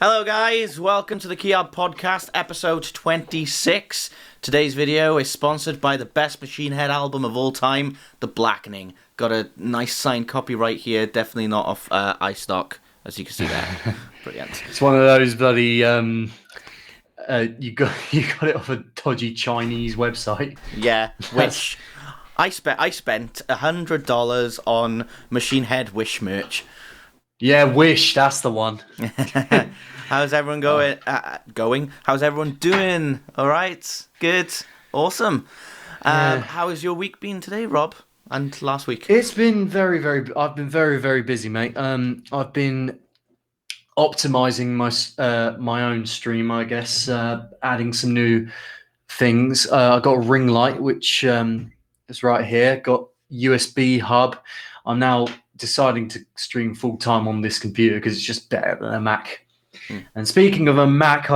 Hello guys, welcome to the Keyard Podcast, episode 26. Today's video is sponsored by the best Machine Head album of all time, The Blackening. Got a nice signed copy right here, definitely not off iStock, as you can see there. Brilliant. It's one of those bloody, you got it off a dodgy Chinese website. Yeah, which I spent $100 on Machine Head Wish merch. Yeah, Wish, that's the one. How's everyone going? How's everyone doing? All right, good, awesome. How has your week been today, Rob? And last week? It's been I've been very busy, mate. I've been optimizing my own stream, I guess, adding some new things. I got a ring light, which is right here. Got USB hub. I'm now deciding to stream full time on this computer because it's just better than a Mac. And speaking of a Mac,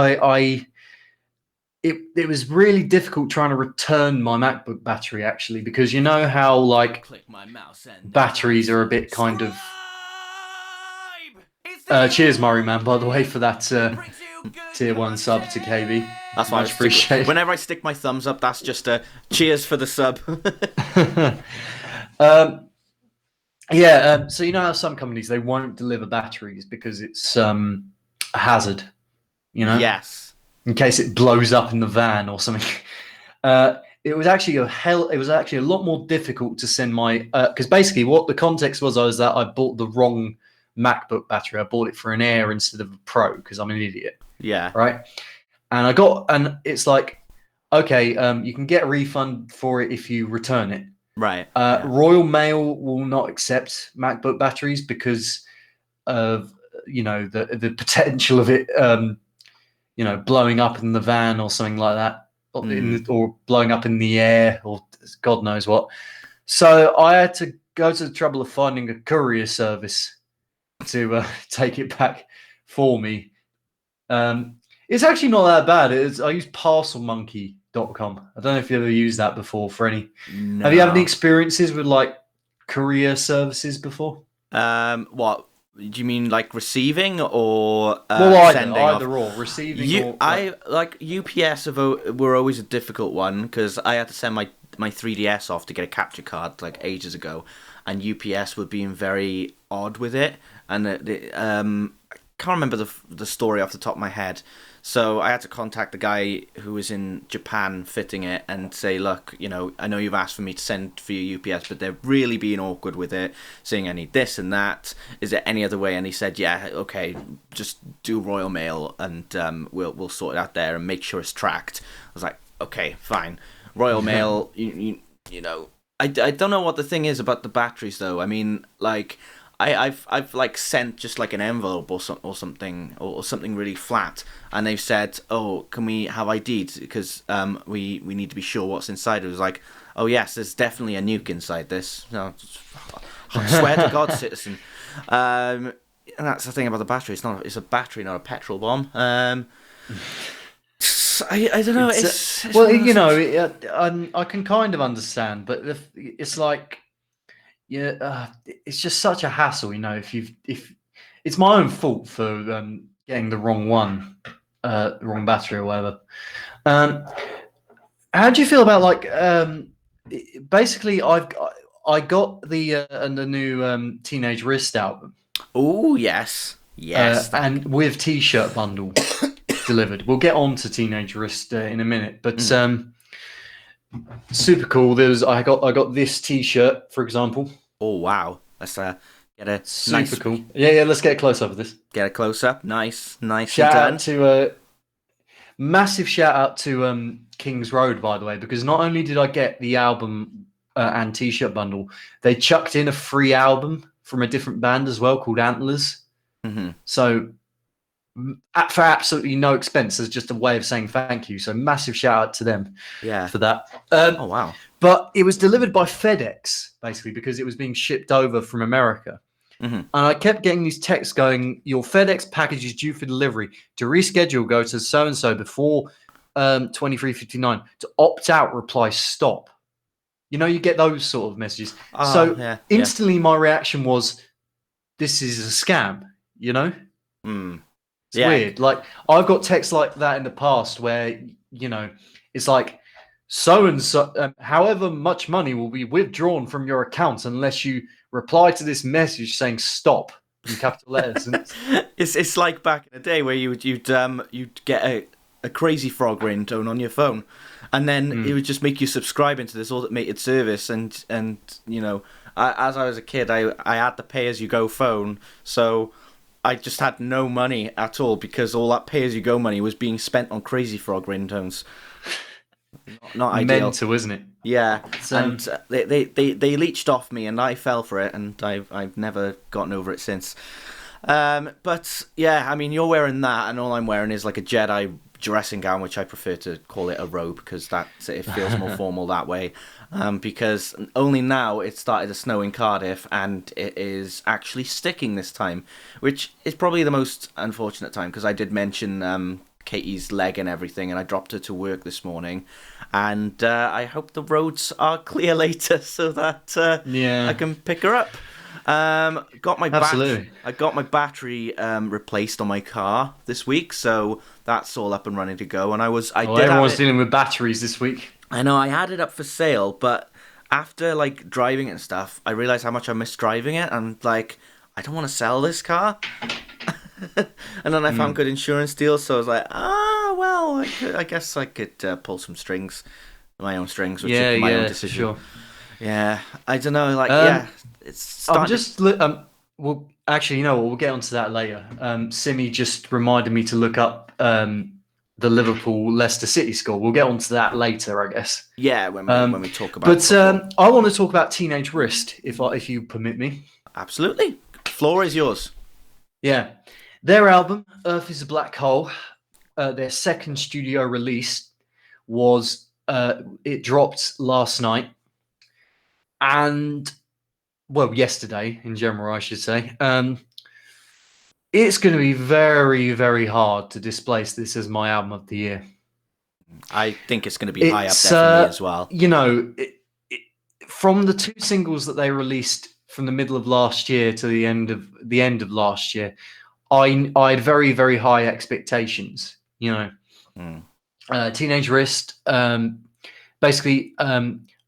it was really difficult trying to return my MacBook battery, actually, because you know how click my mouse and batteries are a bit kind of. Cheers, Murray man, by the way, for that tier 1 sub to KB. That's why I appreciate it. Whenever I stick my thumbs up, that's just a cheers for the sub. So you know how some companies, they won't deliver batteries because it's a hazard, you know? Yes. In case it blows up in the van or something. It was actually a lot more difficult to send my because basically what the context was that I bought the wrong MacBook battery. I bought it for an Air instead of a Pro because I'm an idiot. Yeah. Right. And it's like, okay, you can get a refund for it if you return it. Right. Royal Mail will not accept MacBook batteries because of the potential of it blowing up in the van or something like that, or blowing up in the air, or God knows what. So I had to go to the trouble of finding a courier service to take it back for me. It's actually not that bad. I use parcelmonkey.com. I don't know if you ever used that before for any. No. Have you had any experiences with courier services before? What? Do you mean receiving or sending? Either or, receiving UPS were always a difficult one because I had to send my 3DS off to get a capture card ages ago, and UPS were being very odd with it, and I can't remember the story off the top of my head. So I had to contact the guy who was in Japan fitting it and say, look, I know you've asked for me to send for your UPS, but they're really being awkward with it, saying I need this and that. Is there any other way? And he said, yeah, okay, just do Royal Mail and we'll sort it out there and make sure it's tracked. I was like, okay, fine. Royal Mail, I don't know what the thing is about the batteries though. I mean, I've sent just an envelope or something really flat, and they've said, "Oh, can we have ID'd because we need to be sure what's inside." It was like, "Oh yes, there's definitely a nuke inside this." No, I swear to God, citizen. And that's the thing about the battery. It's a battery, not a petrol bomb. I don't know. I can kind of understand, but it's like. Yeah, it's just such a hassle, if it's my own fault for getting the wrong wrong battery or whatever. How do you feel about basically I got the new Teenage Wrist album. Oh yes, and with T-shirt bundle delivered. We'll get on to Teenage Wrist in a minute, but super cool. I got this T-shirt, for example. Oh wow! Let's get a super cool. Yeah. Let's get a close up of this. Get a close up. Nice. Massive shout out to Kings Road, by the way, because not only did I get the album and T-shirt bundle, they chucked in a free album from a different band as well called Antlers. Mm-hmm. So. For absolutely no expense, as just a way of saying thank you. So massive shout out to them for that. Oh, wow. But it was delivered by FedEx, basically, because it was being shipped over from America. Mm-hmm. And I kept getting these texts going, your FedEx package is due for delivery. To reschedule, go to so-and-so before 23:59. To opt out, reply stop. You get those sort of messages. Instantly my reaction was, this is a scam, Mm. It's Yeah. weird. Like I've got texts like that in the past where it's like so and so, however much money will be withdrawn from your account unless you reply to this message saying "stop" in capital letters. And It's like back in the day where you'd get a Crazy Frog ringtone on your phone, and then it would just make you subscribe into this automated service, and as I was a kid, I had the pay as you go phone, so I just had no money at all because all that pay as you go money was being spent on Crazy Frog ringtones. Not ideal. mental, isn't it? Yeah, It's, and they leached off me, and I fell for it, and I've never gotten over it since. But yeah, I mean, you're wearing that, and all I'm wearing is like a Jedi dressing gown, which I prefer to call it a robe because it feels more formal that way. Because only now it started to snow in Cardiff, and it is actually sticking this time, which is probably the most unfortunate time because I did mention Katie's leg and everything, and I dropped her to work this morning, and I hope the roads are clear later so that Yeah. I can pick her up. Got my Absolutely. I got my battery replaced on my car this week, so that's all up and running to go. And Everyone's dealing with batteries this week. I know I had it up for sale, but after like driving it and stuff, I realized how much I miss driving it, and like I don't want to sell this car. And then I found good insurance deals, so I was like, well, I guess I could pull some strings, my own strings, which is my own decision. Sure. Yeah, I don't know, like it's starting. I'm just well, actually, you know what? We'll get onto that later. Simi just reminded me to look up the Liverpool Leicester City score. We'll get onto that later, I guess. Yeah, when we talk about But football. I want to talk about Teenage Wrist, if you permit me. Absolutely. Floor is yours. Yeah, their album Earth Is a Black Hole, their second studio release was it dropped last night, and well, yesterday in general, I should say. It's going to be very, very hard to displace this as my album of the year. I think it's going to be high up It's there for me as well. From the two singles that they released from the middle of last year to the end of last year, I had very, very high expectations. Teenage Wrist basically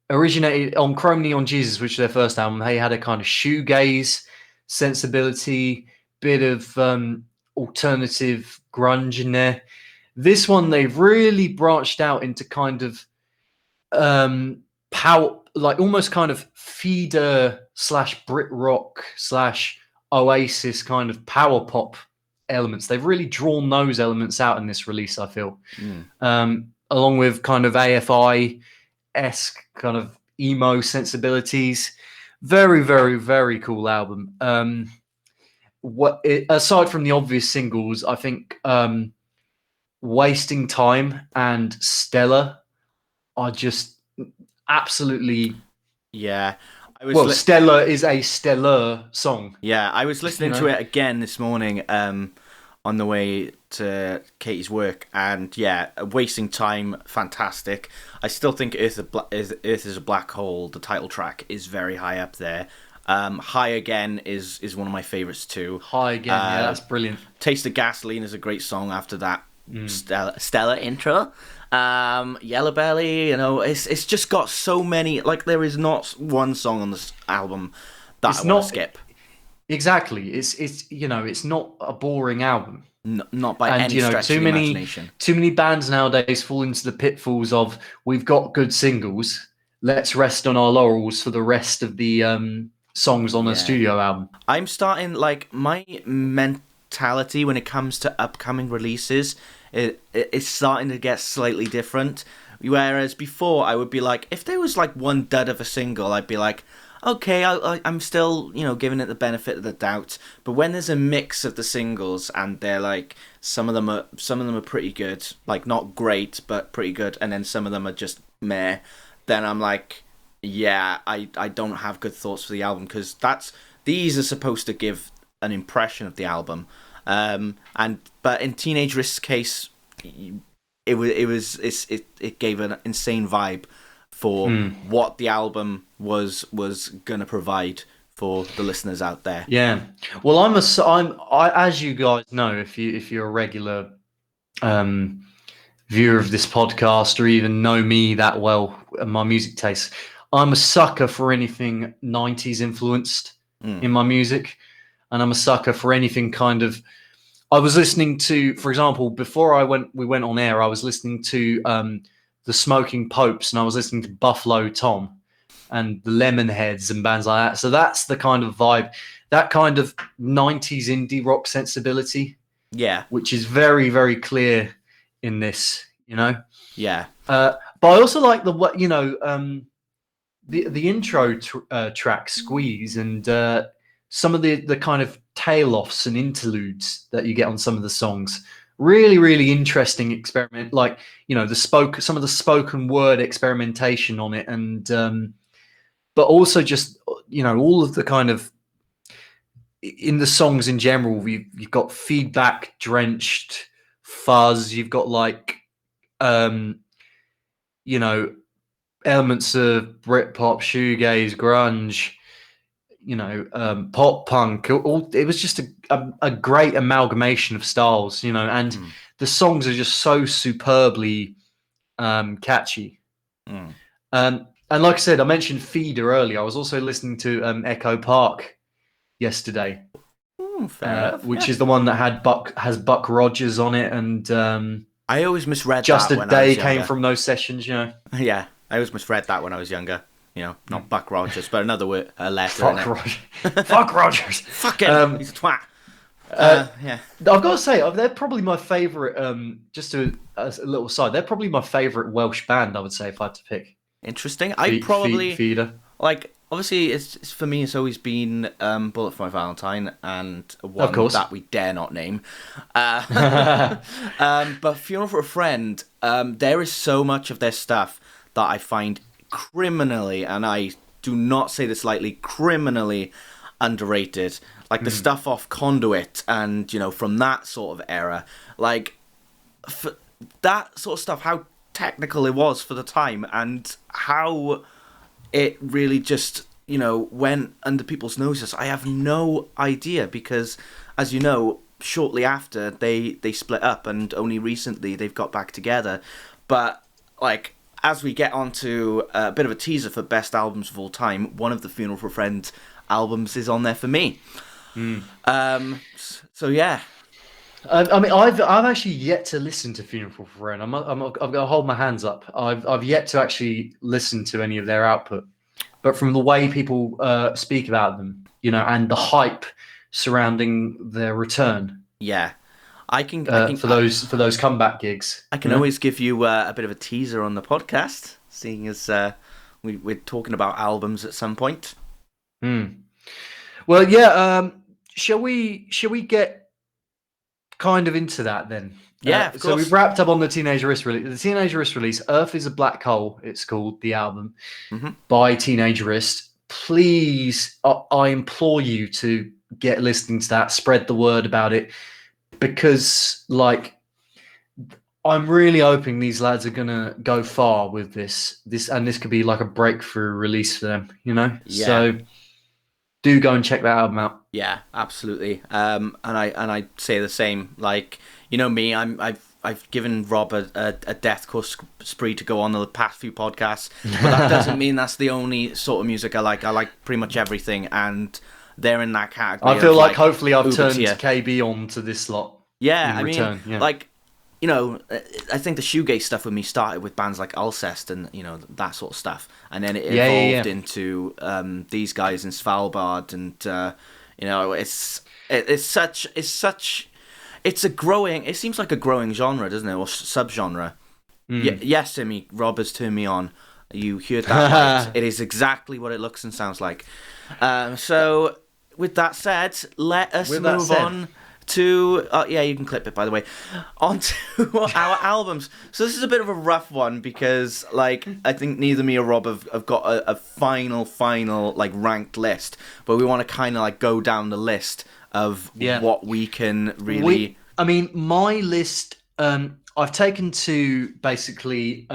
originated on Chrome Neon Jesus, which is their first album. They had a kind of shoegaze sensibility, bit of alternative grunge in there. This one, they've really branched out into kind of power, like almost kind of feeder / Brit rock / Oasis kind of power pop elements. They've really drawn those elements out in this release, I feel. Along with kind of AFI-esque kind of emo sensibilities. Very, very, very cool album. Aside from the obvious singles, I think Wasting Time and Stella are just absolutely... Yeah. Stella is a stellar song. Yeah, I was listening to it again this morning on the way to Katie's work, and yeah, Wasting Time, fantastic. I still think Earth is a Black Hole, the title track, is very high up there. High Again is one of my favourites too. High Again, yeah, that's brilliant. Taste of Gasoline is a great song after that Stella intro. Yellow Belly, it's just got so many. Like, there is not one song on this album that I want to skip. Exactly, it's not a boring album. Not by any stretch of the imagination. Too many bands nowadays fall into the pitfalls of, we've got good singles, let's rest on our laurels for the rest of the songs on a studio album. I'm starting, like, my mentality when it comes to upcoming releases, it's starting to get slightly different. Whereas before, I would be like, if there was like one dud of a single, I'd be like, okay, I'm still, giving it the benefit of the doubt. But when there's a mix of the singles and they're like, some of them are pretty good, like not great, but pretty good, and then some of them are just meh, then I'm like, yeah, I don't have good thoughts for the album, because these are supposed to give an impression of the album. But in Teenage Wrist's case, it gave an insane vibe for what the album was gonna provide for the listeners out there. Yeah. Well, as you guys know, if you're a regular viewer of this podcast or even know me that well and my music tastes, I'm a sucker for anything 90s influenced in my music, and I'm a sucker for anything kind of. I was listening to, for example, before we went on air, I was listening to the Smoking Popes, and I was listening to Buffalo Tom and the Lemonheads and bands like that. So that's the kind of vibe, that kind of 90s indie rock sensibility, Yeah. which is very, very clear in this, you know. Yeah. But I also like the intro track Squeeze, and some of the kind of tail offs and interludes that you get on some of the songs. Really, really interesting experiment. Like, you know, some of the spoken word experimentation on it, and but also just, you know, all of the kind of in the songs in general. You've got feedback drenched fuzz. You've got like you know, elements of Britpop, shoegaze, grunge, you know, pop punk. It was just a great amalgamation of styles, you know, and the songs are just so superbly catchy. And like I said, I mentioned Feeder earlier. I was also listening to Echo Park yesterday, Fair enough. which is the one that has Buck Rogers on it, and I always misread Just that a when I Day was came younger. from those sessions, you know. Yeah, I always misread that when I was younger. You know, not Buck Rogers, but another word, a letter. Fuck Rogers. Fuck Rogers. Fuck him. He's a twat. Yeah. I've got to say, they're probably my favourite. Just a little side, they're probably my favourite Welsh band. I would say if I had to pick. Interesting. I probably Feeder. like. Obviously, it's for me. It's always been Bullet for My Valentine and one Of course. that we dare not name. But Funeral for a Friend. There is so much of their stuff that I find criminally, and I do not say this lightly, criminally underrated. Like the stuff off Conduit, and you know, from that sort of era, like for that sort of stuff, how technical it was for the time, and how it really just, you know, went under people's noses. I have no idea, because, as you know, shortly after they split up, and only recently they've got back together. But like, as we get onto a bit of a teaser for best albums of all time, one of the Funeral for a Friend albums is on there for me. So yeah. I mean, I've actually yet to listen to Funeral for a Friend. I've got to hold my hands up. I've yet to actually listen to any of their output, but from the way people speak about them, you know, and the hype surrounding their return. Yeah, I can for those comeback gigs. I can always give you a bit of a teaser on the podcast, seeing as we're talking about albums at some point. Well, yeah. Shall we get kind of into that then? Yeah, of course. So we've wrapped up on the Teenage Wrist release. The Teenage Wrist release, Earth is a Black Hole, it's called, the album, by Teenage Wrist. Please, I implore you to get listening to that, spread the word about it, because, like, I'm really hoping these lads are going to go far with this, and this could be like a breakthrough release for them, you know? Yeah. So do go and check that album out. Yeah, absolutely. And I say the same. Like, you know me, I've given Rob a deathcore spree to go on the past few podcasts, but that doesn't mean that's the only sort of music I like. I like pretty much everything, and they're in that category. I feel like hopefully I've Uber turned tier. KB on to this lot. Yeah, in return. mean, like, you know, I think the shoegaze stuff with me started with bands like Alcest and, you know, that sort of stuff, and then it evolved into these guys in Svalbard, and you know, it seems like a growing genre, doesn't it, or subgenre? Yes, Simi, Rob has turned me on. You heard that right. It is exactly what it looks and sounds like. So with that said, let us move on to yeah, you can clip it, by the way, onto our albums. So this is a bit of a rough one, because, like, I think neither me or Rob have got a final like ranked list, but we want to kind of like go down the list of what we can really. I mean, my list, I've taken to basically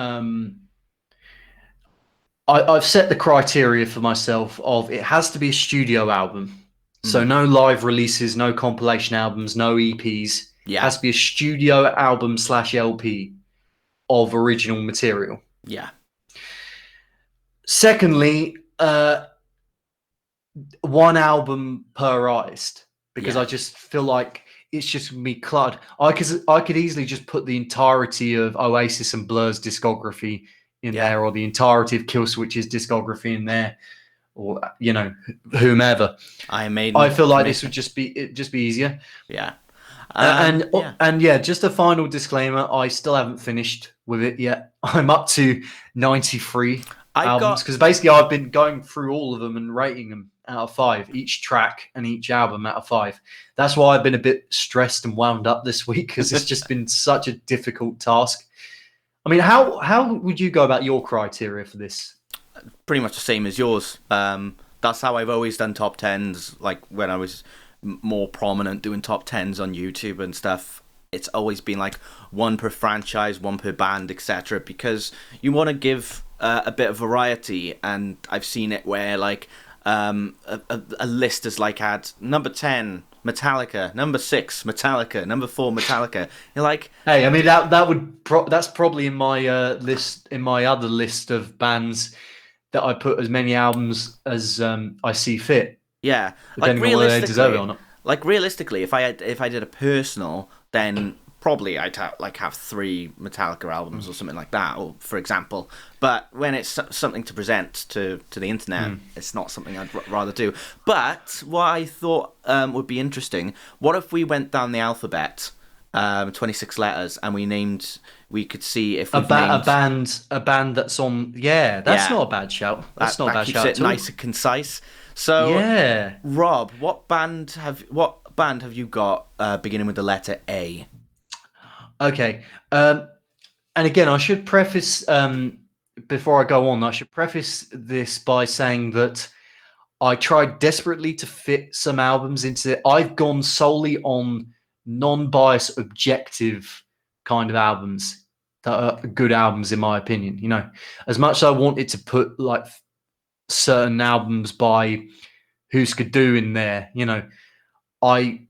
I've set the criteria for myself of it has to be a studio album. So Mm. no live releases, no compilation albums, no EPs. Yeah, Has to be a studio album slash LP of original material. yeah, Secondly, one album per artist because I yeah, just feel like it's just me cluttered. I could easily just put the entirety of Oasis and Blur's discography in yeah. there, or the entirety of Killswitch's discography in there, or whomever. Iron I Maiden, feel like this would Jamaica. just be easier. Yeah. Yeah. And yeah, just a final disclaimer: I still haven't finished with it yet. I'm up to 93 I've albums got because basically I've been going through all of them and rating them out of 5, each track and each album out of 5. That's why I've been a bit stressed and wound up this week because it's just been such a difficult task. I mean, how would you go about your criteria for this? pretty much the same as yours. That's how I've always done top tens. Like when I was more prominent doing top tens on YouTube and stuff. It's always been like one per franchise, one per band, etc. Because you want to give a bit of variety, and I've seen it where like a list has like had number 10 Metallica, number 6 Metallica, number 4 Metallica. You're like, Hey, I mean that's probably in my list, in my other list of bands that I put as many albums as I see fit, yeah, like depending on whether they deserve it or not. realistically, if I did a personal, then probably I'd have 3 Metallica albums or something like that, or for example. But when it's something to present to the internet, it's not something I'd rather do. But what I thought would be interesting, what if we went down the alphabet, 26 letters, and we could see if we've named A band that's on. Yeah, that's yeah, not a bad shout. That's not a that bad keeps shout it at all. nice and concise. So Yeah. Rob, what band have you got beginning with the letter A? Okay. And again, I should preface before I go on. I should preface this by saying that I tried desperately to fit some albums into it. I've gone solely on non-biased, objective kind of albums that are good albums, in my opinion. As much as I wanted to put like certain albums by Who's Could Do in there, I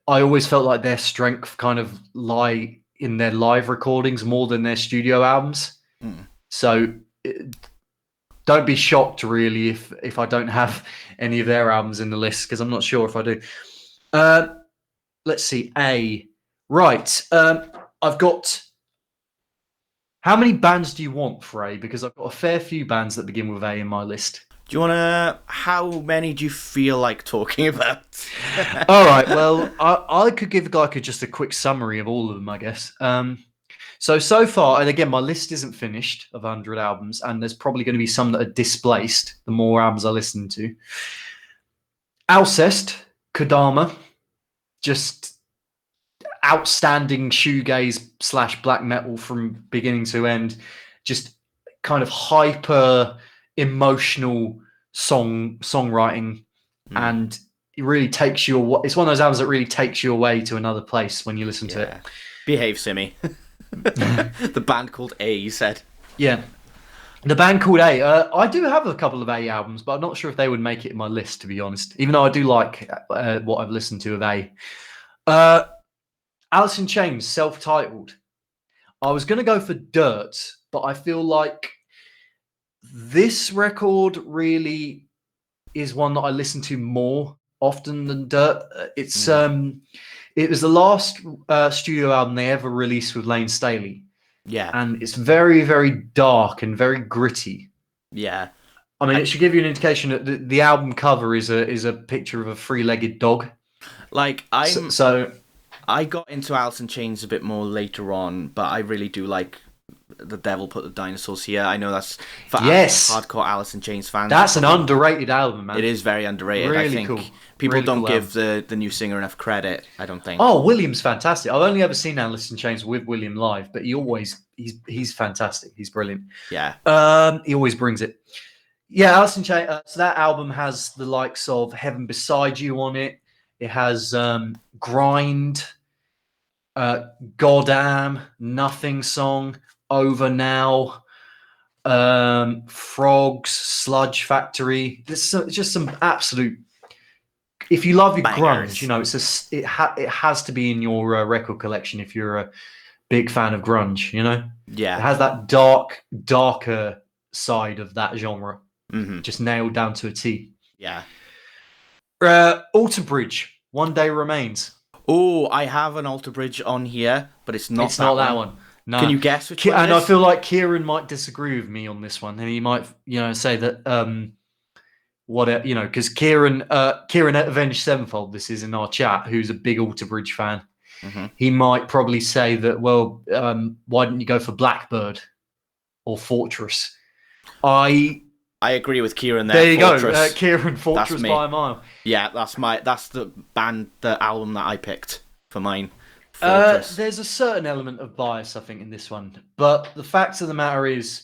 I always felt like their strength kind of lie in their live recordings more than their studio albums. Mm. So don't be shocked, really, if I don't have any of their albums in the list, because I'm not sure if I do. Let's see. A. Right. I've got. How many bands do you want for A? Because I've got a fair few bands that begin with A in my list. Do you wanna? How many do you feel like talking about? All right. Well, I could give just a quick summary of all of them, I guess. So far, and again, my list isn't finished of 100 albums, and there's probably going to be some that are displaced the more albums I listen to. Alcest, Kodama, just outstanding shoegaze / black metal from beginning to end. Just kind of hyper emotional songwriting, and it really takes you. It's one of those albums that really takes you away to another place when you listen to it. Behave, Simmy. The band called A, you said. Yeah. The band called A. I do have a couple of A albums, but I'm not sure if they would make it in my list, to be honest, even though I do like what I've listened to of A. Alice in Chains, self-titled. I was going to go for Dirt, but I feel like this record really is one that I listen to more often than Dirt. It was the last studio album they ever released with Lane Staley. Yeah. And it's very, very dark and very gritty. Yeah. I mean, it should give you an indication that the album cover is a picture of a 3-legged dog. Like I got into Alice in Chains a bit more later on, but I really do like The Devil Put the Dinosaurs Here. I know that's for hardcore Alice in Chains fans. That's an underrated album, man. It is very underrated. Really I think cool. People really don't cool give the new singer enough credit, I don't think. Oh, William's fantastic. I've only ever seen Alice in Chains with William live, but he's fantastic. He's brilliant. Yeah. He always brings it. Yeah, Alice in Chains. So that album has the likes of Heaven Beside You on it. It has Grind, Goddamn, Nothing Song, Over Now. Frogs, Sludge Factory. Just some absolute. If you love your grunge, Bangers. you know it has to be in your record collection if you're a big fan of grunge. You know, it Yeah. has that darker side of that genre, Mm-hmm. just nailed down to a T. Yeah. Alter Bridge, One Day Remains. Oh, I have an Alter Bridge on here, but it's not It's not that that one. one. Can No. you guess which one it And I is? feel like Kieran might disagree with me on this one, and he might, say that because Kieran at Avenged Sevenfold, this is in our chat, who's a big Alter Bridge fan. Mm-hmm. He might probably say that, well, why didn't you go for Blackbird or Fortress? I agree with Kieran there. There you Fortress. go, Kieran, Fortress me. by a mile. Yeah, that's the album that I picked for mine. Fortress. There's a certain element of bias, I think, in this one, but the fact of the matter is,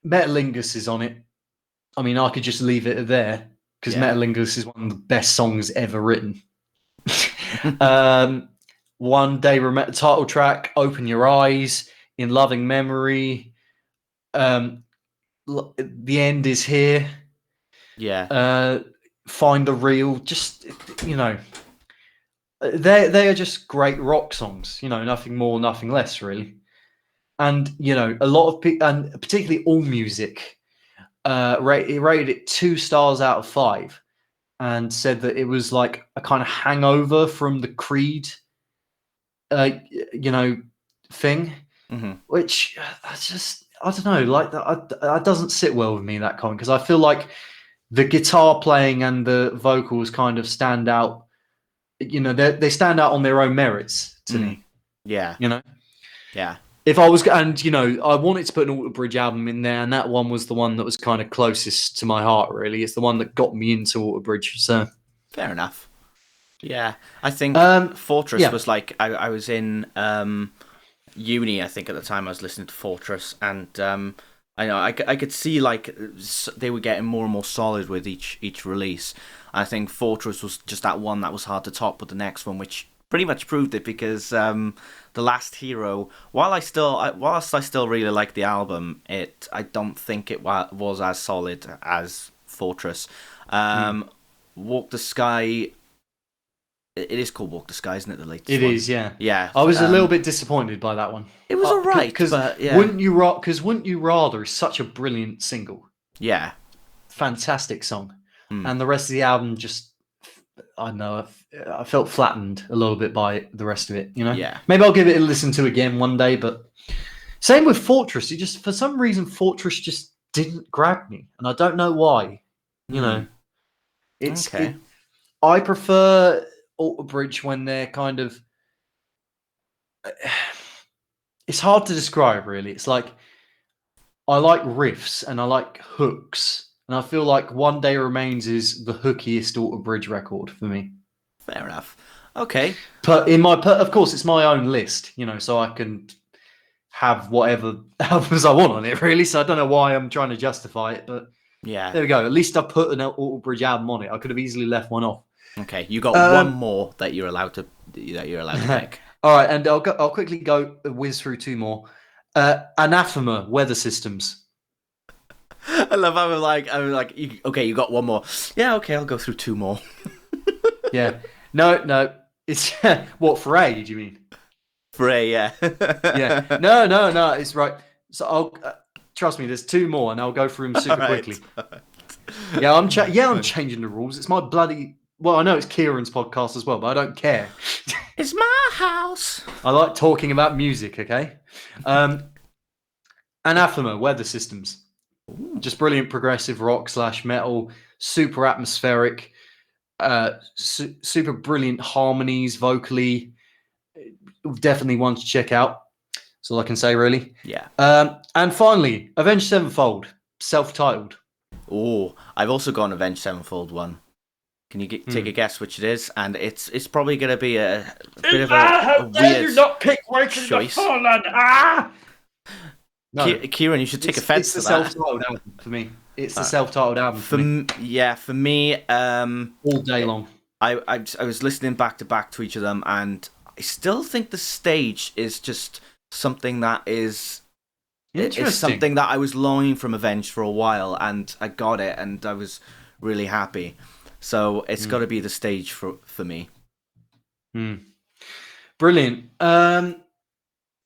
Metalingus is on it. I mean, I could just leave it there because Metalingus is one of the best songs ever written. One Day title track, Open Your Eyes, In Loving Memory. The End Is Here. Yeah. Find the Real. Just, they are just great rock songs. Nothing more, nothing less, really. And a lot of people, and particularly All Music, rated it 2 stars out of 5, and said that it was like a kind of hangover from the Creed, thing, Mm-hmm. which I don't know, like that doesn't sit well with me, that comment, because I feel like the guitar playing and the vocals kind of stand out. They stand out on their own merits to me. Yeah. Yeah. If I was, and I wanted to put an Alter Bridge album in there, and that one was the one that was kind of closest to my heart. Really, it's the one that got me into Alter Bridge. So fair enough. Yeah, I think Fortress was like I was in uni. I think at the time I was listening to Fortress, and I know I could see like they were getting more and more solid with each release. I think Fortress was just that one that was hard to top with the next one, which pretty much proved it, because The Last Hero, whilst I still really like the album, I don't think it was as solid as Fortress. Walk the Sky. It is called Walk the Sky, isn't it? The latest it one? is, yeah. Yeah. I was a little bit disappointed by that one. It was alright, but yeah. Wouldn't You Rather is such a brilliant single. Yeah. Fantastic song. And the rest of the album just, I don't know, I felt flattened a little bit by the rest of it, Yeah. Maybe I'll give it a listen to again one day, but same with Fortress. It just, for some reason, Fortress just didn't grab me, and I don't know why. It's okay. I prefer Alter Bridge when they're kind of. It's hard to describe, really. It's like I like riffs and I like hooks, and I feel like One Day Remains is the hookiest Alter Bridge record for me. Fair enough. Okay. But of course, it's my own list, so I can have whatever albums I want on it, really. So I don't know why I'm trying to justify it, but yeah, there we go. At least I put an Alter Bridge album on it. I could have easily left one off. Okay, you got one more that you're allowed to pick. All right, and I'll quickly whiz through 2 more. Anathema, Weather Systems. I love how I'm like, you got one more. Yeah, okay, I'll go through 2 more. Yeah, no, it's what, for A? Do you mean? For A, yeah. Yeah, no, it's right. So I'll trust me. There's 2 more, and I'll go through them super quickly. Yeah, I'm changing the rules. It's my bloody. Well, I know it's Kieran's podcast as well, but I don't care. It's my house. I like talking about music, okay? Anathema, Weather Systems. Ooh. Just brilliant progressive rock / metal, super atmospheric, super brilliant harmonies vocally. Definitely one to check out. That's all I can say, really. Yeah. And finally, Avenged Sevenfold, self-titled. Oh, I've also got an Avenged Sevenfold one. Can you take a guess which it is? And it's probably going to be a bit of a weird you not pick choice. No. Kieran, you should take offense to that. It's the self-titled album for me. It's the self-titled album for me. Yeah, for me, all day long. I was listening back to back to each of them, and I still think the stage is just something that is it's Interesting. something that I was longing from Avenged for a while, and I got it, and I was really happy. So it's got to be the stage for me. Brilliant.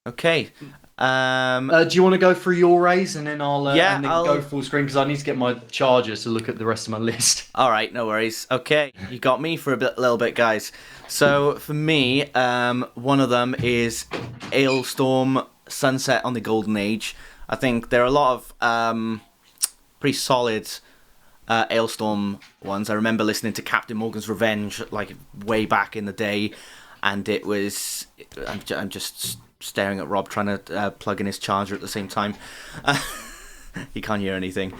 Okay. Do you want to go through your raise and then I'll Yeah, and then go I'll. full screen because I need to get my charger to look at the rest of my list. All right, no worries. Okay, you got me for little bit, guys. So for me, one of them is Ailstorm, Sunset on the Golden Age. I think there are a lot of pretty solid Ailstorm ones. I remember listening to Captain Morgan's Revenge like way back in the day, and it was. I'm just staring at Rob trying to plug in his charger at the same time. He can't hear anything.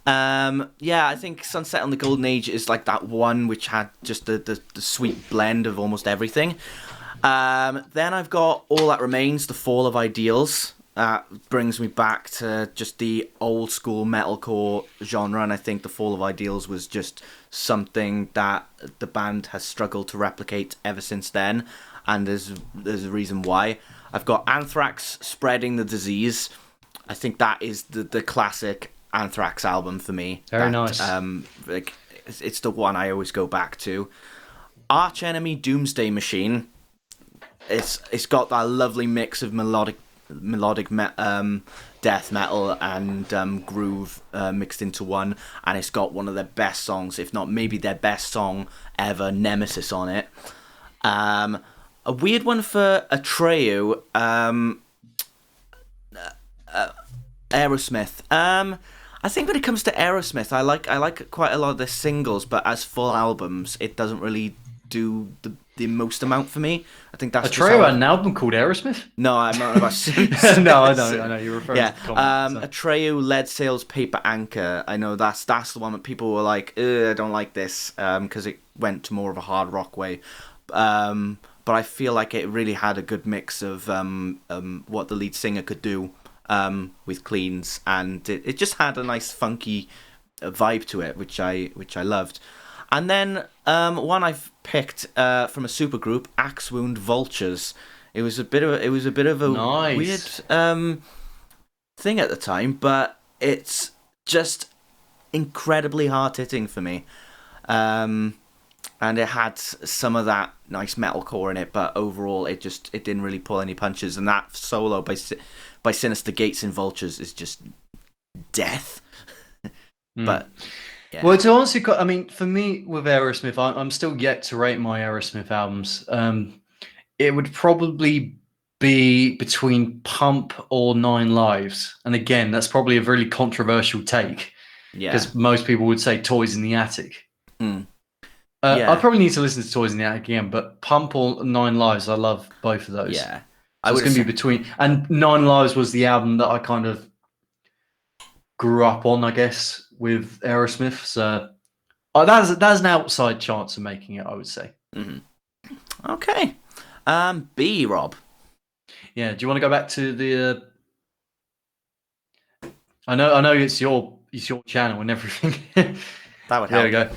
Yeah, I think Sunset on the Golden Age is like that one which had just the sweet blend of almost everything. Then I've got All That Remains, The Fall of Ideals. Brings me back to just the old school metalcore genre, and I think The Fall of Ideals was just something that the band has struggled to replicate ever since then, and there's a reason why. I've got Anthrax, Spreading the Disease. I think that is the classic Anthrax album for me. Very nice. Like it's the one I always go back to. Arch Enemy, Doomsday Machine. It's got that lovely mix of melodic death metal and groove mixed into one, and it's got one of their best songs, if not maybe their best song ever, Nemesis, on it. A weird one for Atreyu, Aerosmith. I think when it comes to Aerosmith, I like quite a lot of their singles, but as full albums, it doesn't really do the most amount for me. I think that's Atreyu had an album called Aerosmith? No, I'm not about. No, I know. You're referring to the comment, so. Atreyu, Lead Sails, Paper Anchor. I know that's the one that people were like, I don't like this, because it went to more of a hard rock way. But I feel like it really had a good mix of what the lead singer could do with cleans, and it just had a nice funky vibe to it, which I loved. And then one I've picked from a supergroup, Axe Wound Vultures. It was a bit of a nice. weird thing at the time, but it's just incredibly hard hitting for me. And it had some of that nice metalcore in it, but overall it didn't really pull any punches. And that solo by Sinister Gates in Vultures is just death. But yeah. Well, to honestly, I mean, for me with Aerosmith, I'm still yet to rate my Aerosmith albums. It would probably be between Pump or Nine Lives, and again, that's probably a really controversial take. Yeah, because most people would say Toys in the Attic. Yeah. I probably need to listen to Toys in the Attic again, but Pump or Nine Lives, I love both of those. Yeah, so it's going to be between. And Nine Lives was the album that I kind of grew up on, I guess, with Aerosmith. So that's an outside chance of making it, I would say. Mm-hmm. Okay. B, Rob. Yeah. Do you want to go back to the? I know it's your channel and everything. That would help. There we go.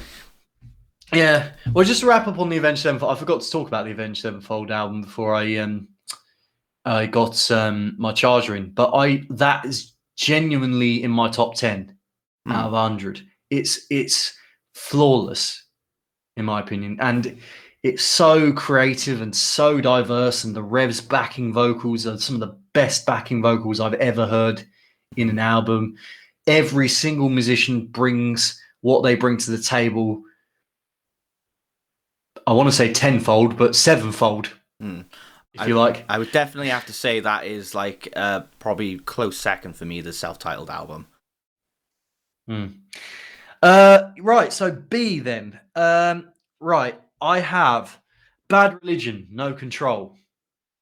Yeah. Well, just to wrap up on the Avenged Sevenfold, I forgot to talk about the Avenged Sevenfold album before I got my charger in, but that is genuinely in my top 10 out of 100. It's flawless in my opinion, and it's so creative and so diverse, and the Rev's backing vocals are some of the best backing vocals I've ever heard in an album. Every single musician brings what they bring to the table. I want to say tenfold, but sevenfold, if you like. I would definitely have to say that is like probably close second for me, the self-titled album. Right, so B then. Right, I have Bad Religion, No Control.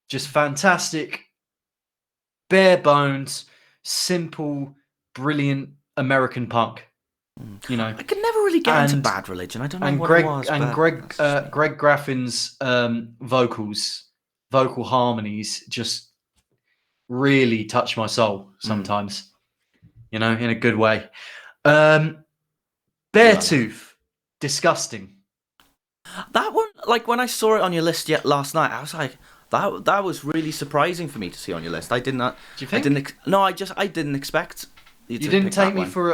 Just fantastic, bare bones, simple, brilliant American punk. You know, I could never really get into Bad Religion. I don't know what Greg, it was. And Greg Graffin's vocal harmonies just really touch my soul sometimes. You know, in a good way. Beartooth, disgusting. That one, like when I saw it on your list last night, I was like, That was really surprising for me to see on your list. I did not. Do you think? I didn't expect you to didn't pick take that me one. for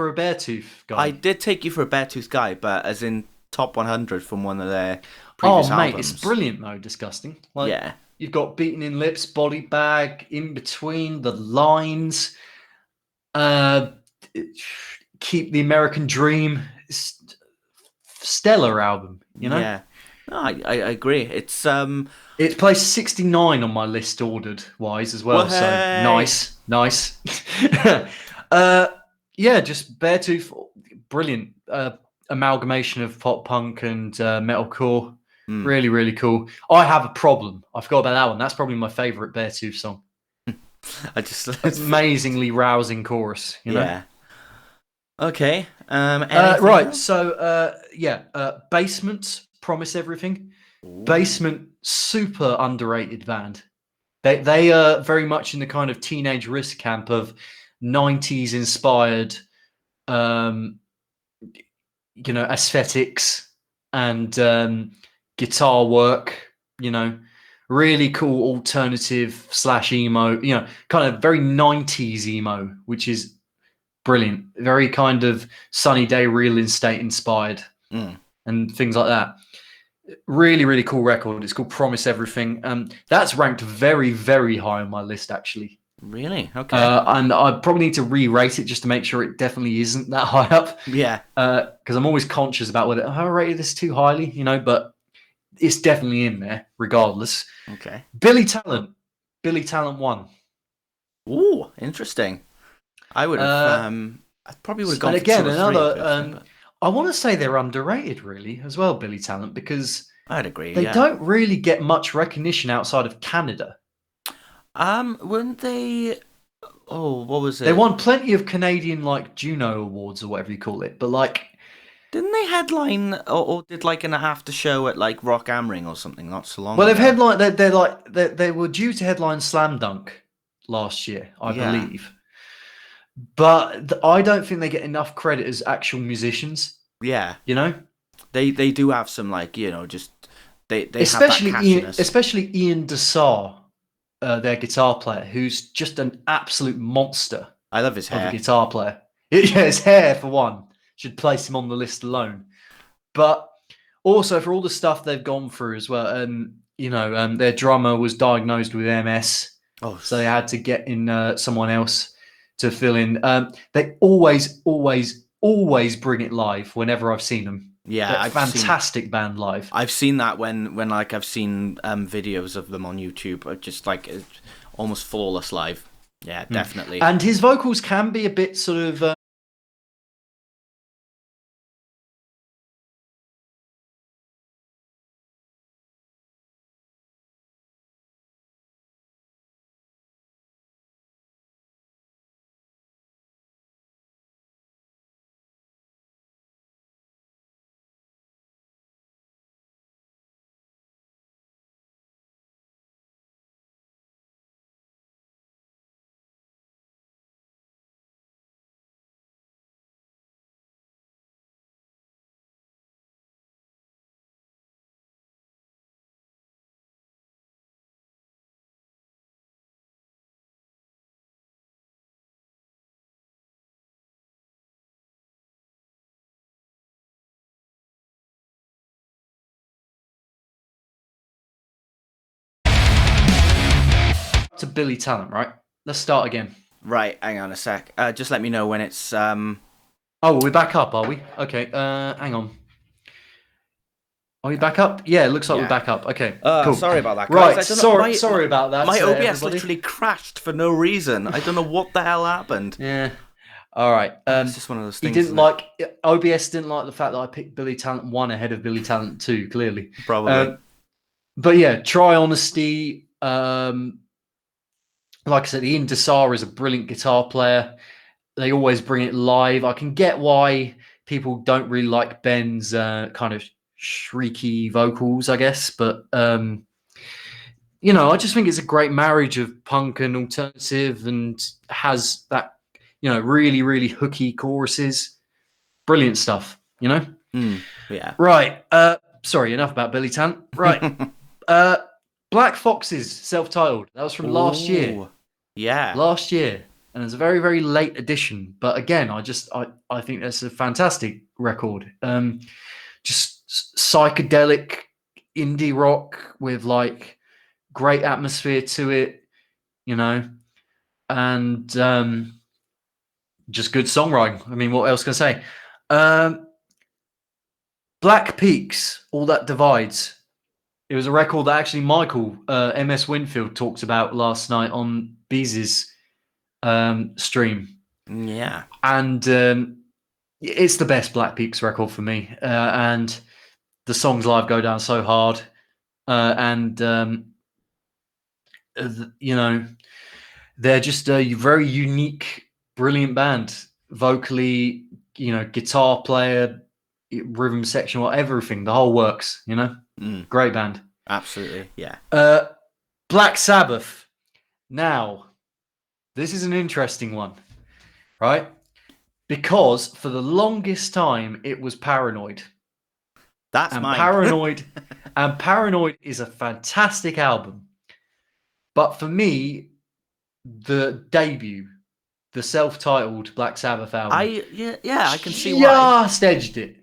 a Beartooth guy. I did take you for a Beartooth guy, but as in top 100 from one of their previous albums. Mate, it's brilliant though. Disgusting. Like, Yeah. you've got Beaten in Lips, Body Bag, In Between, The Lines, Keep the American Dream. Stellar album, you know? Yeah. No, I agree. It's It's placed 69 on my list ordered wise as well. Well, So hey. nice. Yeah, just Beartooth, brilliant amalgamation of pop punk and metalcore. Really, really cool. I Have a Problem. I forgot about that one. That's probably my favorite Beartooth song. I just Amazingly rousing chorus, you know? Yeah. Okay. Right. Else? So, Basement, Promise Everything. Ooh. Basement, super underrated band. They are very much in the kind of teenage risk camp of 90s inspired, aesthetics and guitar work. Really cool alternative / emo. Kind of very 90s emo, which is brilliant. Very kind of Sunny Day Real Estate inspired and things like that. Really, really cool record. It's called Promise Everything. That's ranked very, very high on my list, actually. Really? Okay. And I probably need to re-rate it just to make sure it definitely isn't that high up. Yeah. Because I'm always conscious about whether I rated this too highly, but it's definitely in there, regardless. Okay. Billy Talent 1. Ooh, interesting. I would have. I probably would have gone. And again, for another. I want to say they're underrated, really, as well, Billy Talent, because I'd agree. they don't really get much recognition outside of Canada. Weren't they? Oh, what was it? They won plenty of Canadian Juno Awards or whatever you call it, but didn't they headline or did an after show at Rock am Ring or something not so long? Well, ago? they've headlined. They were due to headline Slam Dunk last year, I believe. But I don't think they get enough credit as actual musicians. Yeah, they do have some just they especially have that especially Ian Desar, their guitar player, who's just an absolute monster. I love his hair. Of a guitar player. His hair for one should place him on the list alone. But also for all the stuff they've gone through as well. Their drummer was diagnosed with MS, so they had to get in someone else to fill in. They always bring it live whenever I've seen them. Yeah, fantastic band live. I've seen that when I've seen videos of them on YouTube, just almost flawless live. Yeah, definitely. And his vocals can be a bit sort of. To Billy Talent, right? Let's start again. Right, hang on a sec. Just let me know when it's. Oh, we're back up, are we? Okay. Hang on. Are we back up? Yeah, it looks like we're back up. Okay. Cool. Sorry about that, guys. Right. Sorry about that. My OBS literally crashed for no reason. I don't know what the hell happened. Yeah. All right. It's just one of those things. OBS didn't like the fact that I picked Billy Talent 1 ahead of Billy Talent 2. Clearly, probably. But yeah, Try Honesty. Like I said, Ian Desar is a brilliant guitar player. They always bring it live. I can get why people don't really like Ben's kind of shrieky vocals, I guess. But, I just think it's a great marriage of punk and alternative and has that, really, really hooky choruses. Brilliant stuff, Yeah. Right. Sorry, enough about Billy Talent. Right. Black Foxes, self-titled. That was from last year. Ooh, yeah. Last year. And it's a very, very late edition. But again, I think that's a fantastic record. Just psychedelic indie rock with like great atmosphere to it, you know, and just good songwriting. I mean, what else can I say? Black Peaks, All That Divides. It was a record that actually Michael MS Winfield talked about last night on Beez's stream. Yeah. And it's the best Black Peaks record for me. And the songs live go down so hard. You know, they're just a very unique, brilliant band. Vocally, you know, guitar player, rhythm section, everything, the whole works, you know? Great band. Absolutely, yeah. Black Sabbath. Now, this is an interesting one, right? Because for the longest time, it was Paranoid. That's mine. Paranoid is a fantastic album. But for me, the debut, the self-titled Black Sabbath album, I can see why. Just edged it.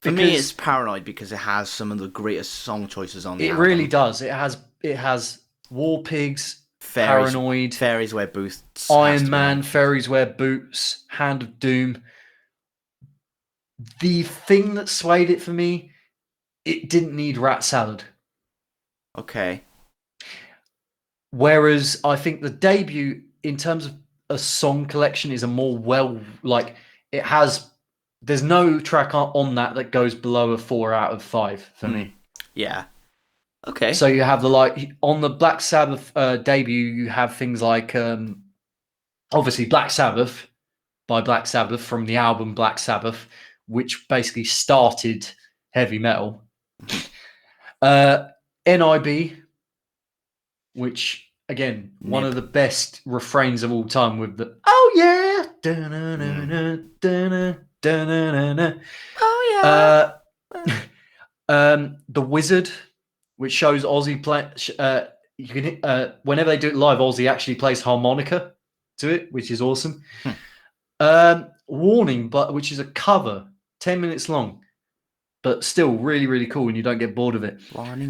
For me, it's Paranoid because it has some of the greatest song choices on the album. It really does. It has War Pigs, Paranoid, Fairies Wear Boots, Iron Man, Fairies Wear Boots, Hand of Doom. The thing that swayed it for me, it didn't need Rat Salad. Okay. Whereas I think the debut, in terms of a song collection, is a more it has. There's no track on that goes below a 4 out of 5 for me. Yeah. Okay. So you have on the Black Sabbath debut, you have things like obviously Black Sabbath by Black Sabbath from the album Black Sabbath, which basically started heavy metal. NIB, which again, one of the best refrains of all time with the "Oh yeah." Oh yeah. The Wizard, which shows Ozzy play. You can whenever they do it live, Ozzy actually plays harmonica to it, which is awesome. Warning, which is a cover, 10 minutes long, but still really, really cool, and you don't get bored of it. Warning.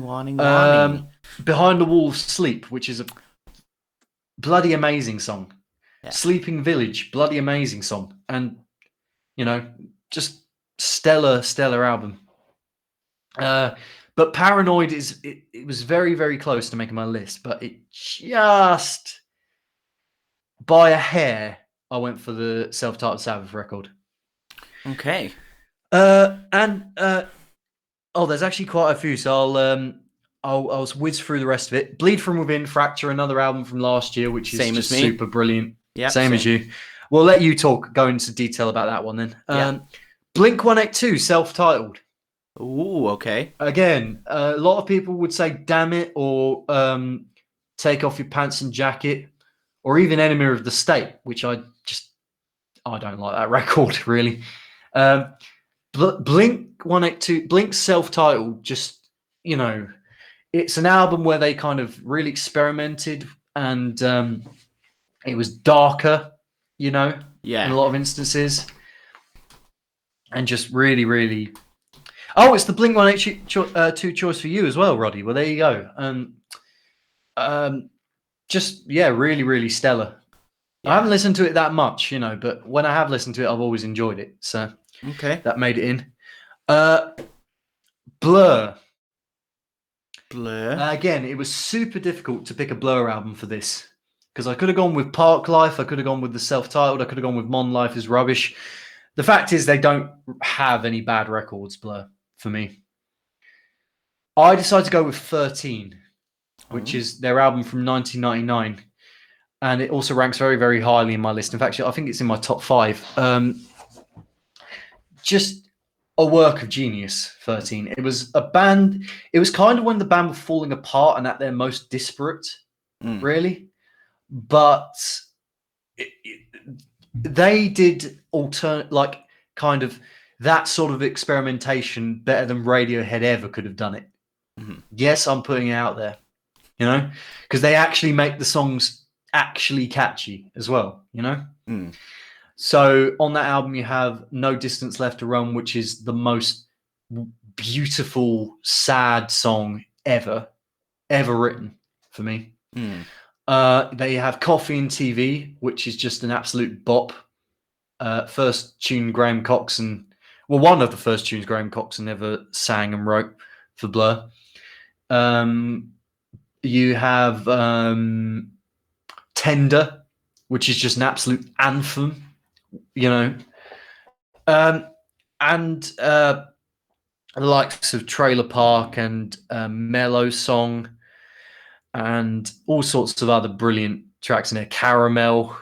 Behind the Wall, Sleep, which is a bloody amazing song. Yeah. Sleeping Village, bloody amazing song, and just stellar album. But Paranoid it was very, very close to making my list, but it just by a hair I went for the self-titled Sabbath record. Okay. There's actually quite a few, so I'll whiz through the rest of it. Bleed From Within, Fracture, another album from last year, which is same just as me. Super brilliant. Yeah, same as you. We'll let you go into detail about that one then. Blink-182, self-titled. Ooh, okay. Again, a lot of people would say "Damn It" or "Take Off Your Pants and Jacket," or even "Enemy of the State," which I don't like that record really. Blink-182, Blink's self-titled, just it's an album where they kind of really experimented, and it was darker, in a lot of instances, and just really, really. Oh, it's the Blink-182 choice for you as well, Roddy. Well, there you go. Really, really stellar. Yeah. I haven't listened to it that much, but when I have listened to it, I've always enjoyed it. So okay, that made it in. Blur. Again, it was super difficult to pick a Blur album for this, because I could have gone with Park Life, I could have gone with the self-titled, I could have gone with Mon Life is Rubbish. The fact is, they don't have any bad records, Blur, for me. I decided to go with 13, which is their album from 1999. And it also ranks very, very highly in my list. In fact, I think it's in my top 5. Just a work of genius, 13. It was a band. It was kind of when the band were falling apart and at their most disparate, really. But they did kind of that sort of experimentation better than Radiohead ever could have done it. Mm-hmm. Yes, I'm putting it out there. you know, because they actually make the songs actually catchy as well, you know. Mm. So on that album, you have No Distance Left to Run, which is the most beautiful, sad song ever written for me. Mm. They have Coffee and TV, which is just an absolute bop. First tune Graham Coxon, well, one of the first tunes Graham Coxon ever sang and wrote for Blur. You have Tender, which is just an absolute anthem, you know. Um, and the likes of Trailer Park and Mellow Song and all sorts of other brilliant tracks in there. Caramel,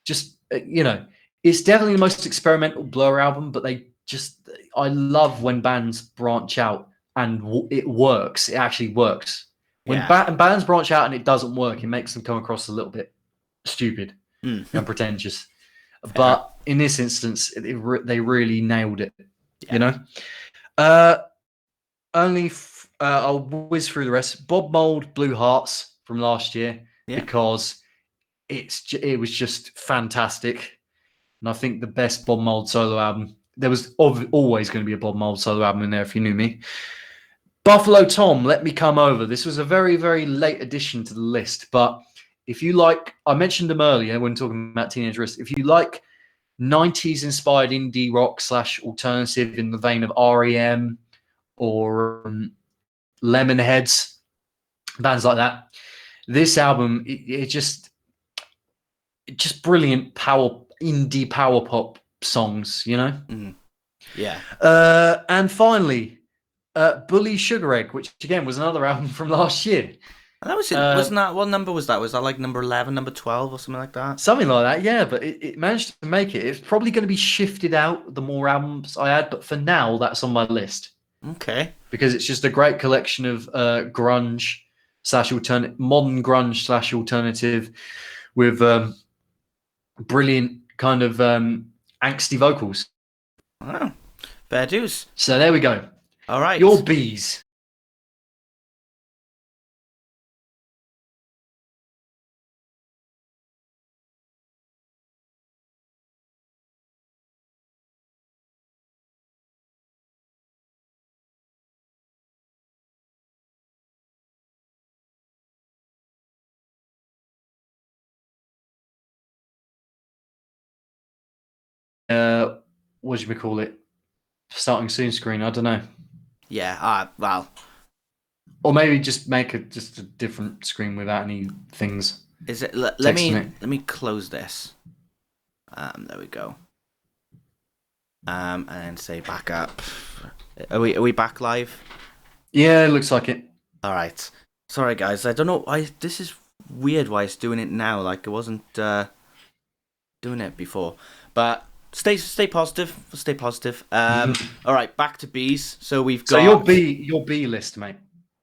just it's definitely the most experimental Blur album. But I love when bands branch out and it works. It actually works. When Yeah. bands branch out and it doesn't work, it makes them come across a little bit stupid Mm. and pretentious. Fair. But in this instance, they really nailed it. Yeah. You know. Uh, I'll whiz through the rest. Bob Mould, Blue Hearts from last year Yeah. because it was just fantastic, and I think the best Bob Mould solo album. There was always going to be a Bob Mould solo album in there if you knew me. Buffalo Tom, Let Me Come Over. This was a very, very late addition to the list, but if you like, I mentioned them earlier when talking about Teenage Wrist. If you like 90s inspired indie rock / alternative in the vein of REM or Lemonheads, bands like that. This album, it just brilliant indie power pop songs, you know. Mm. Yeah. And finally, Bully Sugar Egg, which again was another album from last year. And that was it. Wasn't that, what number was that? Was that like number 11, number 12, or something like that? Something like that, yeah. But it managed to make it. It's probably going to be shifted out the more albums I add, but for now, that's on my list. Okay. Because it's just a great collection of grunge / alternative, modern grunge / alternative, with brilliant kind of angsty vocals. Oh, fair dues. So there we go. All right. Your bees. What do we call it? Starting soon screen. I don't know. Yeah. Well. Or maybe just make just a different screen without any things. Is it? Text Let me close this. There we go. And then say back up. Are we back live? Yeah, it looks like it. All right. Sorry, guys. I don't know why this is weird. Why it's doing it now? Like it wasn't doing it before. But stay positive. Stay positive. All right. Back to bees. So we've got. So your B list, mate.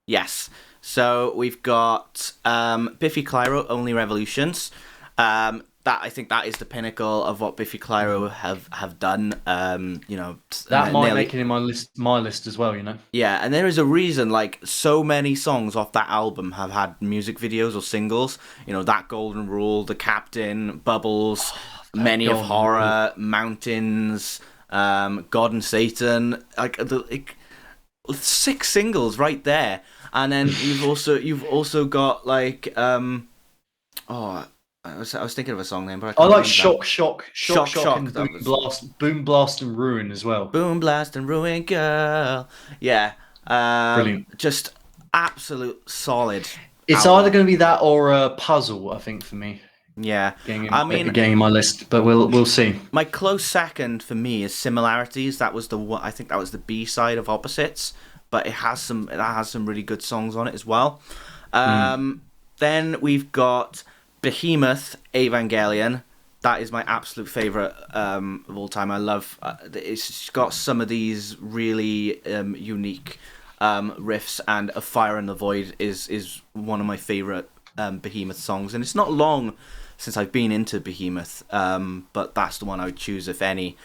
Yes. So we've got Biffy Clyro, Only Revolutions. That I think that is the pinnacle of what Biffy Clyro have done. That might make it in my list as well. You know. Yeah, and there is a reason. Like so many songs off that album have had music videos or singles. You know, That Golden Rule, The Captain, Bubbles, Many of Horror, Mountains, God and Satan. Like 6 singles right there. And then you've also got like I was thinking of a song name, but I like Shock, and Boom Blast and Ruin as well. Boom Blast and Ruin, girl. Yeah, brilliant. Just absolute solid. It's either going to be that or a Puzzle, I think, for me. Yeah, getting in my list, but we'll see. My close second for me is Similarities. That was I think that was the B side of Opposites, but it has some really good songs on it as well. Then we've got Behemoth, Evangelion. That is my absolute favorite of all time. I love it's got some of these really unique riffs, and A Fire in the Void is one of my favorite Behemoth songs, and it's not long since I've been into Behemoth, but that's the one I would choose if any.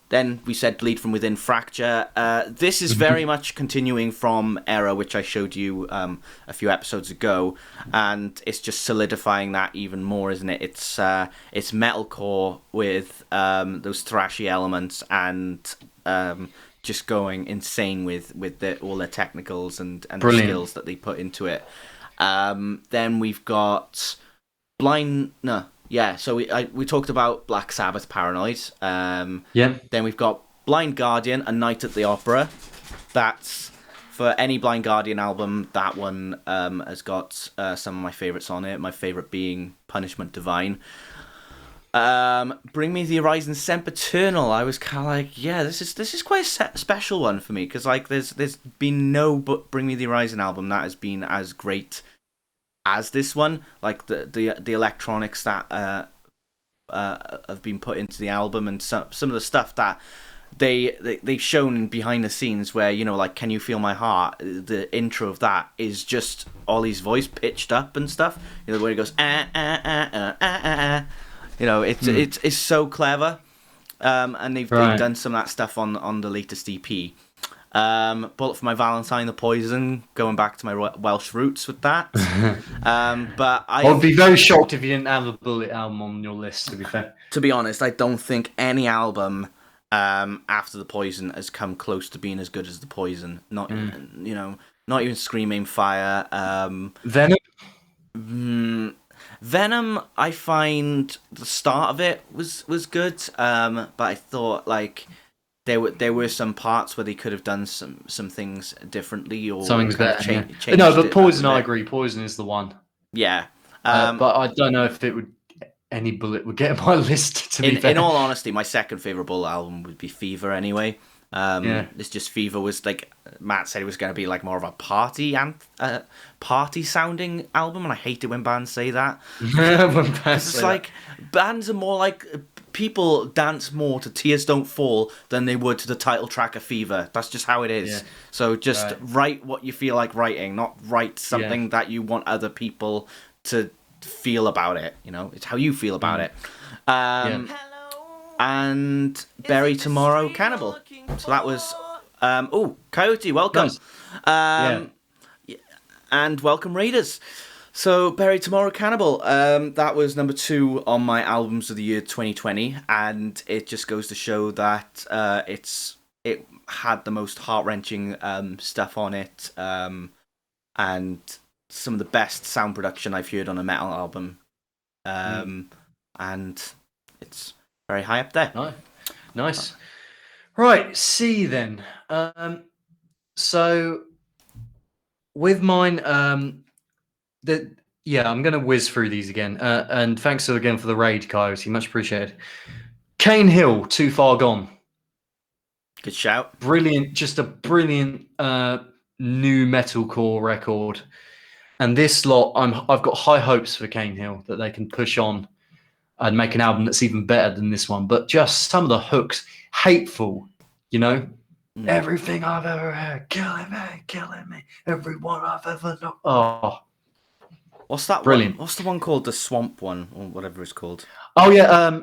Then we said Bleed From Within, Fracture. This is very much continuing from Era, which I showed you a few episodes ago, and it's just solidifying that even more, isn't it? It's metalcore with those thrashy elements and just going insane with all their technicals and the skills that they put into it. Then we've got so we talked about Black Sabbath, Paranoid. Then we've got Blind Guardian, A Night at the Opera. That's for any Blind Guardian album. That one has got some of my favourites on it. My favourite being Punishment Divine. Bring Me the Horizon, Sempiternal. I was kind of like, this is quite a special one for me, because like there's been no Bring Me the Horizon album that has been as great as this one. Like the electronics that have been put into the album, and some of the stuff that they've shown behind the scenes, where, you know, like Can You Feel My Heart, the intro of that is just Ollie's voice pitched up and stuff, you know, where he goes you know, it's so clever, and they've done some of that stuff on the latest EP. Bullet for My Valentine, The Poison, going back to my Welsh roots with that. But I'd be very shocked if you didn't have a Bullet album on your list, to be fair. To be honest, I don't think any album after The Poison has come close to being as good as The Poison. Not not even Scream Aim Fire. Venom. Venom, I find the start of it was good, but I thought like there were some parts where they could have done some things differently, or something's better. Changed no, but Poison, I agree. Poison is the one. Yeah, but I don't know if any Bullet would get on my list. To be fair, in all honesty, my second favorite Bullet album would be Fever. Anyway, it's just Fever was like Matt said, it was going to be like more of a party sounding album, and I hate it when bands say that. It's like bands are more like, people dance more to Tears Don't Fall than they would to the title track of Fever. That's just how it is. Yeah. So just write what you feel like writing, not write something that you want other people to feel about it. You know, it's how you feel about it. And Bury Tomorrow, Cannibal. So that was Coyote, welcome. Nice. And welcome, Raiders. So Bury Tomorrow, Cannibal, that was number 2 on my albums of the year 2020, and it just goes to show that it had the most heart-wrenching stuff on it, and some of the best sound production I've heard on a metal album, and it's very high up there. Nice. Right, C then. So with mine, I'm going to whiz through these again. And thanks again for the raid, Coyote. Much appreciated. Cane Hill, Too Far Gone. Good shout. Brilliant, just a brilliant new metalcore record. And this lot, I've got high hopes for Cane Hill that they can push on and make an album that's even better than this one. But just some of the hooks, hateful, you know? Everything I've ever heard, killing me. Everyone I've ever known. Oh. What's that Brilliant. What's the one called? The Swamp one, or whatever it's called. Oh, yeah.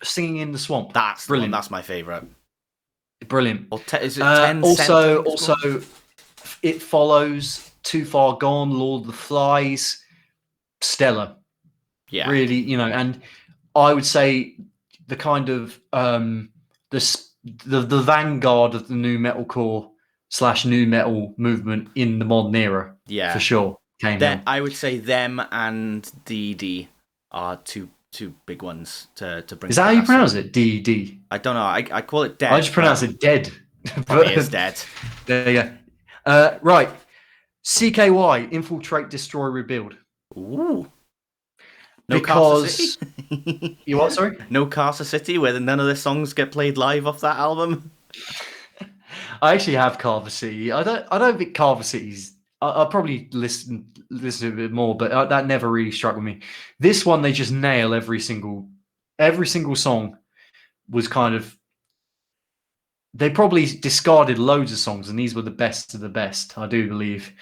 Singing in the Swamp. That's brilliant. That's my favourite. Brilliant. Or is it 10 also, it follows Too Far Gone, Lord of the Flies, stellar. Yeah. Really, you know, and I would say the kind of the vanguard of the new metalcore / new metal movement in the modern era. Yeah, for sure. I would say them and DD are two big ones to bring. Is that how you pronounce it? DD? I don't know. I call it Dead. I just pronounce it Dead. But it is Dead. There you go. Right. CKY, Infiltrate, Destroy, Rebuild. Ooh. No because you what? Sorry. No Carcer City, where none of the songs get played live off that album. I actually have Carver City. I don't think Carver City's. I'll probably listen to it a bit more, but that never really struck with me. This one, they just nail every single song. Was kind of. They probably discarded loads of songs, and these were the best of the best. I do believe.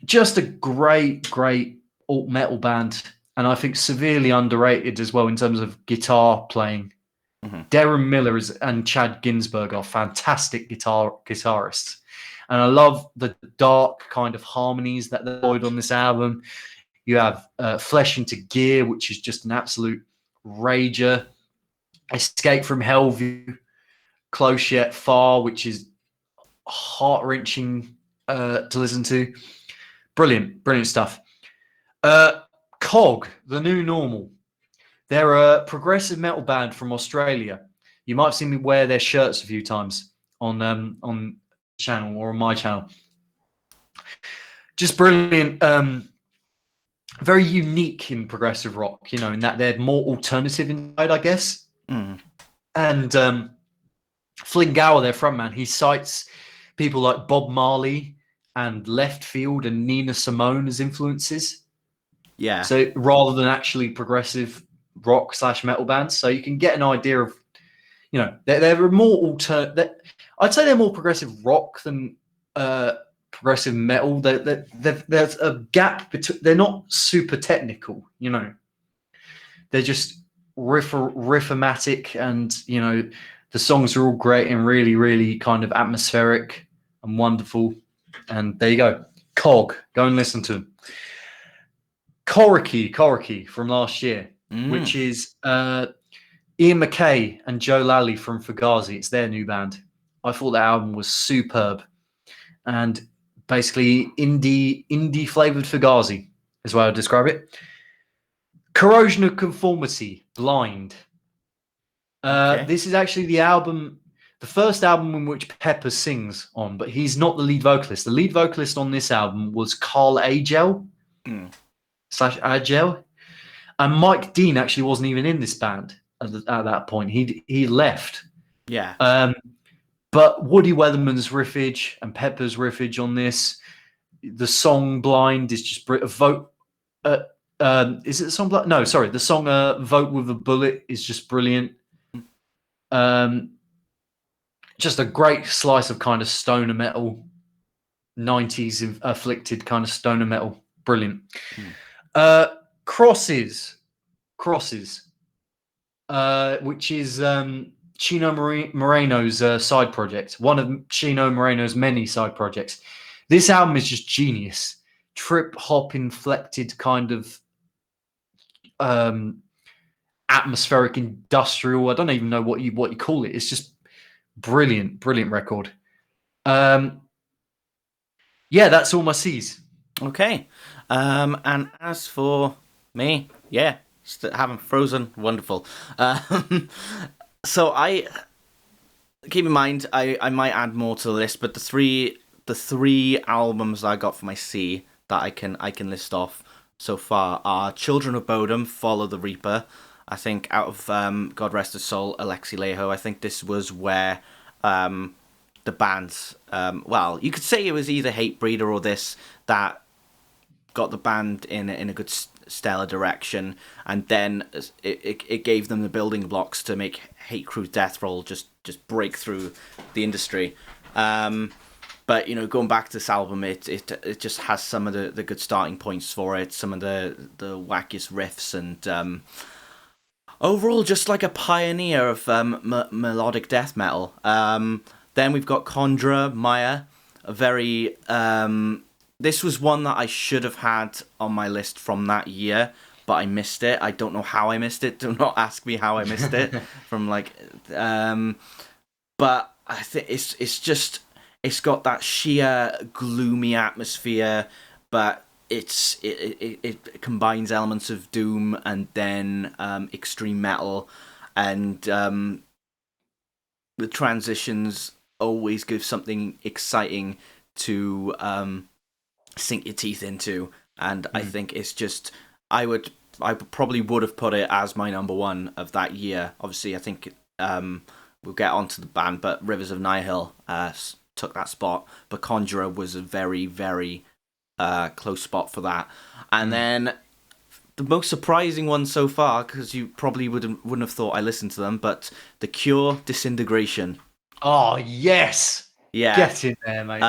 Just a great alt metal band. And I think severely underrated as well in terms of guitar playing Darren Miller and Chad Ginsberg are fantastic guitarists. And I love the dark kind of harmonies that they employed on this album. You have Flesh into Gear, which is just an absolute rager. Escape from Hellview, Close Yet Far, which is heart-wrenching to listen to. Brilliant stuff. Cog, The New Normal. They're a progressive metal band from Australia. You might have seen me wear their shirts a few times on the channel or on my channel. Just brilliant. Very unique in progressive rock, in that they're more alternative inside, I guess. And Flynn Gower, their frontman, he cites people like Bob Marley and Left Field and Nina Simone as influences. Yeah. So rather than actually progressive rock / metal bands, so you can get an idea of, they're more I'd say they're more progressive rock than progressive metal. There's a gap between. They're not super technical, They're just riffomatic, and the songs are all great and really, really kind of atmospheric and wonderful. And there you go. Cog, go and listen to them. Coraki from last year, which is Ian McKay and Joe Lally from Fugazi. It's their new band. I thought that album was superb, and basically indie flavored Fugazi is the way I would describe it. Corrosion of Conformity, Blind. This is actually the first album in which Pepper sings on, but he's not the lead vocalist. The lead vocalist on this album was Carl Agel / Agel, and Mike Dean actually wasn't even in this band at that point. He left. Yeah. But Woody Weatherman's riffage and Pepper's riffage on this, the song "Blind" is just vote. Is it the song? No, sorry. The song "Vote with a Bullet" is just brilliant. Just a great slice of kind of stoner metal, 90s afflicted kind of stoner metal. Brilliant. Crosses, which is Chino Moreno's side project, one of Chino Moreno's many side projects. This album is just genius. Trip hop inflected kind of atmospheric industrial. I don't even know what you call it. It's just brilliant record. Yeah, that's all my C's. Okay. And as for me, yeah, having Frozen, wonderful. So I keep in mind I might add more to the list, but the three albums I got for my C that I can list off so far are Children of Bodom, Follow the Reaper. I think out of God Rest His Soul, Alexi Laiho, I think this was where the band's well, you could say it was either Hatebreeder or this that got the band in a good stellar direction, and then it gave them the building blocks to make Hate Crew Death Roll just break through the industry. But going back to this album, it just has some of the good starting points for it, some of the wackiest riffs, and overall just like a pioneer of melodic death metal. Then we've got Conjurer, Maya, a very this was one that I should have had on my list from that year, but I missed it. I don't know how I missed it. Do not ask me how I missed it. But I think it's got that sheer gloomy atmosphere, but it combines elements of doom and then extreme metal, and the transitions always give something exciting to sink your teeth into, and I think it's just I probably would have put it as my number one of that year. Obviously, I think we'll get onto the band, but Rivers of Nihil took that spot, but Conjurer was a very, very close spot for that. And then the most surprising one so far, because you probably wouldn't have thought I listened to them, but The Cure, Disintegration. Oh yes, yeah, get in there, mate.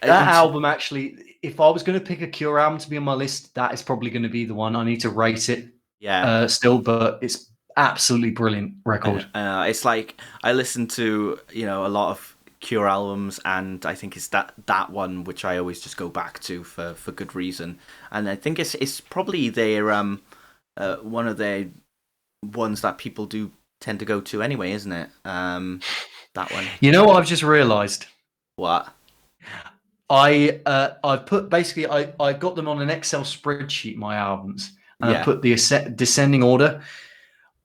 That album, actually, if I was going to pick a Cure album to be on my list, that is probably going to be the one. I need to rate it, yeah, still, but it's absolutely brilliant record. It's like I listen to a lot of Cure albums, and I think it's that one which I always just go back to for good reason. And I think it's probably their one of their ones that people do tend to go to anyway, isn't it? That one. You know what I've just realised? What? I put basically I got them on an Excel spreadsheet, my albums, and I Yeah. put the descending order.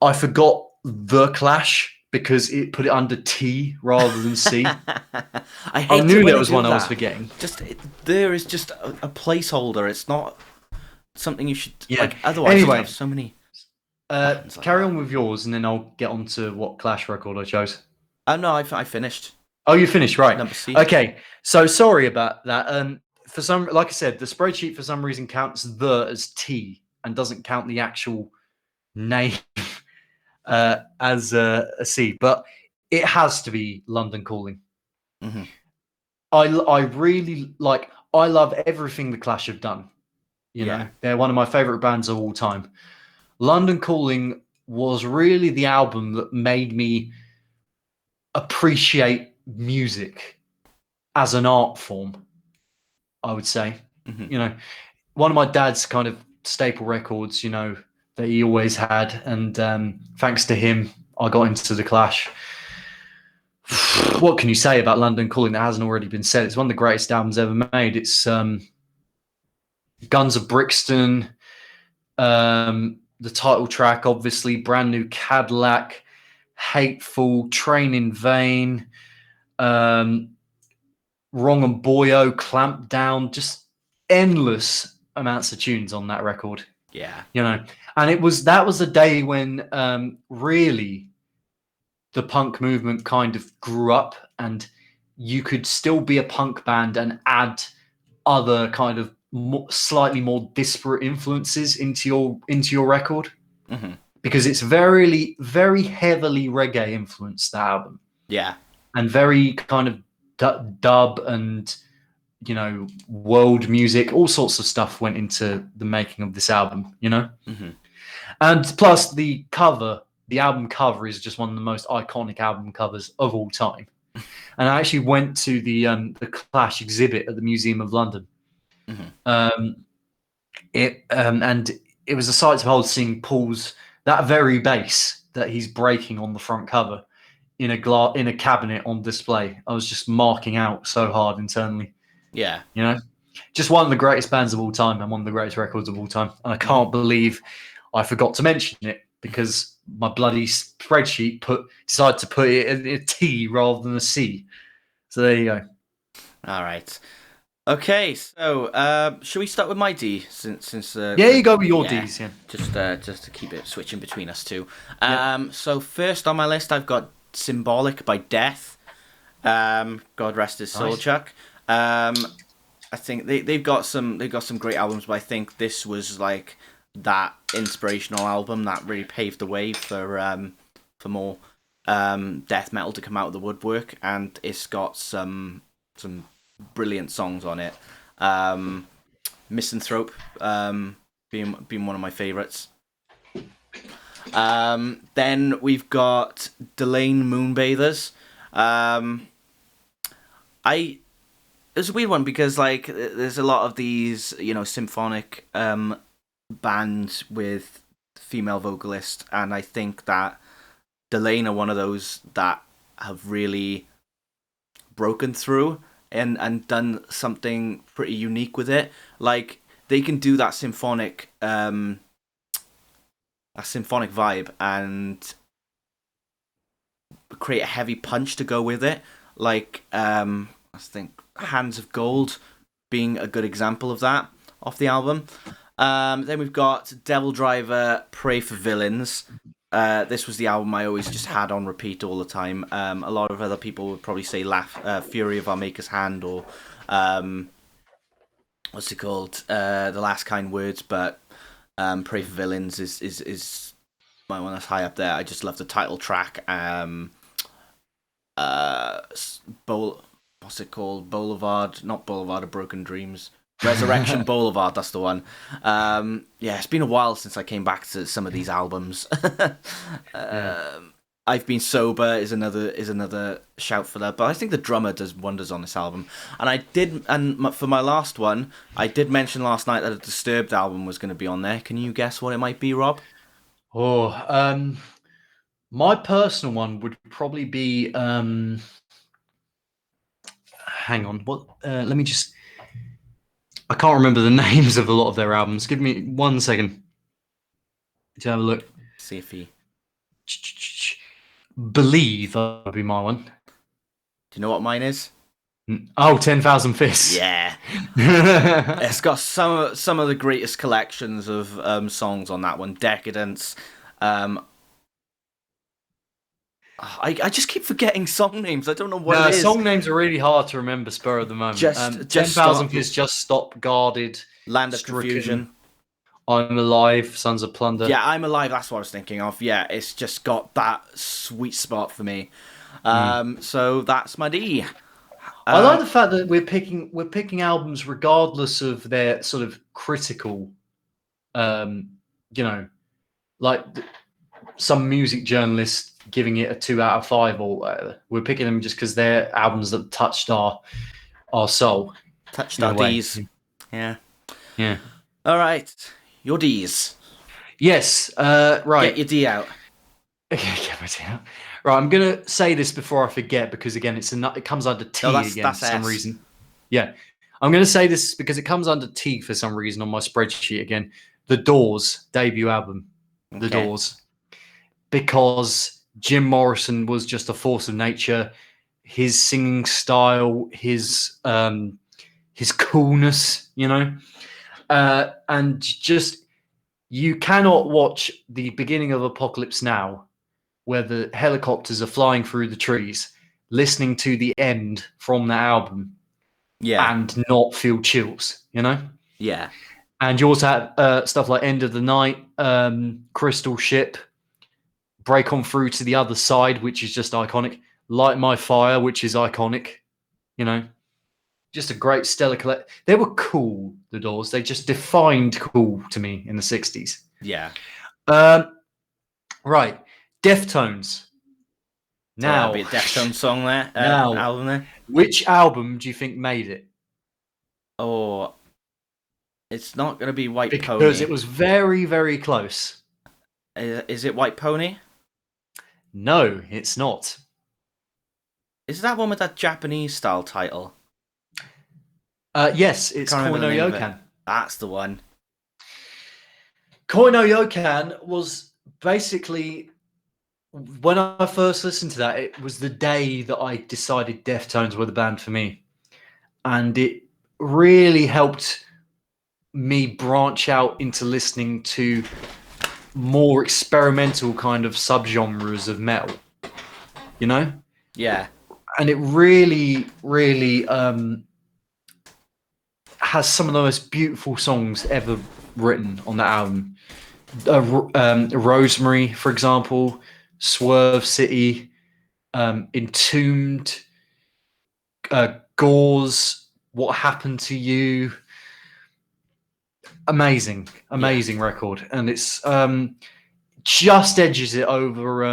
I forgot The Clash because it put it under T rather than C. I I hate it knew when there they was do one I was that. forgetting. There is just a placeholder. It's not something you should Yeah. like. Otherwise, you'd Anyway, have so many bands like carry that. on with yours, and then I'll get on to what Clash record I chose. Oh no, I finished Oh, you finished, right? number C. Okay. So sorry about that. For some, like I said, the spreadsheet for some reason counts the as T and doesn't count the actual name as a C. But it has to be London Calling. Mm-hmm. I really like. I love everything the Clash have done. You Yeah. know, they're one of my favorite bands of all time. London Calling was really the album that made me appreciate music as an art form, I would say. Mm-hmm. You know, one of my dad's kind of staple records, that he always had. And thanks to him, I got into The Clash. What can you say about London Calling that hasn't already been said? It's one of the greatest albums ever made. It's Guns of Brixton, the title track, obviously, Brand New Cadillac, Hateful, Train in Vain, Wrong and Boyo, Clamp Down, just endless amounts of tunes on that record. Yeah. And that was a day when really the punk movement kind of grew up, and you could still be a punk band and add other kind of slightly more disparate influences into your record, Mm-hmm. because it's very very heavily reggae influenced, the album, Yeah. and very kind of dub and world music, all sorts of stuff went into the making of this album, Mm-hmm. and plus the album cover is just one of the most iconic album covers of all time. And I actually went to the Clash exhibit at the Museum of London. Mm-hmm. And it was a sight to behold, seeing Paul's that very bass that he's breaking on the front cover in a cabinet on display. I was just marking out so hard internally. Yeah. Just one of the greatest bands of all time and one of the greatest records of all time. And I can't believe I forgot to mention it, because my bloody spreadsheet decided to put it in a T rather than a C. So there you go. All right. Okay, so should we start with my D since Yeah, you go with your Ds. Yeah. just to keep it switching between us two. So first on my list I've got Symbolic by Death. God rest his soul, Nice. Chuck. I think they've got some great albums, but I think this was like that inspirational album that really paved the way for more death metal to come out of the woodwork, and it's got some brilliant songs on it. Misanthrope being one of my favorites. Then we've got Delane Moonbathers. It's a weird one because like there's a lot of these symphonic bands with female vocalists, and I think that Delane are one of those that have really broken through and done something pretty unique with it. Like they can do that symphonic vibe and create a heavy punch to go with it. Like I think Hands of Gold being a good example of that off the album. Then we've got Devil Driver, Pray for Villains. This was the album I always just had on repeat all the time. A lot of other people would probably say Fury of Our Maker's Hand, or what's it called? The Last Kind Words, but Pray for Villains is my one that's high up there. I just love the title track. What's it called? Boulevard, not Boulevard of Broken Dreams. Resurrection Boulevard, that's the one. Yeah, it's been a while since I came back to some of these albums. Yeah. I've Been Sober is another shout for that, but I think the drummer does wonders on this album. And for my last one, I did mention last night that a Disturbed album was going to be on there. Can you guess what it might be, Rob? Oh, my personal one would probably be. Hang on, what? Let me just. I can't remember the names of a lot of their albums. Give me 1 second to have a look. See if he. Believe that would be my one. Do you know what mine is? Oh, 10,000 Fists. Yeah. It's got some of the greatest collections of songs on that one. Decadence. I just keep forgetting song names. I don't know what it is. Song names are really hard to remember spur of the moment. Just 10,000 Fists, Just Stop, Guarded, Land of Stricken, Confusion. I'm Alive, Sons of Plunder. Yeah, I'm Alive, that's what I was thinking of. Yeah, it's just got that sweet spot for me. So that's my D. I like the fact that we're picking albums regardless of their sort of critical, like some music journalists giving it a 2 out of 5 or whatever. We're picking them just because they're albums that touched our soul. Touched our D's. Yeah. Yeah. All right. Your D's. Yes. Right. Get your D out. Okay, get my D out. Right, I'm gonna say this before I forget because again, it comes under T again for some reason. Yeah, I'm gonna say this because it comes under T for some reason on my spreadsheet again. The Doors debut album, The Doors, because Jim Morrison was just a force of nature. His singing style, his coolness, and just you cannot watch the beginning of Apocalypse Now, where the helicopters are flying through the trees, listening to the end from the album, and not feel chills, Yeah. And you also have stuff like End of the Night, Crystal Ship, Break On Through to the Other Side, which is just iconic, Light My Fire, which is iconic, just a great stellar collect. They were cool, the Doors. They just defined cool to me in the 60s. Yeah. Right. Deftones. Now, be a Deftones song there. Album there. Which album do you think made it? Oh, it's not going to be White Pony. Because it was very, very close. Is it White Pony? No, it's not. Is that one with that Japanese style title? Yes, it's Koi no Yokan. That's the one. Koi no Yokan was basically, when I first listened to that, it was the day that I decided Deftones were the band for me. And it really helped me branch out into listening to more experimental kind of subgenres of metal, Yeah. And it really, really has some of the most beautiful songs ever written on that album. Rosemary, for example, Swerve City, Entombed, Gauze, What Happened to You. Amazing record. And it's just edges it over.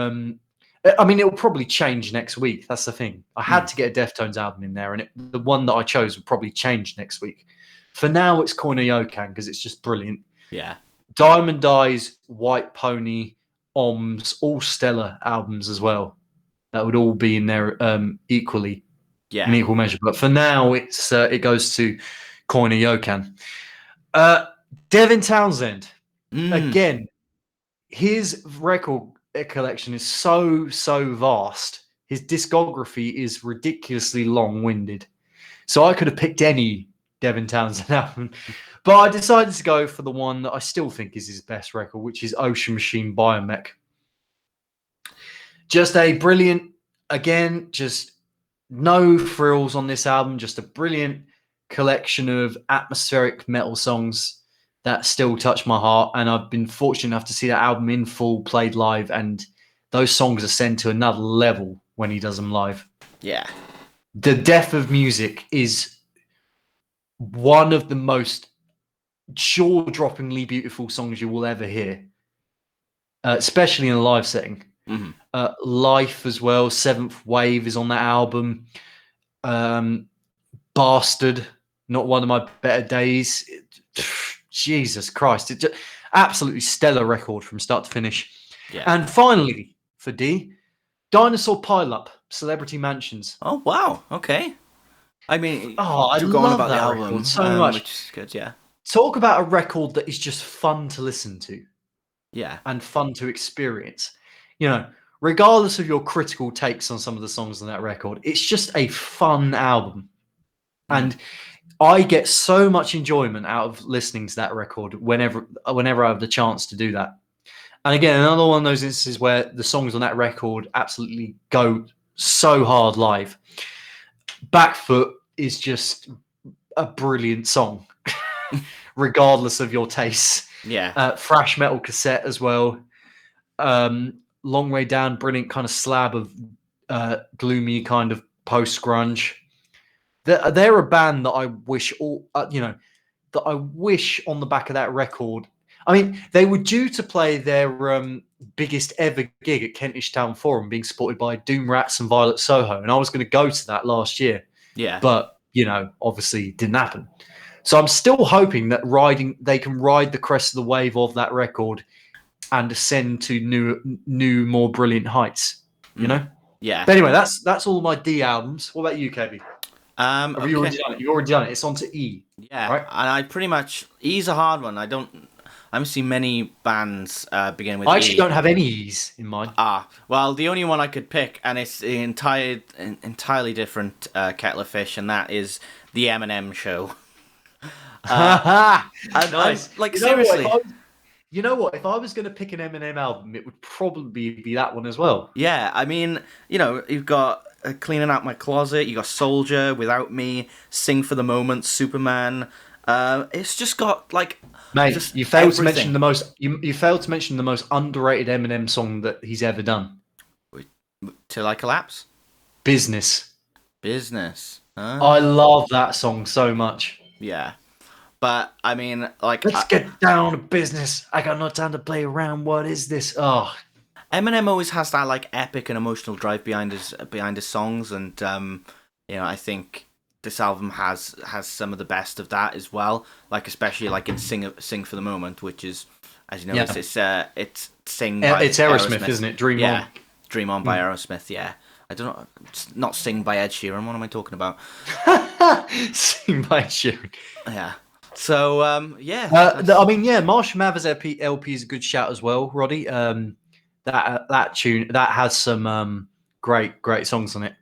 It'll probably change next week. That's the thing. I had to get a Deftones album in there, and the one that I chose would probably change next week. For now, it's Koi no Yokan because it's just brilliant. Yeah. Diamond Eyes, White Pony, OMS, all stellar albums as well. That would all be in there equally, in equal measure. But for now, it goes to Koi no Yokan. Devin Townsend, again, his record collection is so vast. His discography is ridiculously long-winded. So I could have picked any Devin Townsend album, but I decided to go for the one that I still think is his best record, which is Ocean Machine Biomech. Just a brilliant, again, just no frills on this album, just a brilliant collection of atmospheric metal songs that still touch my heart. And I've been fortunate enough to see that album in full, played live, and those songs ascend to another level when he does them live. Yeah. The depth of music is one of the most jaw-droppingly beautiful songs you will ever hear, especially in a live setting. Mhm. Life as well. Seventh Wave is on that album. Bastard, not one of my better days. Jesus Christ, it's just absolutely stellar record from start to finish. Yeah. And finally, for D, Dinosaur Pileup, Celebrity Mansions. Oh wow. Okay. I mean, Oh, I you go on love about the that record album, so much. which is good. Yeah. Talk about a record that is just fun to listen to Yeah. and fun to experience. You know, regardless of your critical takes on some of the songs on that record, it's just a fun album. And I get so much enjoyment out of listening to that record whenever I have the chance to do that. And again, another one of those instances where the songs on that record absolutely go so hard live. Back Foot is just a brilliant song, regardless of your tastes. Yeah. Thrash Metal Cassette as well. Long Way Down, brilliant kind of slab of gloomy kind of post grunge. They're a band that I wish that I wish on the back of that record. I mean, they were due to play their biggest ever gig at Kentish Town Forum, being supported by Doom Rats and Violet Soho, and I was going to go to that last year, Yeah. but obviously it didn't happen. So I'm still hoping that they can ride the crest of the wave of that record and ascend to new, more brilliant heights. You know. Yeah. But anyway, that's all my D albums. What about you, KB? Have Okay. you already done it? You've already done it. It's on to E. Yeah, Right? and I pretty much E's a hard one. I haven't seen many bands begin with I actually E. don't have any E's in mind. Well, the only one I could pick, and it's the entirely different kettle of fish, and that is the Eminem Show. Nice. Like, You know what? seriously. You know what? If I was going to pick an Eminem album, it would probably be that one as well. Yeah, I mean, you've got Cleaning Out My Closet, you got Soldier, Without Me, Sing for the Moment, Superman. It's just got like, Mate, just you failed to everything. mention the most. You failed to mention the most underrated Eminem song that he's ever done. Till I Collapse. Business. I love that song so much. Yeah, but I mean, like, Let's get down to business. I got no time to play around. What is this? Oh, Eminem always has that like epic and emotional drive behind his songs, and I think this album has some of the best of that as well. Like, especially like in Sing for the Moment, which is, as you know, it's Sing by it's Aerosmith, isn't it? Dream On. Dream On by Aerosmith. Yeah, I don't know, it's not Sing by Ed Sheeran. What am I talking about? Sing by Ed Sheeran. Yeah. So yeah. I mean, yeah, Marshall Mathers LP is a good shout as well, Roddy. That tune that has some great songs on it.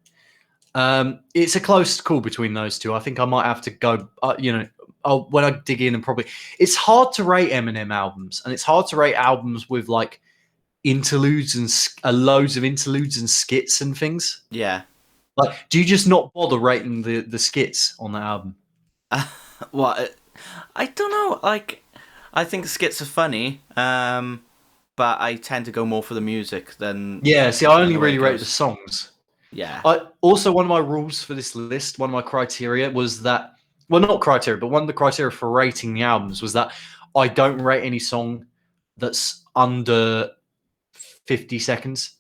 It's a close call between those two. I think I might have to go. When I dig in, and probably it's hard to rate Eminem albums, and it's hard to rate albums with like interludes and loads of interludes and skits and things. Yeah. Like, do you just not bother rating the skits on that album? What? I don't know. Like, I think skits are funny, but I tend to go more for the music than. Yeah. See, I only really rate the songs. Yeah. Also, one of my rules for this list, one of my criteria was that, well, not criteria, but one of the criteria for rating the albums was that I don't rate any song that's under 50 seconds,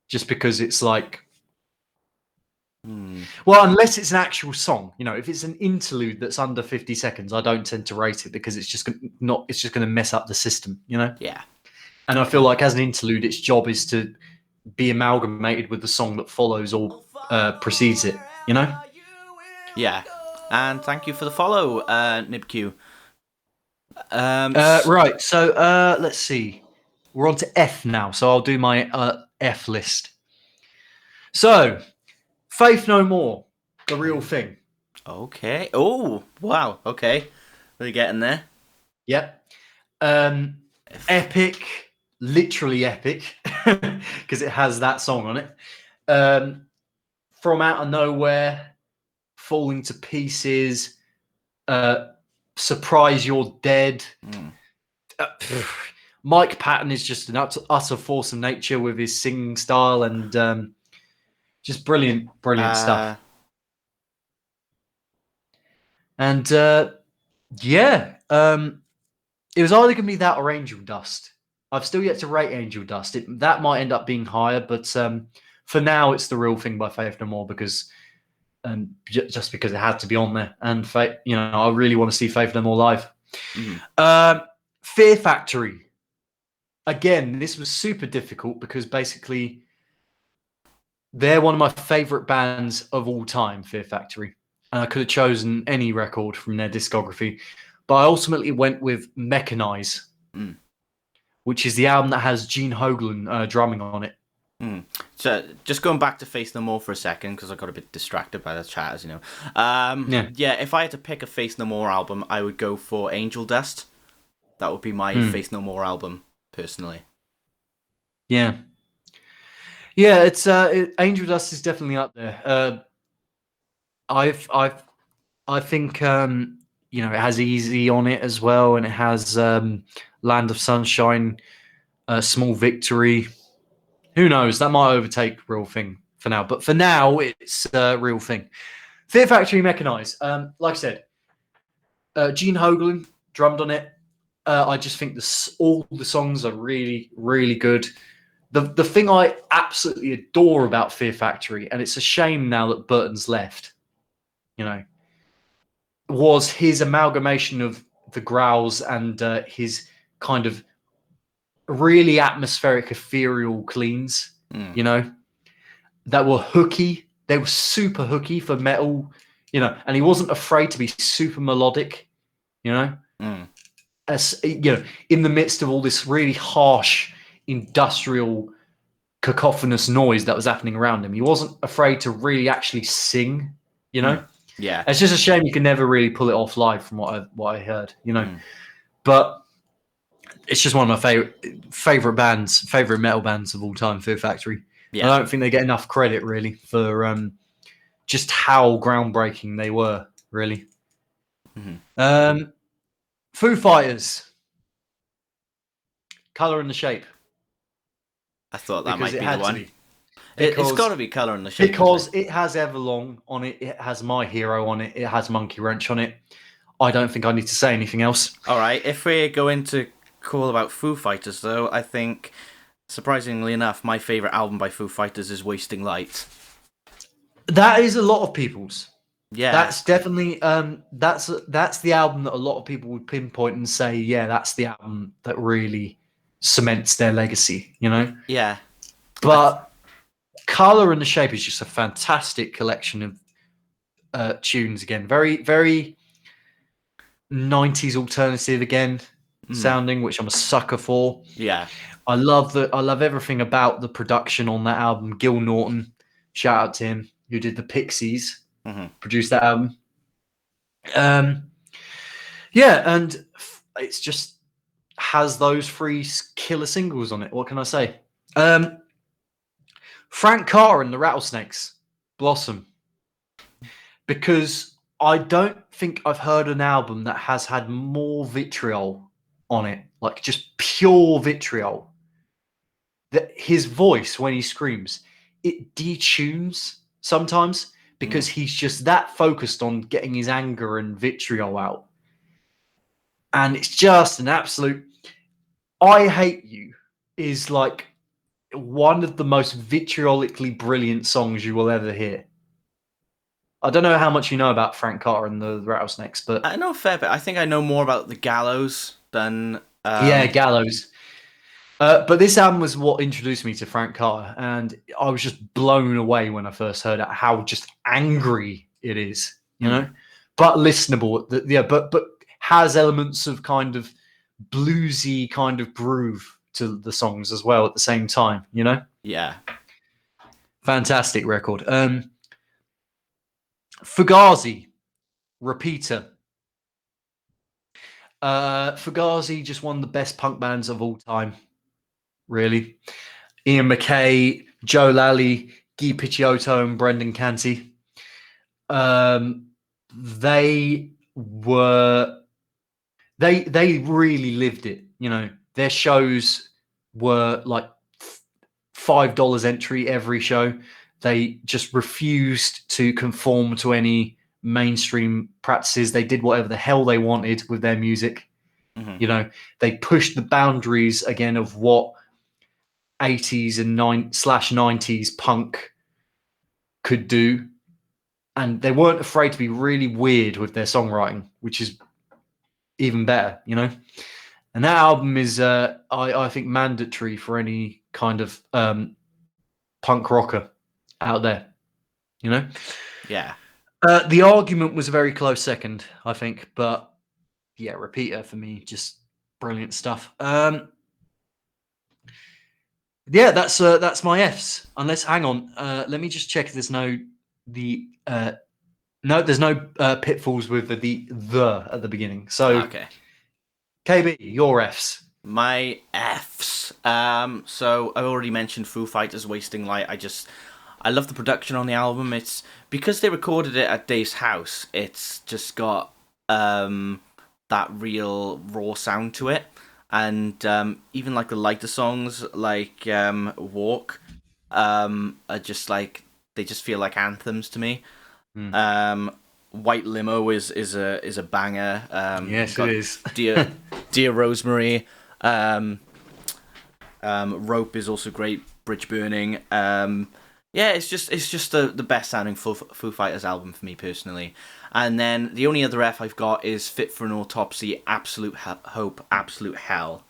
just because it's like, well, unless it's an actual song, if it's an interlude that's under 50 seconds, I don't tend to rate it because it's just going to mess up the system, Yeah. And I feel like as an interlude, its job is to be amalgamated with the song that follows or precedes it, Yeah. And thank you for the follow, NibQ. Right, so let's see. We're on to F now, so I'll do my F list. So, Faith No More, The Real Thing. Okay. Oh, wow. Okay. We're getting there. Yep. Epic, literally epic, because it has that song on it. From Out of Nowhere, Falling to Pieces, Surprise You're Dead. Mike Patton is just an utter force of nature with his singing style and just brilliant stuff. And yeah, it was either going to be that or Angel Dust. I've still yet to rate Angel Dust. That might end up being higher, but for now, it's The Real Thing by Faith No More because just because it had to be on there. And I really want to see Faith No More live. Fear Factory. Again, this was super difficult because basically they're one of my favorite bands of all time, Fear Factory. And I could have chosen any record from their discography, but I ultimately went with Mechanize, which is the album that has Gene Hoglan drumming on it. So just going back to Faith No More for a second, because I got a bit distracted by the chat, as you know. Yeah, if I had to pick a Faith No More album, I would go for Angel Dust. That would be my Faith No More album, personally. Yeah. Yeah, it's Angel Dust is definitely up there. I think it has Easy on it as well, and it has Land of Sunshine, Small Victory. Who knows? That might overtake Real Thing for now, but for now it's Real Thing. Fear Factory Mechanize. Like I said, Gene Hoglan drummed on it. I just think all the songs are really, really good. The thing I absolutely adore about Fear Factory, and it's a shame now that Burton's left, was his amalgamation of the growls and his kind of really atmospheric, ethereal cleans, that were hooky. They were super hooky for metal, and he wasn't afraid to be super melodic, As in the midst of all this really harsh industrial cacophonous noise that was happening around him. He wasn't afraid to really actually sing, Yeah. It's just a shame you can never really pull it off live from what I heard, But it's just one of my favorite metal bands of all time, Fear Factory. Yeah. I don't think they get enough credit really for just how groundbreaking they were, really. Foo Fighters, Color and the Shape. I thought that might be the one. It's got to be Color and the Shape. Because it has Everlong on it. It has My Hero on it. It has Monkey Wrench on it. I don't think I need to say anything else. All right. If we go into call about Foo Fighters, though, I think, surprisingly enough, my favourite album by Foo Fighters is Wasting Light. That is a lot of people's. Yeah. That's definitely that's the album that a lot of people would pinpoint and say, yeah, that's the album that really cements their legacy, Yeah. But Color and the Shape is just a fantastic collection of tunes again. Very, very 90s alternative again sounding, which I'm a sucker for. Yeah. I love everything about the production on that album. Gil Norton, shout out to him, who did the Pixies, produced that album. Yeah, and it's just has those 3 killer singles on it. What can I say? Frank Carr and the Rattlesnakes, Blossom. Because I don't think I've heard an album that has had more vitriol on it, like just pure vitriol. That his voice, when he screams, it detunes sometimes because he's just that focused on getting his anger and vitriol out. And it's just an absolute... I Hate You is like one of the most vitriolically brilliant songs you will ever hear. I don't know how much you know about Frank Carter and the Rattlesnakes, but... I know a fair bit. I think I know more about the Gallows than... Yeah, Gallows. But this album was what introduced me to Frank Carter, and I was just blown away when I first heard it, how just angry it is, but listenable. But has elements of kind of bluesy kind of groove to the songs as well at the same time, Yeah. Fantastic record. Fugazi, Repeater. Fugazi, just one of the best punk bands of all time, really. Ian MacKaye, Joe Lally, Guy Picciotto, and Brendan Canty. They really lived it. Their shows were like $5 entry every show. They just refused to conform to any mainstream practices. They did whatever the hell they wanted with their music. Mhm. You know, they pushed the boundaries again of what 80s and /90s punk could do. And they weren't afraid to be really weird with their songwriting, which is even better, you know? And that album is, I think, mandatory for any kind of punk rocker out there, you know? Yeah. The Argument was a very close second, I think. But yeah, Repeater for me, just brilliant stuff. Yeah, that's my Fs. Unless, hang on, let me just check if there's no there's no pitfalls with the at the beginning. So Okay. KB, your Fs. My Fs. So I already mentioned Foo Fighters Wasting Light. I love the production on the album. It's because they recorded it at Dave's house. It's just got that real raw sound to it, and even like the lighter songs like Walk, are just like they just feel like anthems to me. Mm. White Limo is a banger. Yes, it Got is. Dear Rosemary. Rope is also great. Bridge Burning. Yeah, it's just the best sounding Foo Fighters album for me personally. And then the only other F I've got is Fit for an Autopsy, Absolute Hope, Absolute Hell.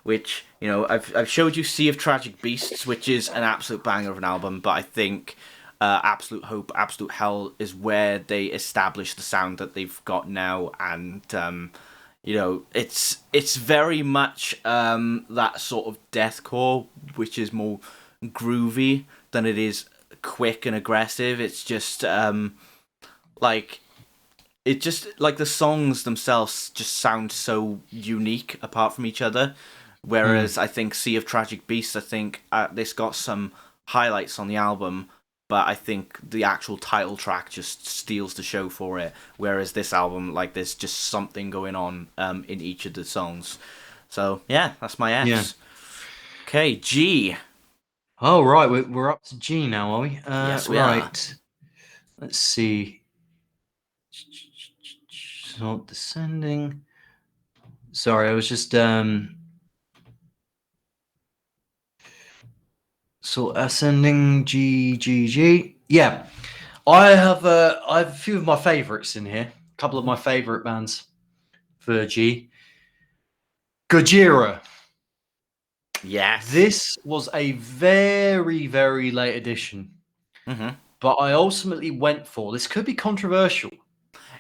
Which, you know, I've showed you Sea of Tragic Beasts, which is an absolute banger of an album, but I think Absolute Hope, Absolute Hell is where they establish the sound that they've got now, and you know, it's very much that sort of deathcore, which is more groovy than it is quick and aggressive. It's just like the songs themselves just sound so unique apart from each other. Whereas I think Sea of Tragic Beasts, I think this got some highlights on the album, but I think the actual title track just steals the show for it. Whereas this album, like, there's just something going on in each of the songs. So yeah, that's my Fs. Yeah. Okay, G. Oh, right. We're up to G now, are we? Yes, we are. Right. Let's see. It's not descending. Sorry, I was just so ascending G. Yeah. I have a few of my favorites in here. A couple of my favorite bands for G. Gojira. Yes. This was a very, very late edition, Mm-hmm. but I ultimately went for this. Could be controversial.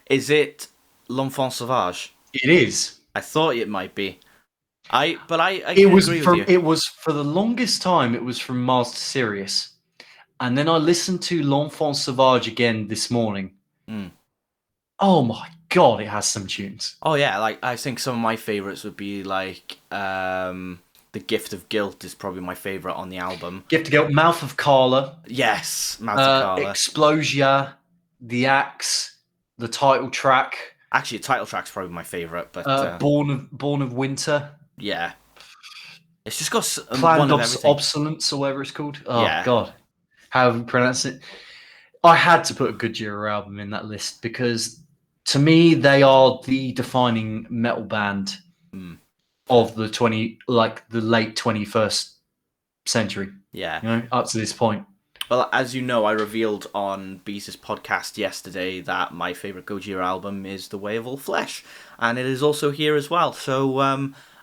Is it L'Enfant Sauvage? It is. I thought it might be. But I It can was agree with from. you. It was for the longest time. It was from Master Sirius, and then I listened to L'Enfant Sauvage again this morning. Mm. Oh my god, it has some tunes. Oh yeah, like I think some of my favorites would be like The Gift of Guilt is probably my favorite on the album. Gift of Guilt, Mouth of Carla, Yes, Mazakala. Explosia, The Axe, the title track, Actually, the title track's probably my favorite, but Born of Winter, yeah, it's just got Planned one of everything. Obsolence or whatever it's called. Oh Yeah. god, how do you pronounce it? I had to put a Gojira album in that list because to me they are the defining metal band of the the late 21st century. Yeah. You know, up to this point. Well, as you know, I revealed on Beez's podcast yesterday that my favorite Gojira album is The Way of All Flesh, and it is also here as well. So,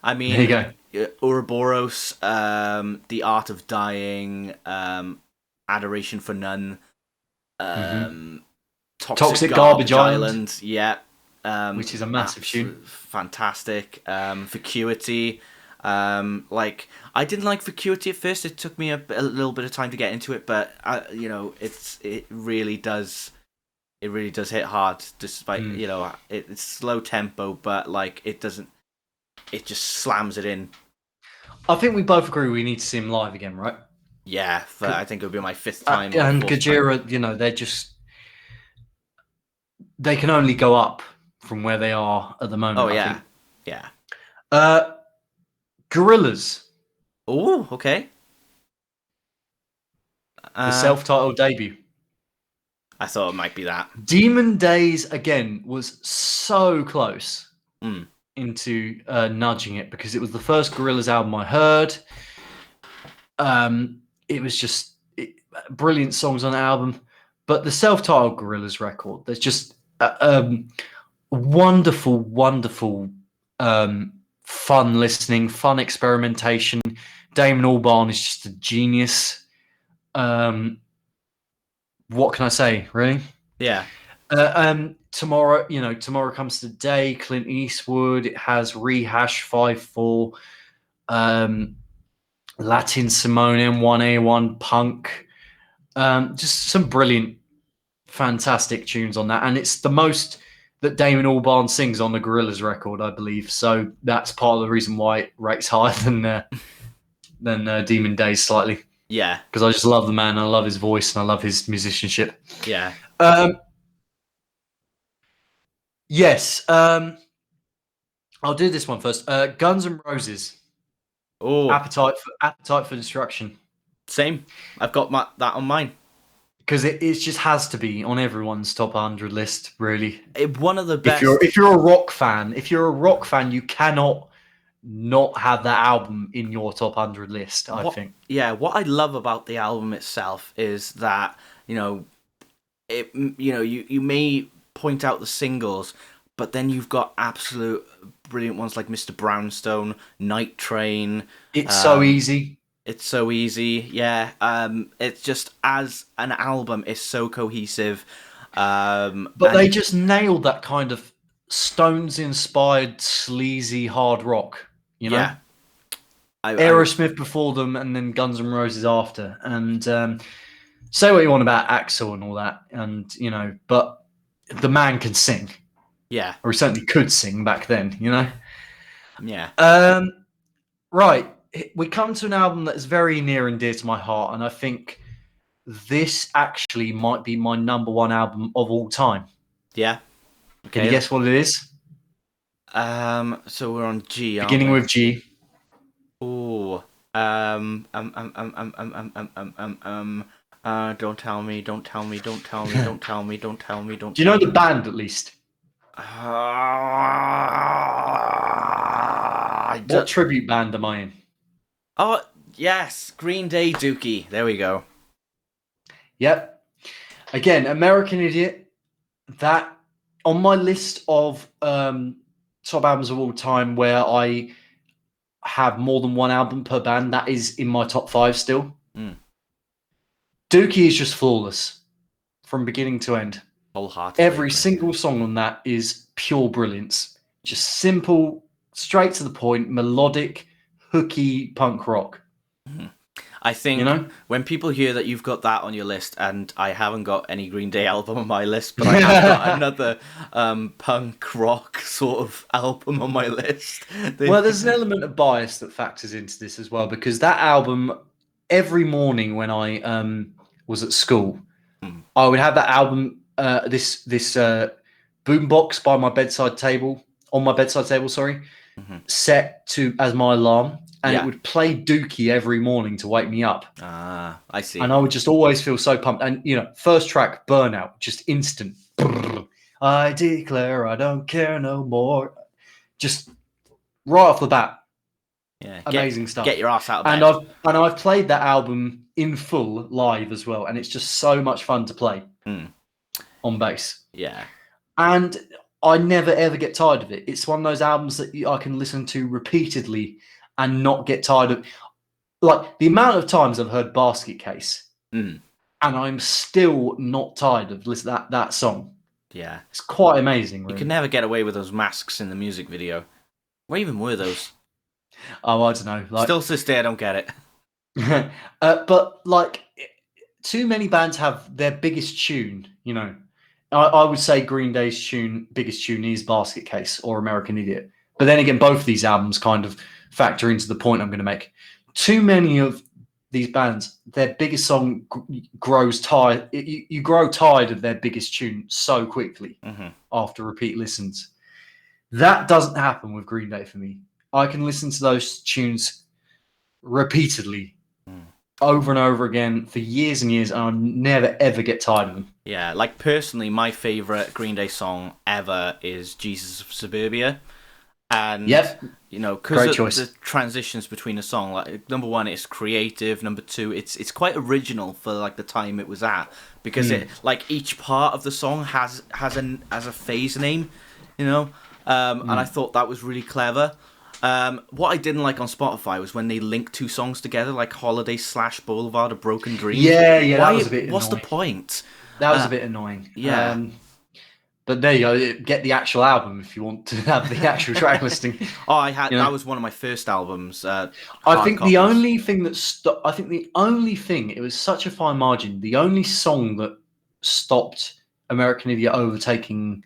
I mean, There you go. Ouroboros, The Art of Dying, Adoration for None, Toxic Garbage Island, yeah, which is a massive tune. fantastic. Vacuity. Like, I didn't like Vacuity at first. It took me a little bit of time to get into it, but you know, it really does hit hard. Despite you know, it's slow tempo, but like it just slams it in. I think we both agree we need to see him live again, right? Yeah, I think it'll be my fifth time. And fourth Gojira, time. you know, they can only go up from where they are at the moment. Oh I yeah, think. yeah. Gorillaz. Oh, okay. The self-titled debut. I thought it might be that. Demon Days again was so close Mm. into nudging it because it was the first Gorillaz album I heard. It was just brilliant songs on the album, but the self-titled Gorillaz record, there's just wonderful, wonderful, fun listening, fun experimentation. Damon Albarn is just a genius. What can I say, really? Yeah. Tomorrow Comes Today, Clint Eastwood. It has Rehash 5-4, Latin Simone, M1A1, Punk. Just some brilliant, fantastic tunes on that, and it's the most that Damon Albarn sings on the Gorillaz record, I believe. So that's part of the reason why it rates higher than Demon Days slightly. Yeah. Because I just love the man, I love his voice, and I love his musicianship. Yeah. Yes. I'll do this one first. Guns N' Roses. Oh, Appetite for Destruction. same. I've got that on mine. Because it just has to be on everyone's top 100 list, really. One of the best. If you're a rock fan, you cannot not have that album in your top 100 list. I think. Yeah, what I love about the album itself is that you may point out the singles, but then you've got absolute brilliant ones like Mr. Brownstone, Night Train. It's so easy. It's so easy, yeah. It's just, as an album, it's so cohesive. But they just nailed that kind of Stones-inspired, sleazy hard rock, you know? Yeah. Aerosmith before them, and then Guns N' Roses after. And say what you want about Axl and all that, and but the man can sing. Yeah. Or he certainly could sing back then, Yeah. Right. We come to an album that is very near and dear to my heart, and I think this actually might be my number one album of all time. Yeah. Okay. Can you guess what it is? So we're on G. Beginning with G. Oh. Don't tell me. Do you know the band at least? What tribute band am I in? Oh, yes. Green Day, Dookie. There we go. Yep. Again, American Idiot. That, on my list of top albums of all time where I have more than one album per band, that is in my top 5 still. Dookie is just flawless from beginning to end. Wholeheartedly. Every single song on that is pure brilliance. Just simple, straight to the point, melodic, hooky punk rock. I think when people hear that you've got that on your list, and I haven't got any Green Day album on my list, but I have got another punk rock sort of album on my list. Well, there's an element of bias that factors into this as well, because that album, every morning when I was at school, I would have that album, this boombox by my bedside table, set to as my alarm. And it would play Dookie every morning to wake me up. Ah, I see. And I would just always feel so pumped. And, first track, Burnout, just instant. I declare I don't care no more. Just right off the bat. Yeah, amazing stuff. Get your ass out of bed. And I've played that album in full live as well. And it's just so much fun to play on bass. Yeah. And I never, ever get tired of it. It's one of those albums that I can listen to repeatedly and not get tired of. Like, the amount of times I've heard Basket Case, and I'm still not tired of listening to that song. Yeah. It's quite amazing. Really. You can never get away with those masks in the music video. Where even were those? Oh, I don't know. Still to this day, I don't get it. But, too many bands have their biggest tune, I would say Green Day's biggest tune is Basket Case or American Idiot. But then again, both of these albums kind of factor into the point I'm going to make. Too many of these bands, their biggest song grows tired. You grow tired of their biggest tune so quickly after repeat listens. That doesn't happen with Green Day for me. I can listen to those tunes repeatedly over and over again for years and years, and I'll never ever get tired of them. Yeah, like personally, my favorite Green Day song ever is "Jesus of Suburbia," and Yep, because great of choice. the transitions between a song, like number one, it's creative. Number two, it's quite original for like the time it was at, because it like each part of the song has a phase name, you know, and I thought that was really clever. What I didn't like on Spotify was when they linked two songs together, like "Holiday" slash "Boulevard of Broken Dreams." Yeah, yeah, that Why? was a bit What's the annoying. point? That was a Uh, bit annoying. yeah. But there you go. Get the actual album if you want to have the actual track listing. Oh, I had You know, that was one of my first albums, I hard think the copies. only thing that I think the only thing, it was such a fine margin. The only song that stopped American Idiot overtaking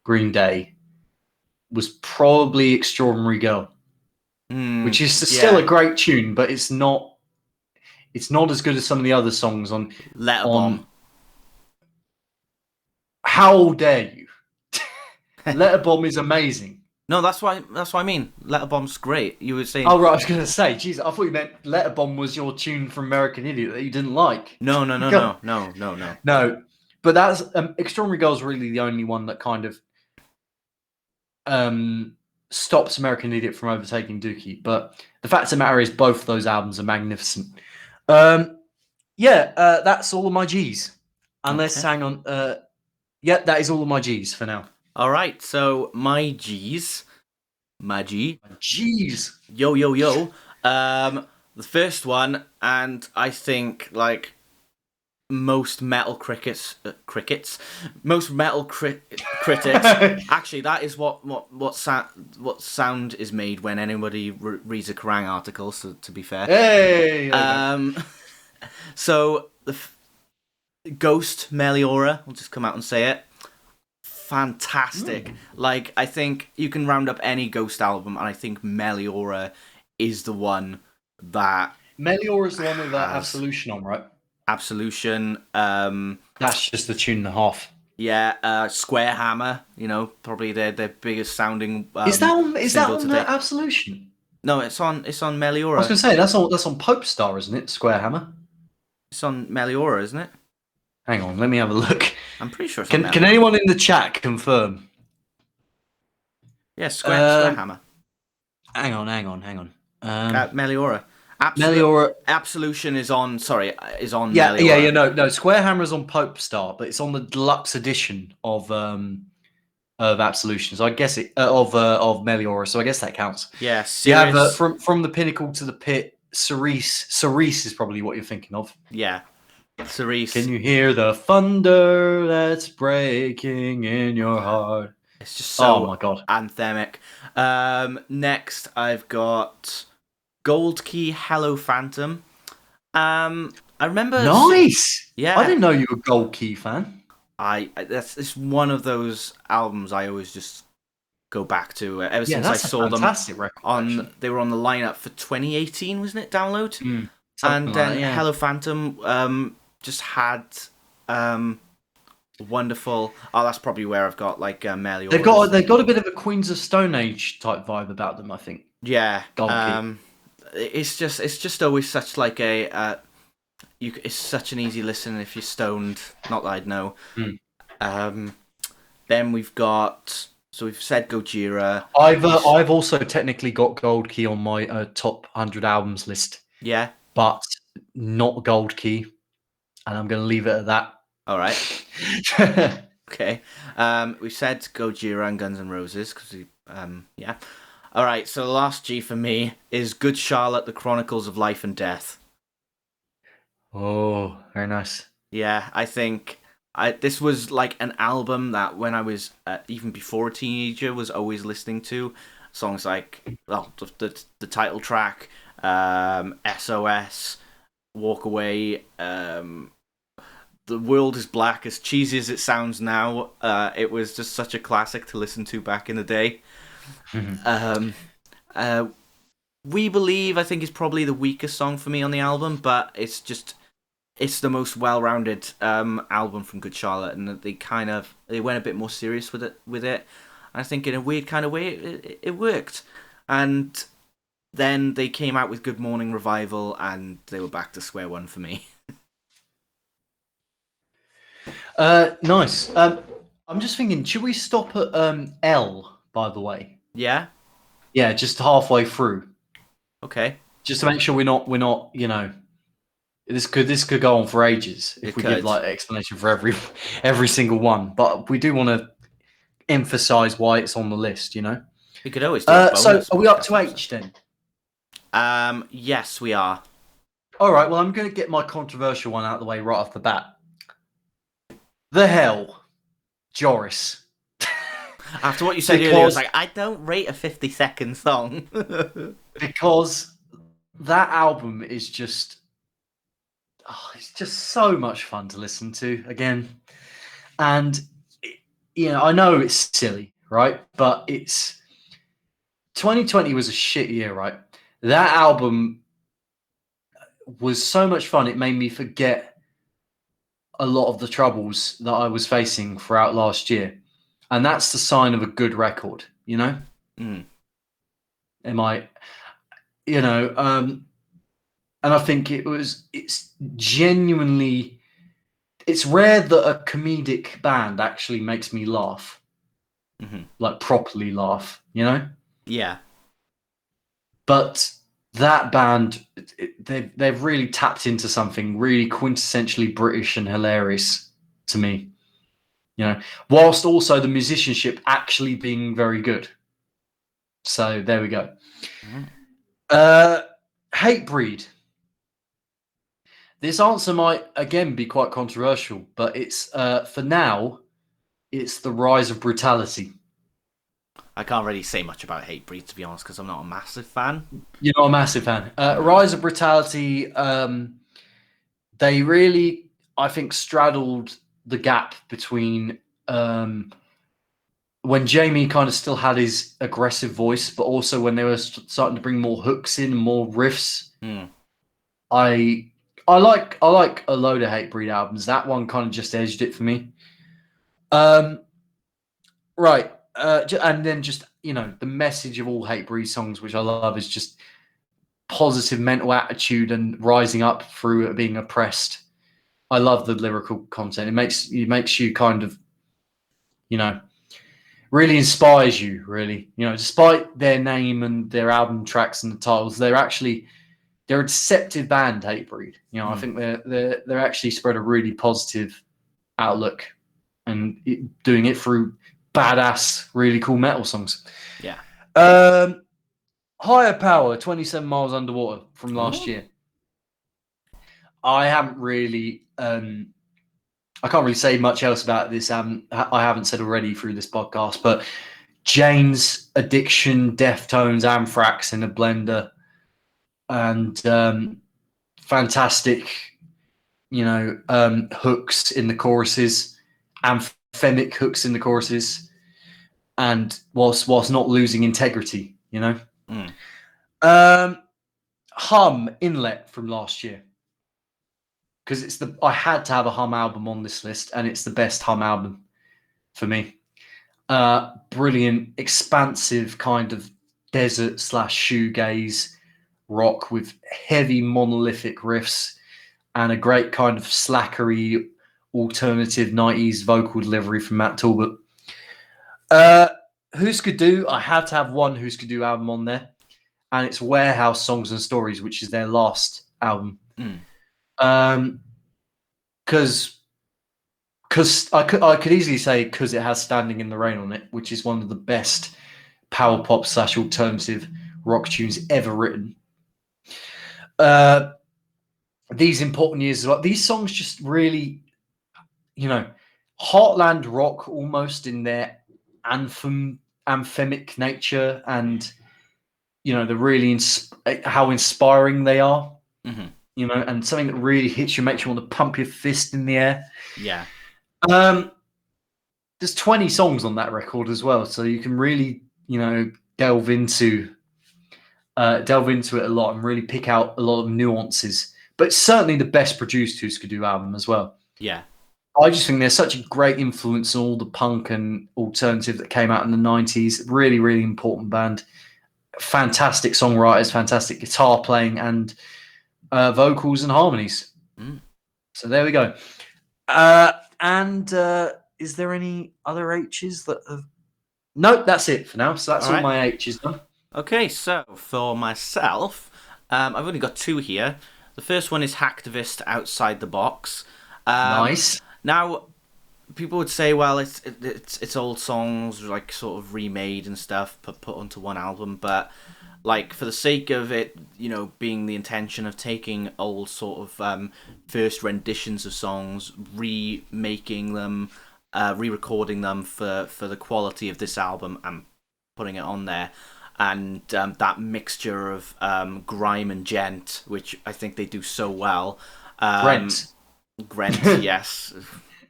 Green Day was probably "Extraordinary Girl," which is still a Yeah, great tune, but it's not. It's not as good as some of the other songs on. Letterbomb. On How dare you? Letterbomb is amazing. No, that's what I mean. Letterbomb's great. You were saying Oh right, I was going to say, geez, I thought you meant "Letterbomb" was your tune from American Idiot that you didn't like. no, no, no, God, no, no, no, no. no, but that's "Extraordinary Girl" is really the only one that kind of stops American Idiot from overtaking Dookie. But the fact of the matter is, both those albums are magnificent. Um, yeah, that's all of my G's. Unless, Okay. hang on, yeah, that is all of my G's for now. All right. So my G's, my G, G's. yo, yo, yo. The first one, and I think like most metal most metal critics. Actually, that is what sound is made when anybody reads a Kerrang article. So to be fair, Hey, there you go. um, so Ghost Meliora, I'll just come out and say it. Fantastic. Like I think you can round up any Ghost album, and I think Meliora is the one that Melior is the one with that has Absolution on, right? Absolution. That's just the tune and a half. Yeah, Square Hammer. Probably their biggest sounding Is that on? Is that single on to date. Absolution? No, it's on I was Meliora. going to say that's on Pope Star, isn't it? Square Hammer. It's on Meliora, isn't it? Hang on, let me have a look. I'm pretty sure it's on Can Meliora. anyone in the chat confirm? Yeah, Square Um, Hammer. hang on. Meliora. Meliora. Absolution is on. Sorry, is on Yeah, yeah, yeah. Meliora. No. Square Hammer is on Pope Star, but it's on the deluxe edition of Absolution. So I guess it of Meliora. So I guess that counts. Yeah, You have Sirius. from the pinnacle to the pit. Cerise is probably what you're thinking of. Yeah, Cerise. Can you hear the thunder that's breaking in your heart? It's just Oh so my god. anthemic. Next, I've got Gold Key Hello Phantom. I remember. Nice. I Yeah, didn't know you were a Gold Key fan. that's it's one of those albums I always just go back to ever Yeah, since I that's a saw them fantastic record, on. actually. They were on the lineup for 2018, wasn't it? Download. Something And like then that, yeah. Hello Phantom just had wonderful. Oh, that's probably where I've got like Melly Auras. They've got a bit of a Queens of Stone Age type vibe about them, I think. Yeah. Gold Key. It's just always such like a it's such an easy listen if you're stoned. Not that I'd know. Mm. Then we've said Gojira. I've also technically got Gold Key on my top 100 albums list, Yeah. but not Gold Key, and I'm going to leave it at that. All right. Okay. We said Gojira and Guns N' Roses because yeah. All right. So the last G for me is Good Charlotte: The Chronicles of Life and Death. Oh, very nice. Yeah, I think this was like an album that when I was even before a teenager was always listening to songs like the title track, SOS, Walk Away, The World Is Black. As cheesy as it sounds now, it was just such a classic to listen to back in the day. um, We Believe, I think, is probably the weakest song for me on the album, but it's the most well-rounded album from Good Charlotte, and they went a bit more serious with it. I think in a weird kind of way it worked, and then they came out with Good Morning Revival, and they were back to square one for me. Nice. I'm just thinking, should we stop at L, by the way? Yeah. Yeah, just halfway through. Okay. Just to make sure we're not, this could go on for ages if It we give could. like explanation for every single one. But we do want to emphasize why it's on the list, We could always do a bonus. So are we up podcast to episode. H then? Yes, we are. All right. Well, I'm going to get my controversial one out of the way right off the bat. The hell, Joris. After what you said earlier, I was like, I don't rate a 50-second song. Because that album is just, it's just so much fun to listen to again. And, I know it's silly, right? But 2020 was a shit year, right? That album was so much fun. It made me forget a lot of the troubles that I was facing throughout last year. And that's the sign of a good record, Mm. And I think it's genuinely, it's rare that a comedic band actually makes me laugh, like properly laugh, Yeah. But that band, they've really tapped into something really quintessentially British and hilarious to me, whilst also the musicianship actually being very good. So there we go. Hatebreed. This answer might again be quite controversial, but it's for now, it's the rise of brutality. I can't really say much about Hatebreed, to be honest, because I'm not a massive fan. You're not a massive fan. Rise of Brutality, they really, I think, straddled the gap between when Jamie kind of still had his aggressive voice, but also when they were starting to bring more hooks in, more riffs. I like a load of Hatebreed albums. That one kind of just edged it for me. Right. And then just, the message of all Hatebreed songs, which I love, is just positive mental attitude and rising up through being oppressed. I love the lyrical content. It makes you kind of, really inspires you, really. Despite their name and their album tracks and the titles, they're a deceptive band, Hatebreed. I think they're actually spread a really positive outlook and doing it through badass, really cool metal songs. Yeah. Higher Power, 27 Miles Underwater from last year. I haven't really, I can't really say much else about this. I haven't said already through this podcast, but Jane's Addiction, Deftones, Anthrax in a blender, and fantastic, hooks in the choruses, anthemic hooks in the choruses, and whilst not losing integrity, Hum Inlet from last year, because I had to have a Hum album on this list, and it's the best Hum album for me. Brilliant, expansive kind of desert / shoegaze rock with heavy monolithic riffs and a great kind of slackery alternative 90s vocal delivery from Matt Talbot. Husker Du, I had to have one Husker Du album on there, and it's Warehouse Songs and Stories, which is their last album. Because I could easily say because it has Standing in the Rain on it, which is one of the best power pop / alternative rock tunes ever written. These Important Years as well. These songs just really, heartland rock almost in their anthemic nature, and the really how inspiring they are. And something that really hits you, makes you want to pump your fist in the air. Yeah. There's 20 songs on that record as well, so you can really, delve into it a lot and really pick out a lot of nuances. But it's certainly the best produced Husker Du album as well. Yeah. I just think there's such a great influence on all the punk and alternative that came out in the 90s. Really, really important band. fantastic songwriters, fantastic guitar playing, and vocals and harmonies. Mm. So there we go. And is there any other H's that have? Nope, that's it for now. So that's All all right. my H's done. Okay, so for myself, I've only got two here. The first one is hacktivist outside the box. Nice. Now, people would say, well, it's old songs like sort of remade and stuff, put onto one album, but like for the sake of it, being the intention of taking old sort of first renditions of songs, remaking them, re-recording them for the quality of this album and putting it on there. And that mixture of grime and gent, which I think they do so well. Brent. Grent, yes.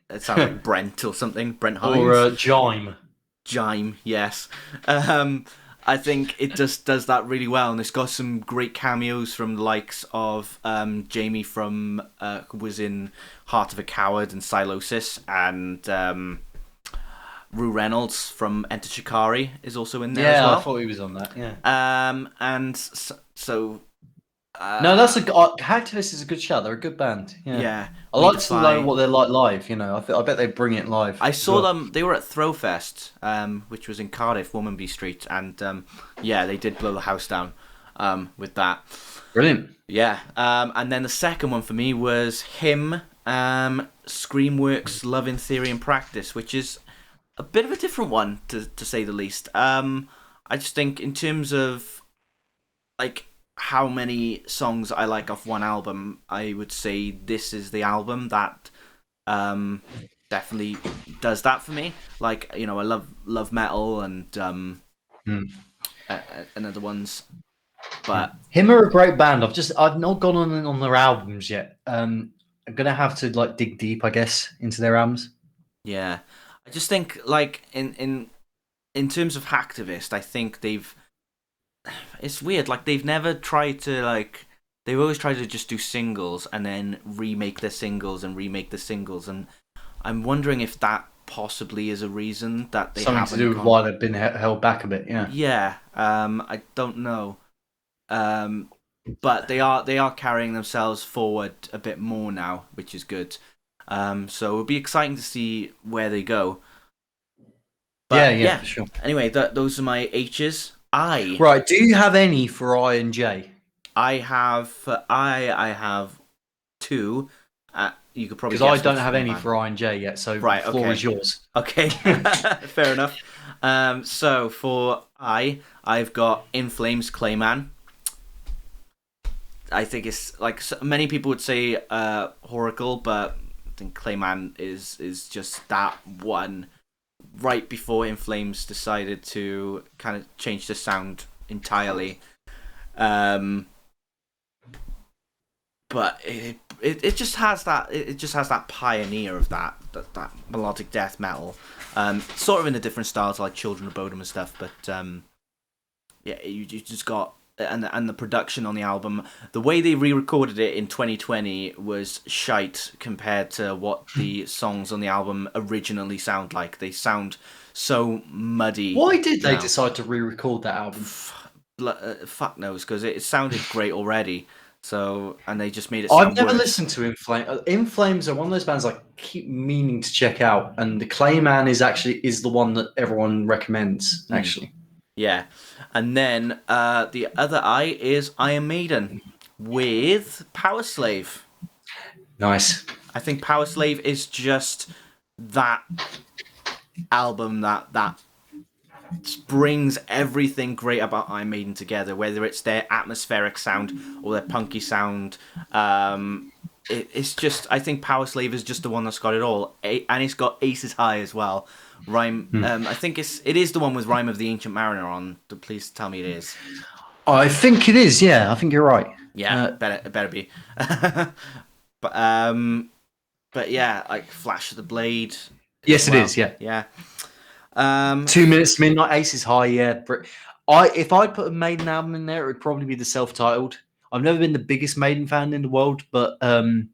It sounds like Brent or something. Brent Hines. Or Jime. Jime, yes. I think it just does that really well, and it's got some great cameos from the likes of Jamie from who was in Heart of a Coward and Silosis, and Rue Reynolds from Enter Shikari is also in there as well. I thought he was on that. Yeah. And so no, that's Hacktivist is a good shout. They're a good band. Yeah. I like to know what they're like live. I bet they bring it live. I saw them. They were at Throwfest, which was in Cardiff, Womanby Street, and they did blow the house down with that. Brilliant. Yeah. And then the second one for me was him, Screamworks' Love in Theory and Practice, which is a bit of a different one to say the least. I just think in terms of like how many songs I like off one album, I would say this is the album that definitely does that for me. Like, I love metal and other ones, but him are a great band. I've not gone on their albums yet. I'm gonna have to dig deep, I guess, into their albums. Yeah, I just think like in terms of Hacktivist, I think it's weird. Like they've never tried to they've always tried to just do singles and then remake the singles and remake the singles, and I'm wondering if that possibly is a reason that they something to do with why they've been held back a bit. Yeah. Yeah. I don't know. But they are carrying themselves forward a bit more now, which is good. So it'll be exciting to see where they go. But, yeah, for sure. Anyway, those are my H's. Right. Do you have any for I and J? I have I have two. You could probably because I don't have any for I and J yet. So the floor is yours. Okay, fair enough. So for I've got In Flames Clayman. I think it's like many people would say Horacle, but I think Clayman is just that one. Right before In Flames decided to kind of change the sound entirely, but it just has that pioneer of that melodic death metal, sort of in a different style to like Children of Bodom and stuff. But you just got. And the production on the album, the way they re-recorded it in 2020 was shite compared to what the songs on the album originally sound like. They sound so muddy. Why did they decide to re-record that album? Fuck knows, because it sounded great already. So, and they just made it. I've never listened to In Flames. In Flames are one of those bands I keep meaning to check out, and the Clayman is the one that everyone recommends. Actually. Yeah, and then the other I is Iron Maiden with Power Slave. Nice. I think Power Slave is just that album that brings everything great about Iron Maiden together, whether it's their atmospheric sound or their punky sound. It's just, I think Power Slave is just the one that's got it all, and it's got Aces High as well. Rhyme. I think it is the one with Rhyme of the Ancient Mariner on. Please tell me it is. I think it is. Yeah, I think you're right. Yeah, it better be. but yeah, like Flash of the Blade. Yes, it is. Yeah. Yeah. 2 Minutes to Midnight, Aces High. Yeah. If I'd put a Maiden album in there, it would probably be the self-titled. I've never been the biggest Maiden fan in the world, but the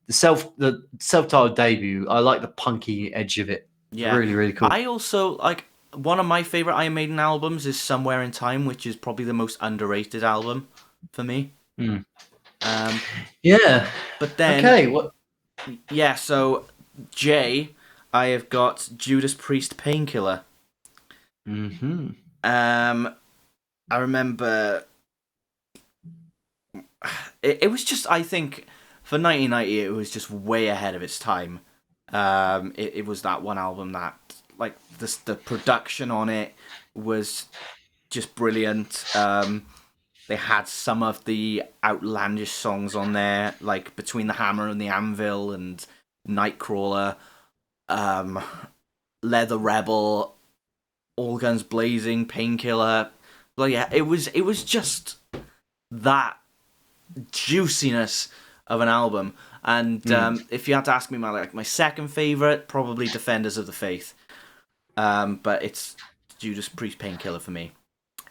self-titled debut, I like the punky edge of it. Yeah, really, really cool. I also like one of my favorite Iron Maiden albums is Somewhere in Time, which is probably the most underrated album for me. Mm. Um, Yeah. but then, Okay. What? yeah, so Jay, I have got Judas Priest Painkiller. Hmm. I remember it was just, I think, for 1990, it was just way ahead of its time. It was that one album that, like, the production on it was just brilliant. They had some of the outlandish songs on there, like Between the Hammer and the Anvil and Nightcrawler, um, Leather Rebel, All Guns Blazing, Painkiller. Well, yeah, it was just that juiciness of an album. And if you had to ask me my second favorite, probably Defenders of the Faith. But it's Judas Priest Painkiller for me.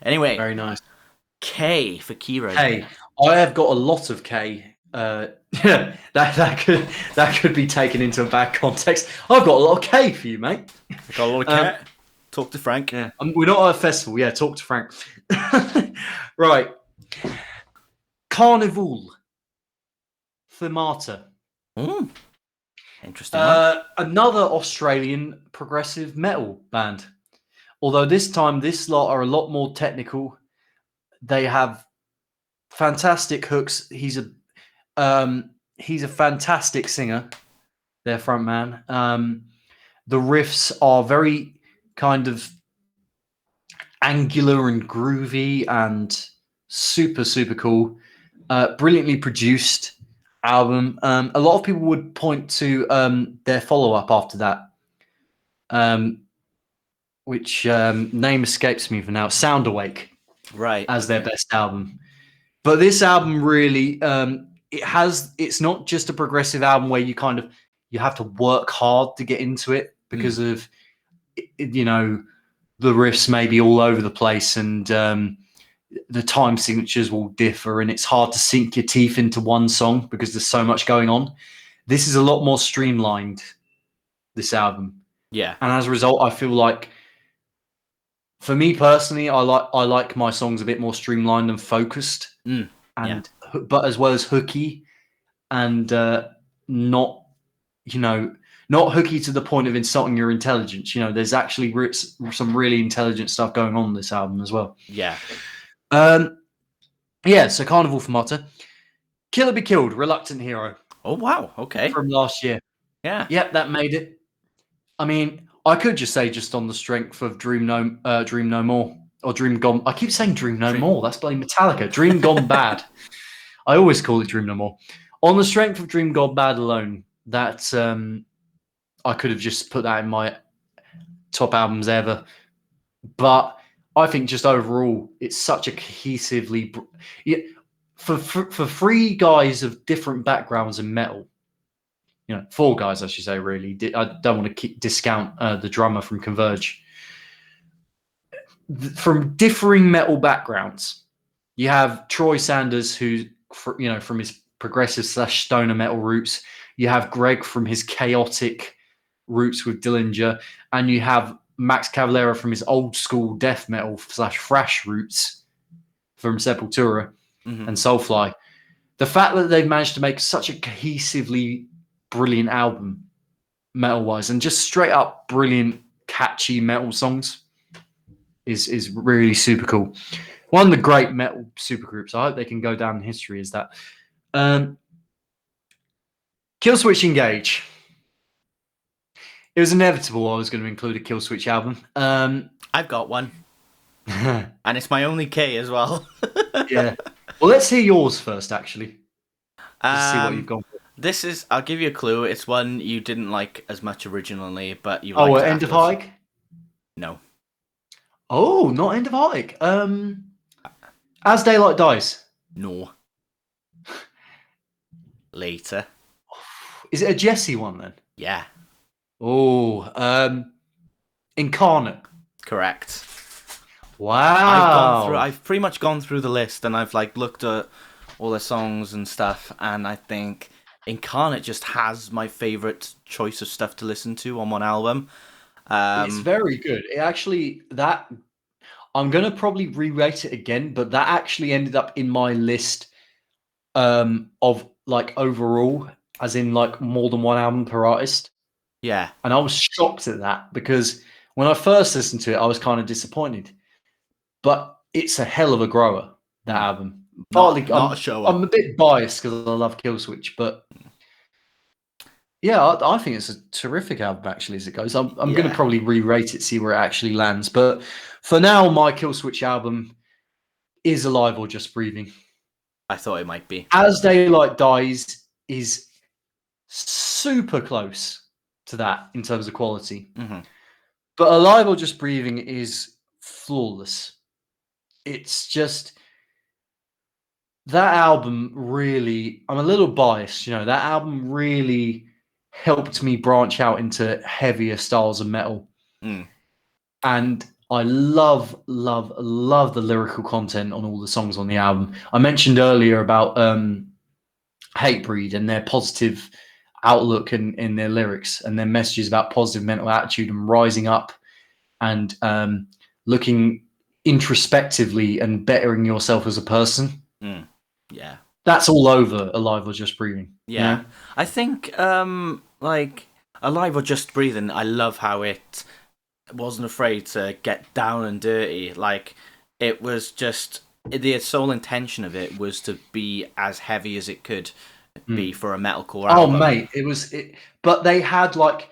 Anyway, Very nice. K for Kiro. K. I have got a lot of K. That could be taken into a bad context. I've got a lot of K for you, mate. Got a lot of cat. Talk to Frank. Yeah, we're not at a festival. Yeah, talk to Frank. Right. Carnival. Themata. Interesting one. Another Australian progressive metal band. Although this time, this lot are a lot more technical. They have fantastic hooks. He's a fantastic singer, their front man. The riffs are very kind of angular and groovy and super, super cool. Brilliantly produced album. A lot of people would point to their follow-up after that, which name escapes me for now, Sound Awake, Right. as their best album. But this album really, it's not just a progressive album where you have to work hard to get into it because of, the riffs may be all over the place and the time signatures will differ and it's hard to sink your teeth into one song because there's so much going on. This is a lot more streamlined, this album. Yeah. And as a result, I feel like, for me personally, I like my songs a bit more streamlined and focused, but as well as hooky, and not hooky to the point of insulting your intelligence. There's actually some really intelligent stuff going on in this album as well. Yeah. So Carnival Themata. Killer Be Killed, Reluctant Hero. Oh wow. Okay. From last year. Yeah. Yep, that made it. I mean, I could just say just on the strength of Dream No More or Dream Gone. I keep saying Dream No More. That's bloody Metallica. Dream Gone Bad. I always call it Dream No More. On the strength of Dream Gone Bad alone, that I could have just put that in my top albums ever. But I think just overall, it's such a cohesively for three guys of different backgrounds in metal. Four guys, I should say, really. I don't want to discount the drummer from Converge. From differing metal backgrounds, you have Troy Sanders, who, from his progressive / stoner metal roots. You have Greg from his chaotic roots with Dillinger. And you have Max Cavalera from his old school death metal / thrash roots from Sepultura and Soulfly. The fact that they've managed to make such a cohesively brilliant album metal wise and just straight up brilliant catchy metal songs is really super cool. One of the great metal supergroups, I hope they can go down in history, is that Killswitch Engage. It was inevitable I was going to include a Killswitch album. I've got one. And it's my only K as well. Yeah. Well, let's hear yours first, actually. Just see what you've gone for. This is, I'll give you a clue. It's one you didn't like as much originally, but you liked it End of afterwards. Hike? No. Oh, not End of Hike. As Daylight Dies? No. Later. Is it a Jesse one then? Yeah. Oh, Incarnate. Correct. Wow. I've pretty much gone through the list and I've looked at all the songs and stuff, and I think Incarnate just has my favorite choice of stuff to listen to on one album. It's Um, very good. It actually that I'm gonna probably re-rate it again, but that actually ended up in my list of like overall, as in like more than one album per artist. yeah, And I was shocked at that because when I first listened to it, I was kind of disappointed. But it's a hell of a grower, that mm, album. not Partly not a shower. I'm a bit biased because I love Killswitch, but yeah, I think it's a terrific album actually as it goes. I'm going to Yeah, probably re-rate it, see where it actually lands. But for now, my Killswitch album is Alive or Just Breathing. I thought it might be. As Daylight Dies is super close to that in terms of quality. Hmm. But Alive or Just Breathing is flawless. It's just that album really, I'm a little biased, that album really helped me branch out into heavier styles of metal. Mm. And I love, love, love the lyrical content on all the songs on the album. I mentioned earlier about Hatebreed and their positive outlook in their lyrics and their messages about positive mental attitude and rising up and looking introspectively and bettering yourself as a person. Mm. Yeah. That's all over Alive or Just Breathing. Yeah. I think like Alive or Just Breathing, I love how it wasn't afraid to get down and dirty. Like it was just the sole intention of it was to be as heavy as it could be Mm. for a metalcore Oh, album. mate, but they had like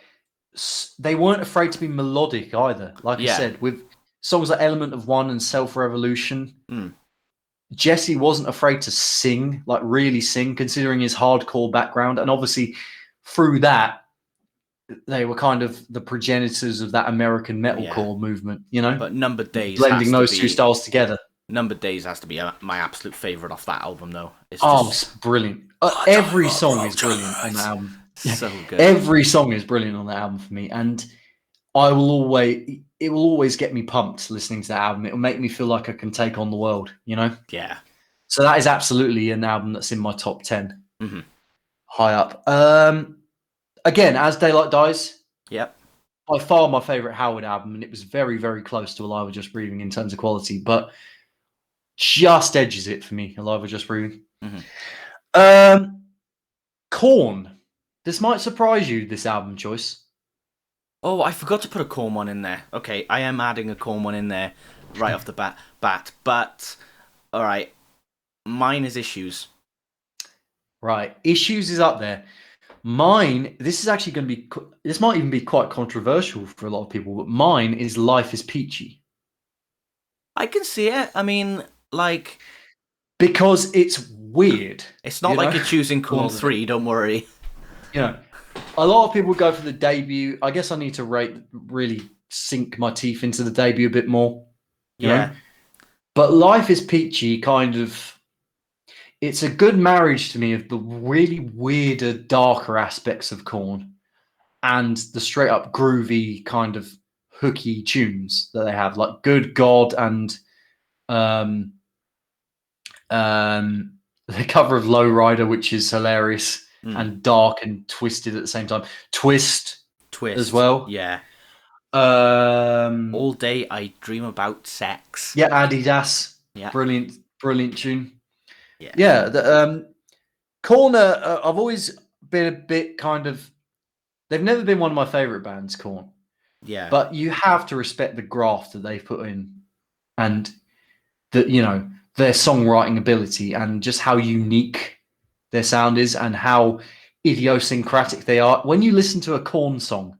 they weren't afraid to be melodic either. Like I Yeah. said, with songs like Element of One and Self Revolution, Mm. Jesse wasn't afraid to sing, like really sing, considering his hardcore background. And obviously, through that, they were kind of the progenitors of that American Yeah. metalcore movement, But Number Days blending has to those two be styles together. my absolute favorite off that album though. It's Oh, just it's brilliant. Johnny Every Rotten song Roll, is Johnny brilliant on that Rides. album. So good. Every song is brilliant on that album for me. And it will always get me pumped listening to that album. It will make me feel like I can take on the world. Yeah. So that is absolutely an album that's in my top 10, Hmm. high up. Again, As Daylight Dies, Yep. by far my favorite Howard album, and it was very, very close to Alive or Just Breathing in terms of quality, but just edges it for me, Alive or Just Breathing. Hmm. Korn. This might surprise you, this album choice. Oh, I forgot to put a Corn one in there. Okay, I am adding a Corn one in there right off the bat. But all right, mine is Issues. Right. Issues is up there. Mine, this is actually going to be, this might even be quite controversial for a lot of people, but mine is Life is Peachy. I can see it. I mean, like, Because it's weird. it's not like you're choosing A Corn lot of it. 3, don't worry. A lot of people go for the debut. I guess I need to really sink my teeth into the debut a bit more. Yeah. But Life is Peachy it's a good marriage to me of the really weirder, darker aspects of Korn and the straight up groovy kind of hooky tunes that they have, like Good God and um, the cover of Lowrider, which is hilarious and dark and twisted at the same time. Twist as well. Yeah. Um, All Day I Dream About Sex. yeah, Adidas. Yeah. Brilliant, brilliant tune. Yeah. Yeah, the Korn. I've always been a bit kind of. They've never been one of my favorite bands, Korn. Yeah. But you have to respect the graft that they've put in, and their songwriting ability, and just how unique their sound is, and how idiosyncratic they are. When you listen to a Korn song,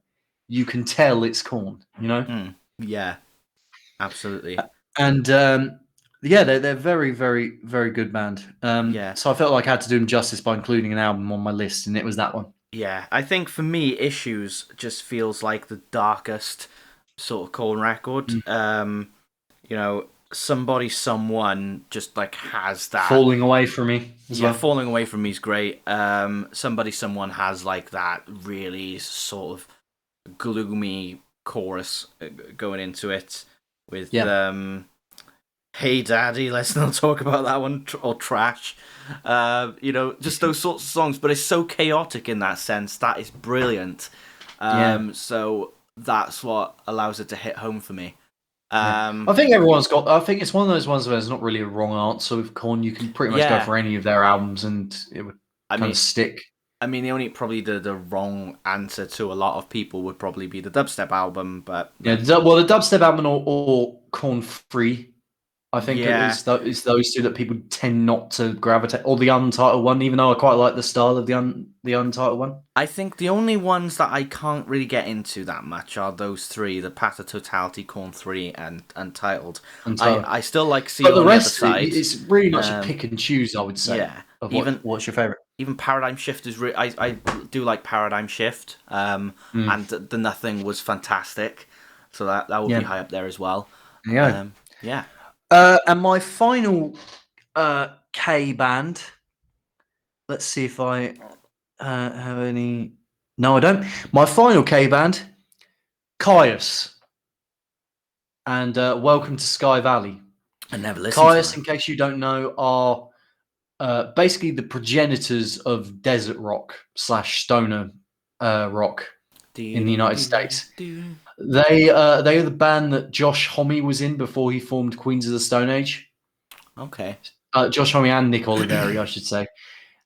you can tell it's Korn. Yeah. Absolutely. And yeah, they're very, very, very good band. Yeah. So I felt like I had to do them justice by including an album on my list, and it was that one. Yeah, I think for me, Issues just feels like the darkest sort of Korn record. Somebody, Someone just like has that. Falling Away from Me as well. Falling Away from Me is great. Somebody, Someone has like that really sort of gloomy chorus going into it with Hey Daddy, let's not talk about that one, or Trash. Just those sorts of songs, but it's so chaotic in that sense. That is brilliant. So that's what allows it to hit home for me. Yeah, Um, I think everyone's got. I think it's one of those ones where there's not really a wrong answer with Korn. You can pretty much go yeah, for any of their albums, and it would I kind of mean, stick. the only probably the wrong answer to a lot of people would probably be the dubstep album, but Yeah, well, the dubstep album or Corn Free, I think yeah, it's those two that people tend not to gravitate, or the untitled one. Even though I quite like the style of the untitled one. I think the only ones that I can't really get into that much are those three: the Path of Totality, Corn 3, and Untitled. Untitled, I still like See but You the on the Other rest Side. it's really much a Um, pick and choose. I would say yeah, of even what's your favorite. even Paradigm Shift is I do like Paradigm Shift. Mm. And the Nothing was fantastic, so that would be Yeah, high up there as well. yeah. Yeah, And my final K band. Let's see if I have any. No, I don't. My final K band, Caius, and Welcome to Sky Valley. I never listened to Caius, them. in case you don't know, are basically the progenitors of desert rock slash stoner rock in the United States. They are the band that Josh Homme was in before he formed Queens of the Stone Age. Okay. Josh Homme and Nick Oliveri, I should say.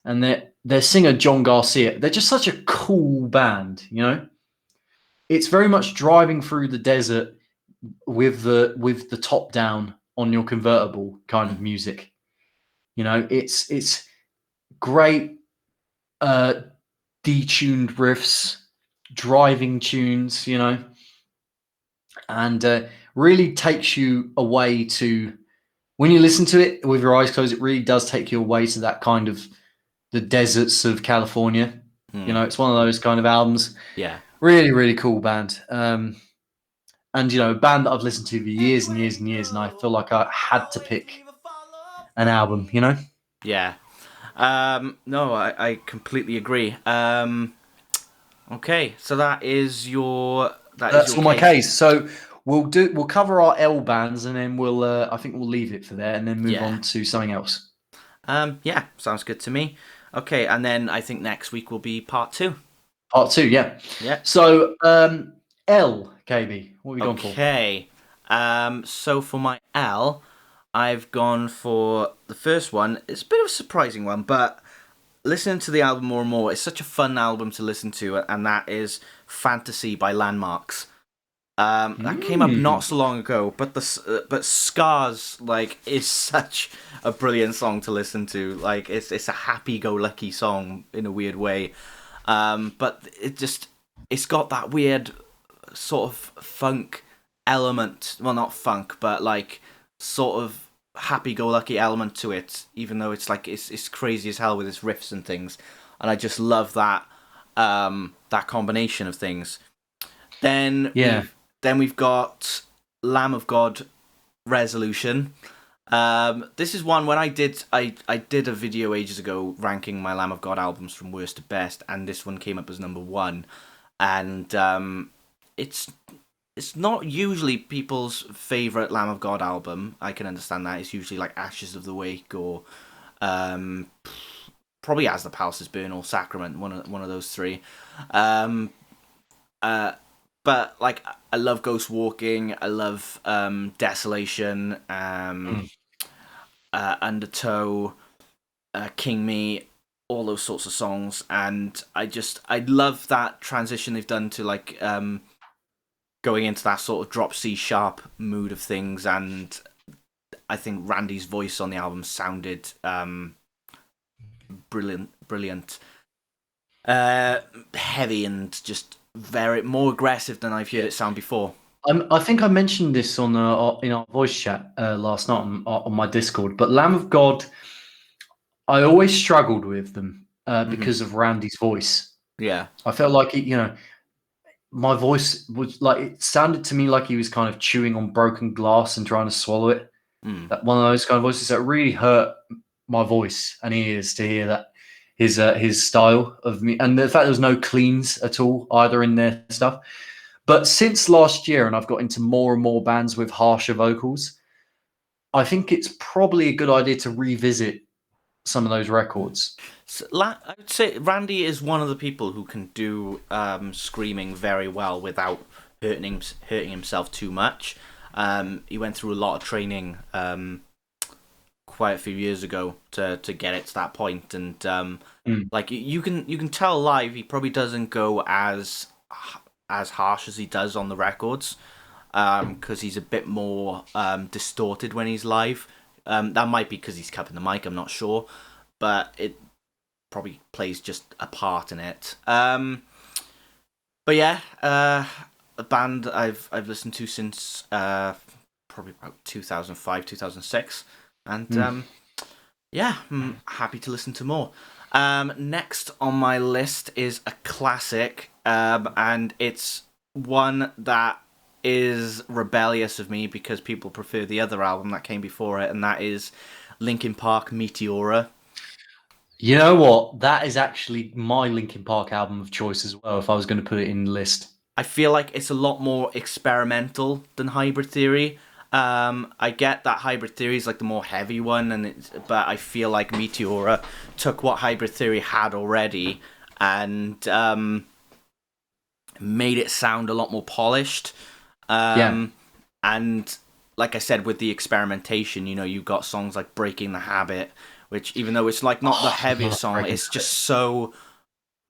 And their singer John Garcia. They're just such a cool band, you know. It's very much driving through the desert with the top down on your convertible kind of music. You know, it's great detuned riffs, driving tunes, you know, and really takes you away to when you listen to it with your eyes closed. It really does take you away to that kind of the deserts of California. You know, it's one of those kind of albums. Yeah. Really, really cool band. And you know, a band that I've listened to for years and years and years, and I feel like I had to pick an album. You know, Yeah. No, I completely agree. Okay, so that is your that's all my case. case. So we'll cover our L bands, and then we'll I think we'll leave it for there, and then move Yeah. on to something else. Yeah, sounds good to me. Okay, and then I think next week will be part 2. Part two, yeah. Yeah. So L, KB, what have you gone for? Okay. So for my L, I've gone for the first one. It's a bit of a surprising one, but listening to the album more and more, it's such a fun album to listen to, and that is Fantasy by Landmarks. That came up not so long ago, but but Scars is such a brilliant song to listen to. Like it's a happy-go-lucky song in a weird way, but it's got that weird sort of funk element. Well, not funk, but like sort of happy-go-lucky element to it. Even though it's crazy as hell with its riffs and things, and I just love that combination of things. Then Yeah. we've got Lamb of God Resolution. This is one when I did a video ages ago ranking my Lamb of God albums from worst to best, and this one came up as number 1. And it's not usually people's favorite Lamb of God album. I can understand that. It's usually like Ashes of the Wake or probably As the Palaces Burn or Sacrament, one of those three. Um, but like I love Ghost Walking, I love Desolation, Undertow, King Me, all those sorts of songs, and I love that transition they've done to going into that sort of drop C sharp mood of things, and I think Randy's voice on the album sounded brilliant, heavy and just very more aggressive than I've heard it sound before. I think I mentioned this on in our voice chat last night on my Discord. But Lamb of God, I always struggled with them because of Randy's voice. Yeah. I felt like my voice was like it sounded to me like he was kind of chewing on broken glass and trying to swallow it. That one of those kind of voices that really hurt my voice and ears to hear that his style of me, and the fact there was no cleans at all either in their stuff. But since last year, and I've got into more and more bands with harsher vocals, I think it's probably a good idea to revisit some of those records. So, I would say Randy is one of the people who can do screaming very well without hurting himself too much. He went through a lot of training quite a few years ago to get it to that point, and Mm. like you can tell live he probably doesn't go as harsh as he does on the records, because he's a bit more distorted when he's live. That might be because he's cupping the mic. I'm not sure, but it probably plays just a part in it. But yeah, a band I've listened to since probably about 2005, 2006, and Mm. yeah, I'm happy to listen to more. Next on my list is a classic, and it's one that is rebellious of me because people prefer the other album that came before it, and that is Linkin Park Meteora. You know what? That is actually my Linkin Park album of choice as well. If I was going to put it in the list. I feel like it's a lot more experimental than Hybrid Theory. I get that Hybrid Theory is like the more heavy one, but I feel like Meteora took what Hybrid Theory had already and made it sound a lot more polished. Yeah. And like I said, with the experimentation, you got songs like Breaking the Habit, which even though it's like not the heaviest song, it's just so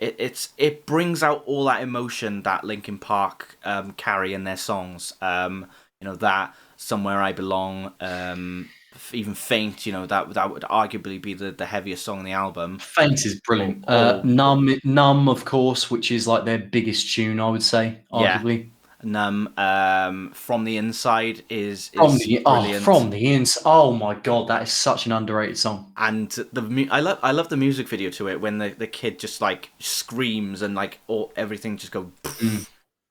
it brings out all that emotion that Linkin Park carry in their songs. That Somewhere I Belong, even Faint. That would arguably be the heaviest song on the album. Faint is brilliant. Oh, Numb, of course, which is like their biggest tune, I would say, yeah. arguably. From the Inside is brilliant. From the ins. Oh my god, that is such an underrated song. And I love the music video to it when the kid just like screams and like everything just go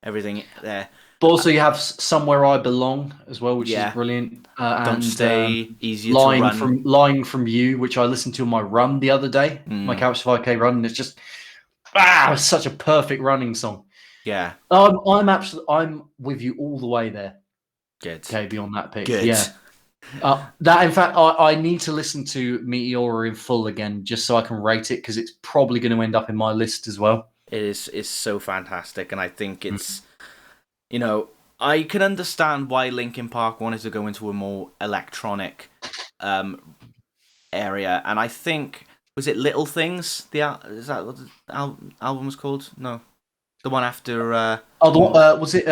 everything there. But also you have Somewhere I Belong as well, which Yeah. is brilliant. Don't And Stay, Easier to Run. Lying from You, which I listened to on my run the other day, my Couch 5K run, and it's just it's such a perfect running song. Yeah. I'm with you all the way there. Good. KB on that pick. Good. Yeah. That in fact, I need to listen to Meteora in full again just so I can rate it because it's probably going to end up in my list as well. It's so fantastic, and I think it's I can understand why Linkin Park wanted to go into a more electronic area, and I think was it Little Things? Is that what the album was called? No, the one after. Was it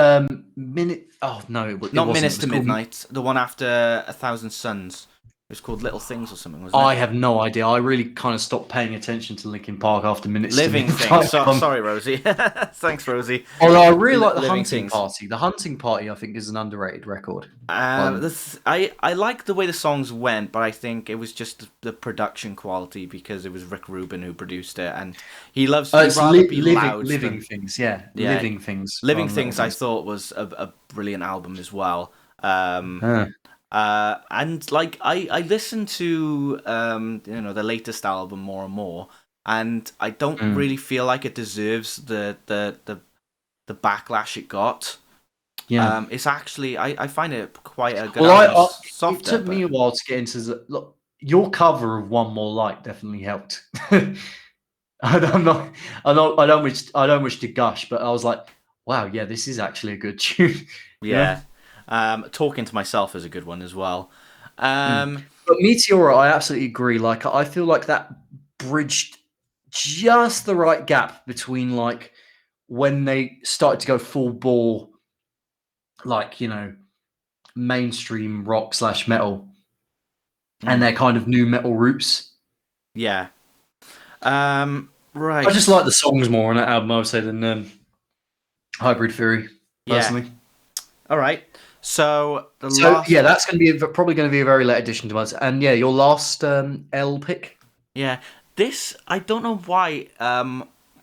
Minute? Oh no, it not wasn't. Minutes It to was called Midnight. The one after A Thousand Suns. It was called Little Things or something, wasn't it? I have no idea. I really kind of stopped paying attention to Linkin Park after Minutes Living to Things. Midnight. Sorry, Rosie. Thanks, Rosie. Although I really like the Living Hunting Things. Party. The Hunting Party, I think, is an underrated record. I like the way the songs went, but I think it was just the production quality because it was Rick Rubin who produced it, and he loves to be loud. Living Things, yeah. Living Things. Living Things, I thought was a brilliant album as well. And like I listened to the latest album more and more, and I don't really feel like it deserves the backlash it got. Yeah. It's actually I find it quite a good album. It took me a while to get into look. Your cover of One More Light definitely helped. I don't wish to gush, but I was like, wow, yeah, this is actually a good tune. Yeah. Talking to Myself is a good one as well. But Meteora, I absolutely agree. Like, I feel like that bridged just the right gap between like when they started to go full bore, like mainstream rock / metal, and their kind of new metal roots. Yeah. Right. I just like the songs more on that album, I would say, than Hybrid Theory, personally. Yeah. All right. So that's going to be probably going to be a very late addition to us. And yeah, your last L pick. Yeah, this I don't know why.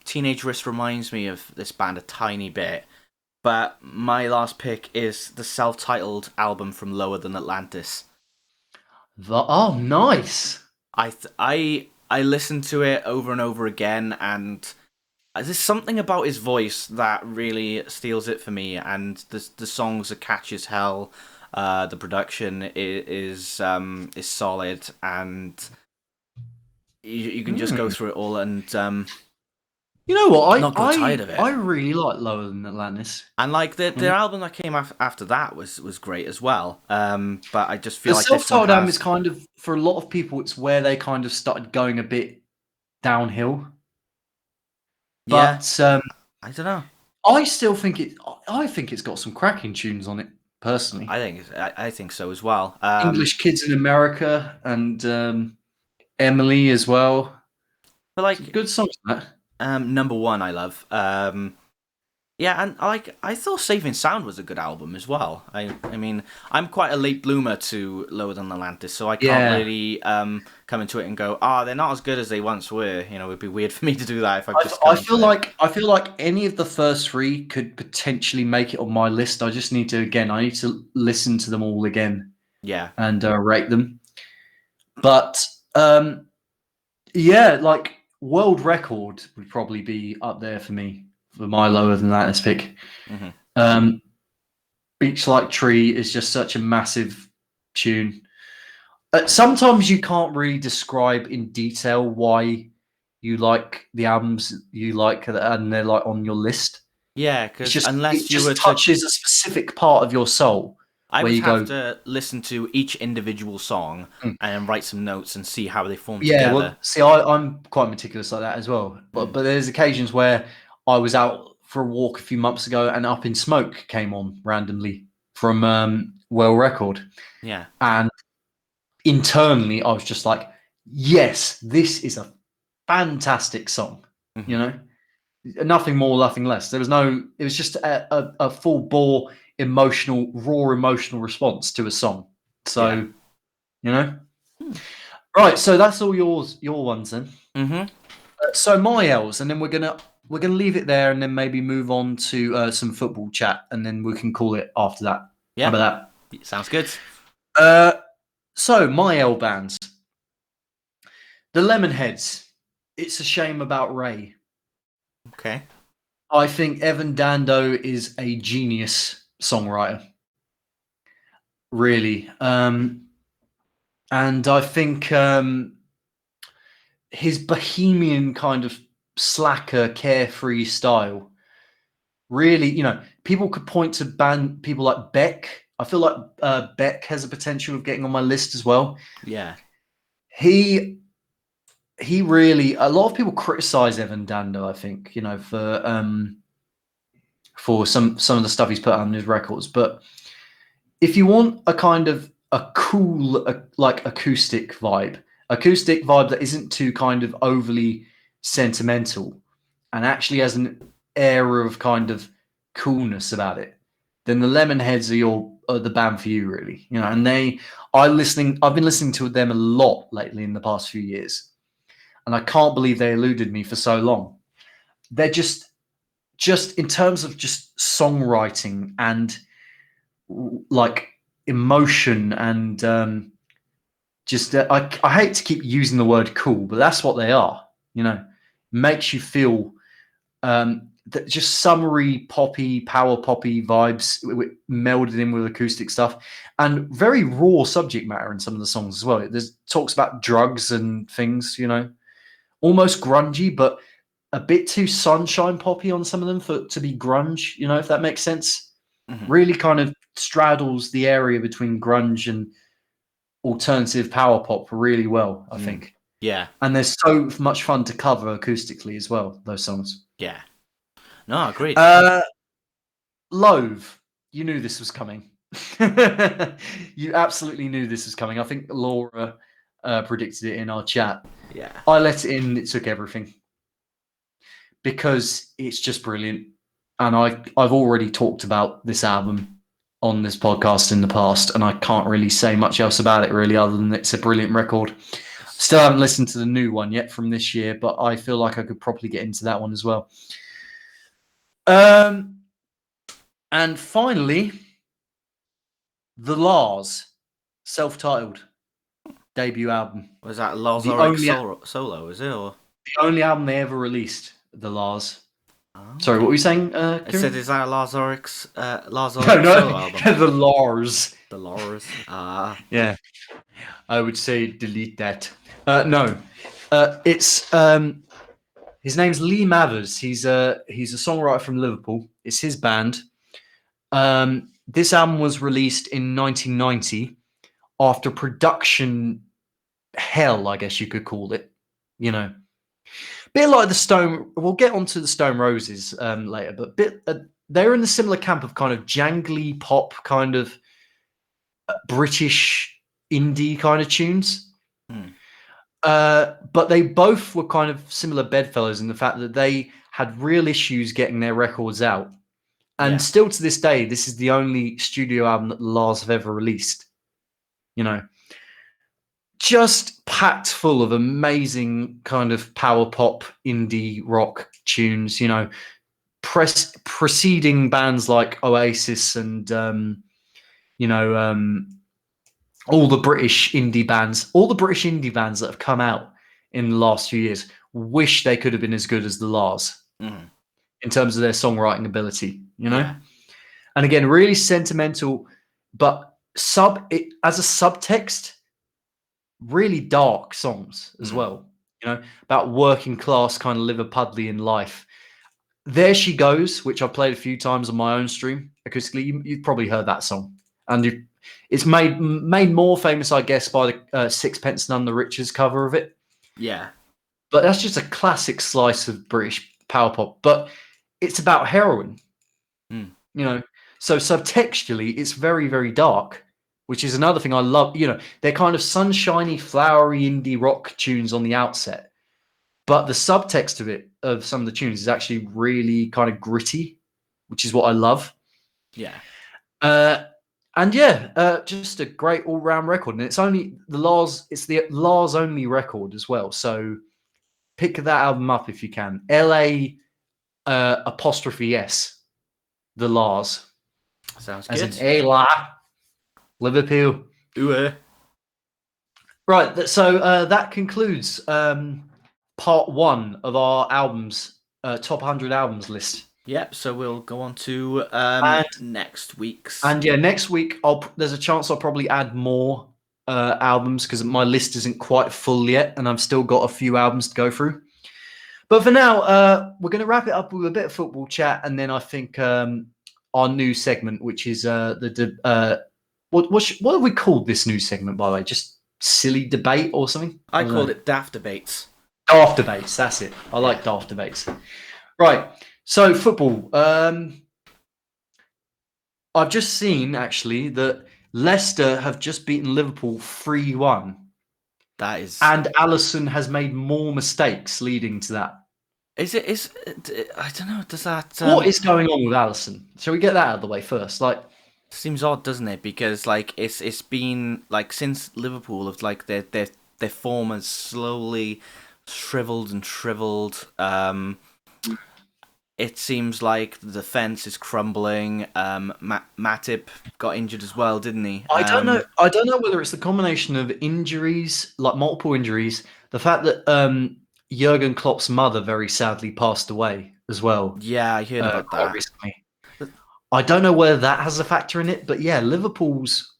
Teenage Wrist reminds me of this band a tiny bit, but my last pick is the self-titled album from Lower Than Atlantis. Oh, nice. I listened to it over and over again, and there's something about his voice that really steals it for me, and the songs are catchy as hell. The production is solid, and you can just go through it all. And You know what? Not got tired of it. I really like Lower Than Atlantis. And like You their know? album that came after that was great as well. But I just The feel like this one self-titled album is has, kind of, for a lot of people, it's where they kind of started going a bit downhill. yeah, But I don't know. I still think I think it's got some cracking tunes on it, personally. I think so as well. English Kids in America and Emily as well. But Some like good songs on that. number one, I love. Yeah, and I thought Saving Sound was a good album as well. I mean, I'm quite a late bloomer to Lower Than Atlantis, so I can't Yeah. really come into it and go, they're not as good as they once were. You know, it'd be weird for me to do that if I've just come into it. I feel like any of the first three could potentially make it on my list. I just need to I need to listen to them all again Yeah. and rate them. But yeah, like world record would probably be up there for me for my Lower Than Atlantis pick. Hmm. Beach Like Tree is just such a massive tune. Sometimes you can't really describe in detail why you like the albums you like and they're like on your list. Yeah, It's because just it unless you were just to, touches a specific part of your soul I where would you have go, to listen to each individual song "Hmm." and write some notes and see how they form Yeah. Well, together. see, I'm quite meticulous like that as well. Mm. But there's occasions where I was out for a walk a few months ago and Up in Smoke came on randomly from Well Record, Yeah. and internally I was just like, yes, this is a fantastic song. Hmm. You know, nothing more, nothing less. There was no. It was just a full bore raw emotional response to a song. So Yeah. you know, Hmm. right. So that's all your ones then. Hmm. So my L's, and then we're gonna leave it there, and then maybe move on to some football chat, and then we can call it after that. How Yeah. about Sounds good. that? So my L bands, the Lemonheads. It's a shame about Ray. Okay. I think Evan Dando is a genius songwriter, really. And I think his bohemian kind of slacker, carefree style really, people could point to band people like Beck. I feel like Beck has a potential of getting on my list as well. Yeah. He really, a lot of people criticize Evan Dando, I think, for some of the stuff he's put on his records. But if you want a kind of a cool, like acoustic vibe that isn't too kind of overly sentimental and actually has an air of kind of coolness about it, then the Lemonheads are the band for you, really. And I've been listening to them a lot lately in the past few years, and I can't believe they eluded me for so long. They're just in terms of just songwriting and like emotion and just I hate to keep using the word cool, but that's what they are. Makes you feel that just summery poppy, power poppy vibes melded in with acoustic stuff and very raw subject matter in some of the songs as well. There's talks about drugs and things, almost grungy, but a bit too sunshine poppy on some of them to be grunge, if that makes sense. Hmm. Really kind of straddles the area between grunge and alternative power pop really well, I Mm. think. Yeah. And there's so much fun to cover acoustically as well, those songs. Yeah. No, agreed. Uh, Loathe, you knew this was coming. You absolutely knew this was coming. I think Laura predicted it in our chat. Yeah. I let it in, it took everything because it's just brilliant. And I've already talked about this album on this podcast in the past, and I can't really say much else about it really, other than it's a brilliant record. Still haven't listened to the new one yet from this year, but I feel like I could probably get into that one as well. And finally, The Lars, self-titled debut album. Was that The Lazaric only solo, is it? Or the only album they ever released, The Lars. oh, Sorry, what were you saying, I said, Kieran? is that a Lazaric's No, Lazaric solo album? The Lars. The Lars. Ah. Yeah, I would say delete that. No, it's His name's Lee Mathers. He's a songwriter from Liverpool. It's his band. This album was released in 1990 after production hell, I guess you could call it. You know, bit like the Stone. We'll get onto the Stone Roses later, but they're in the similar camp of kind of jangly pop, kind of British indie kind of tunes. Mm. But they both were kind of similar bedfellows in the fact that they had real issues getting their records out. And still to this day, this is the only studio album that the Lars have ever released. You know, just packed full of amazing kind of power pop, indie rock tunes, you know, preceding bands like Oasis and, all the British indie bands that have come out in the last few years wish they could have been as good as the Lars in terms of their songwriting ability, you know? Yeah. And again, really sentimental, but as a subtext, really dark songs as well, you know, about working class kind of Liverpudlian life. There She Goes, which I've played a few times on my own stream acoustically. You've probably heard that song. And it's made more famous, I guess, by the Sixpence None the Richer's cover of it. Yeah. But that's just a classic slice of British power pop. But it's about heroin, you know. So subtextually, it's very, very dark, which is another thing I love. You know, they're kind of sunshiny, flowery indie rock tunes on the outset. But the subtext of some of the tunes is actually really kind of gritty, which is what I love. Yeah. Just a great all-round record, and it's only the Lars only record as well. So pick that album up if you can. LA apostrophe S, the Lars. Sounds as good. As in LA, Liverpool. Ooh. Right. So that concludes part one of our albums, top 100 albums list. Yep, so we'll go on to next week's. And yeah, next week there's a chance I'll probably add more albums because my list isn't quite full yet, and I've still got a few albums to go through. But for now, we're going to wrap it up with a bit of football chat, and then I think our new segment, which is what have we called this new segment, by the way? Just silly debate or something? I called it Daft Debates. Daft Debates, that's it. I like Daft Debates. Right. So football. I've just seen actually that Leicester have just beaten Liverpool 3-1. That is, and Alisson has made more mistakes leading to that. I don't know. Does that? What is going on with Alisson? Shall we get that out of the way first? Like, seems odd, doesn't it? Because like it's been like since Liverpool of like their form has slowly shriveled. It seems like the defense is crumbling. Matip got injured as well, didn't he? I don't know. I don't know whether it's the combination of injuries, like multiple injuries, the fact that Jurgen Klopp's mother very sadly passed away as well. Yeah, I heard about that recently. I don't know whether that has a factor in it, but yeah, Liverpool's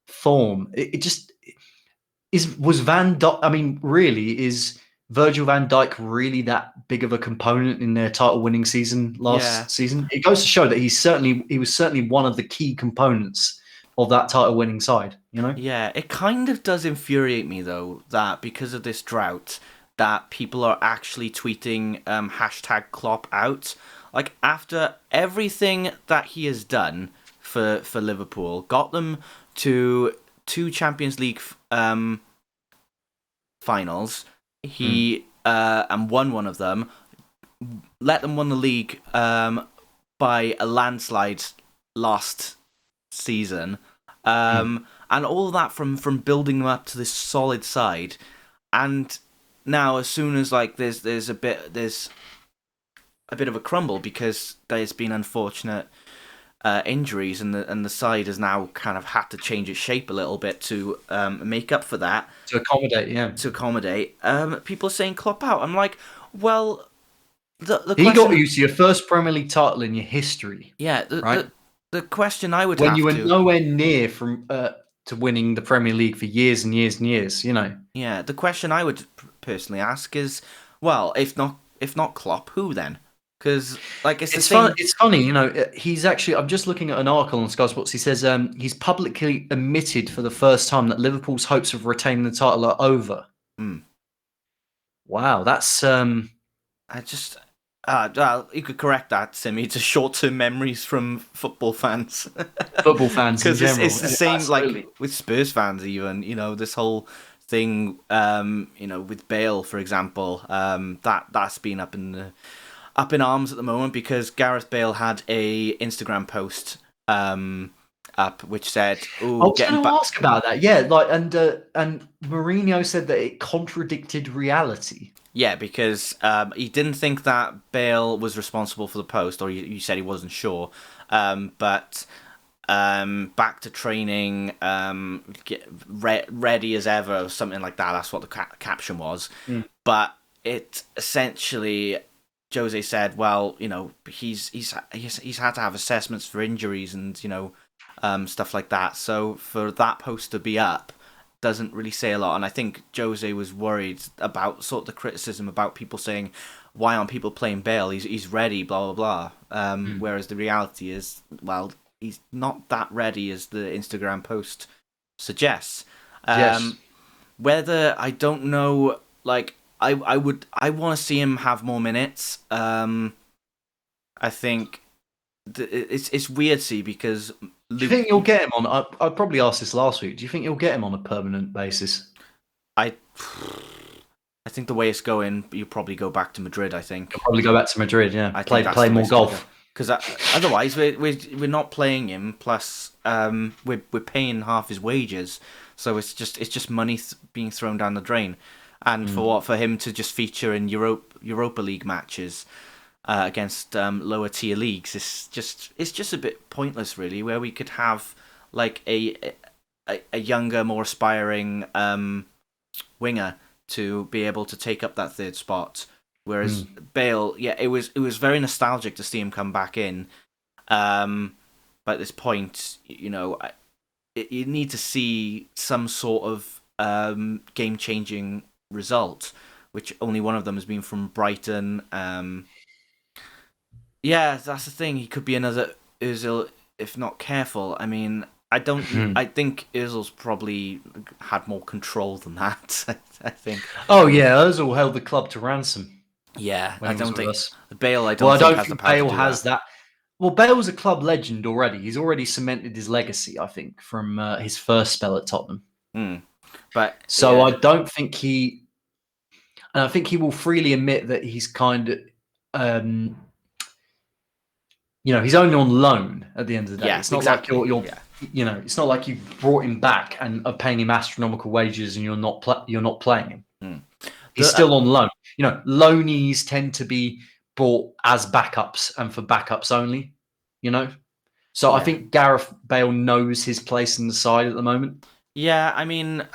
form it just was Van Dijk. I mean, really, is Virgil van Dijk really that big of a component in their title-winning season last season? It goes to show that he was certainly one of the key components of that title-winning side. You know? Yeah, it kind of does infuriate me though that because of this drought, that people are actually tweeting hashtag Klopp out. Like after everything that he has done for Liverpool, got them to 2 Champions League finals. He and won one of them, let them win the league by a landslide last season, and all that from building them up to this solid side. And now, as soon as like there's a bit of a crumble because there's been unfortunate injuries, and the side has now kind of had to change its shape a little bit to make up for that. To accommodate, people are saying Klopp out. I'm like, well, he got you to your first Premier League title in your history. Yeah, the question I would when you were nowhere near from to winning the Premier League for years and years and years, you know. Yeah, the question I would personally ask is, well, if not if not Klopp, who then? Because like it's the It's fun. same. It's funny, he's actually. I'm just looking at an article on Sky Sports. He says he's publicly admitted for the first time that Liverpool's hopes of retaining the title are over. Hmm. Wow, that's I just. Well, you could correct that, Simi, to short-term memories from football fans. football fans in Because general. it's the same, Absolutely. like with Spurs fans, even this whole thing, with Bale, for example, that's been up in arms at the moment because Gareth Bale had a Instagram post up which said, I "Oh, was getting going to back." ask about that. Yeah, like and Mourinho said that it contradicted reality. Yeah, because he didn't think that Bale was responsible for the post, or you said he wasn't sure. But back to training, ready as ever, or something like that. That's what the caption was. Mm. But it essentially, Jose said, well, he's had to have assessments for injuries and stuff like that. So for that post to be up doesn't really say a lot. And I think Jose was worried about sort of the criticism about people saying, why aren't people playing Bale? He's ready, blah blah blah. Whereas the reality is, well, he's not that ready as the Instagram post suggests. Yes. Whether I don't know, like I want to see him have more minutes. I think it's weird, see, because Do you think you'll get him on? I probably asked this last week. Do you think you'll get him on a permanent basis? I I think the way it's going, you probably go back to Madrid. I think. He'll probably go back to Madrid. Yeah, I play think that's play the way more it's gonna go. golf. Because otherwise, we're not playing him. Plus, we're paying half his wages, so it's just money being thrown down the drain. And for what? For him to just feature in Europa League matches against lower tier leagues, it's just a bit pointless, really. Where we could have like a younger, more aspiring winger to be able to take up that third spot. Whereas Bale, yeah, it was very nostalgic to see him come back in. But at this point, you need to see some sort of game-changing result, which only one of them has been from Brighton. Yeah, that's the thing. He could be another Özil if not careful. I mean, I don't. I think Özil's probably had more control than that. I think. Oh yeah, Ozil held the club to ransom Yeah, when I he was don't with think us. Bale. I Well, don't I think don't has the think power to Bale do has that. that. Well, Bale's a club legend already. He's already cemented his legacy, I think, from his first spell at Tottenham. But So yeah, I don't think and I think he will freely admit that he's kind of, he's only on loan at the end of the day. yeah, It's not like exactly. you're, Yeah. it's not like you brought him back and are paying him astronomical wages and you're not playing him. He's The, still on loan. Loanees tend to be bought as backups and for backups only. So I yeah, think Gareth Bale knows his place in the side at the moment. yeah. I mean,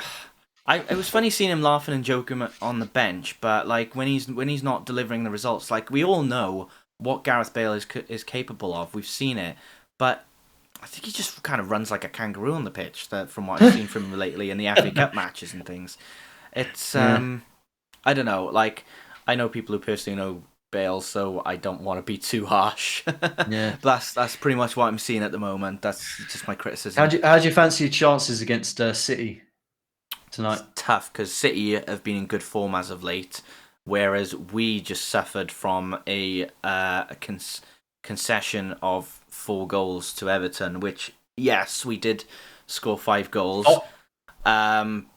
it was funny seeing him laughing and joking on the bench, but like when he's not delivering the results, like we all know what Gareth Bale is capable of. We've seen it, but I think he just kind of runs like a kangaroo on the pitch. That from what I've seen from him lately in the FA Cup matches and things, it's Yeah. I don't know. Like I know people who personally know Bale, so I don't want to be too harsh. Yeah. But that's pretty much what I'm seeing at the moment. That's just my criticism. How do you fancy your chances against City tonight? It's tough because City have been in good form as of late, whereas we just suffered from a concession of 4 goals to Everton. Which yes, we did score 5 goals. Oh,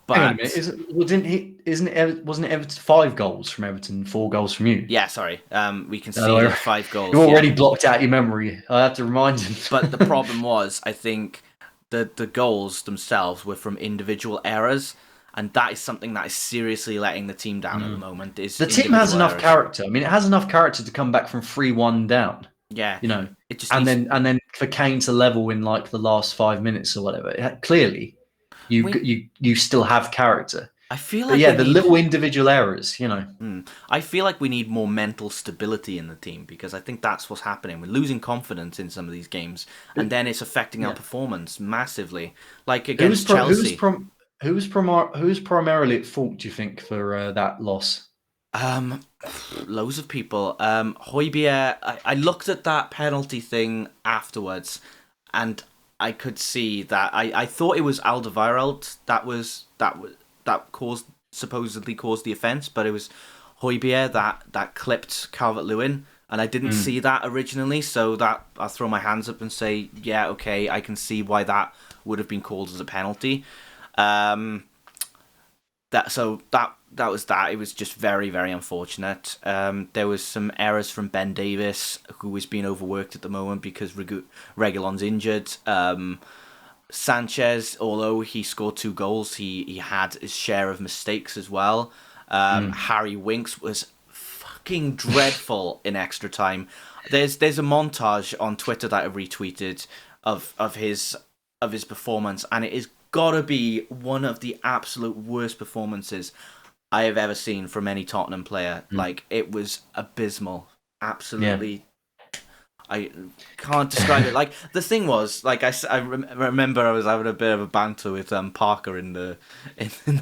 But hang on a minute. Wasn't it Everton 5 goals from Everton, 4 goals from you? yeah, sorry. We conceded 5 goals. You already yeah. blocked out your memory. I have to remind him. But the problem was, I think the goals themselves were from individual errors, and that is something that is seriously letting the team down at the moment. Is The team has individual enough errors. character. I mean, it has enough character to come back from 3-1 down. Yeah, it just and needs... then for Kane to level in like the last 5 minutes or whatever. Clearly, you still have character. I feel But like yeah, the little individual errors. I feel like we need more mental stability in the team because I think that's what's happening. We're losing confidence in some of these games, and then it's affecting our performance massively. Like against Chelsea. Who's primarily at fault? Do you think for that loss? Um, Loads of people. Højbjerg. I looked at that penalty thing afterwards, and I could see that. I thought it was Alderweireld that caused supposedly caused the offence, but it was Højbjerg that clipped Calvert-Lewin, and I didn't see that originally. So that I'll throw my hands up and say, yeah, okay, I can see why that would have been called as a penalty. That was that. It was just very, very unfortunate. There was some errors from Ben Davis, who is being overworked at the moment because Reguilon's injured. Sanchez, although he scored 2 goals, he had his share of mistakes as well. Harry Winks was fucking dreadful in extra time. There's a montage on Twitter that I retweeted of his performance, and it is gotta be one of the absolute worst performances I have ever seen from any Tottenham player. Like, it was abysmal. Absolutely. I can't describe it. Like, the thing was, like, I remember I was having a bit of a banter with Parker in the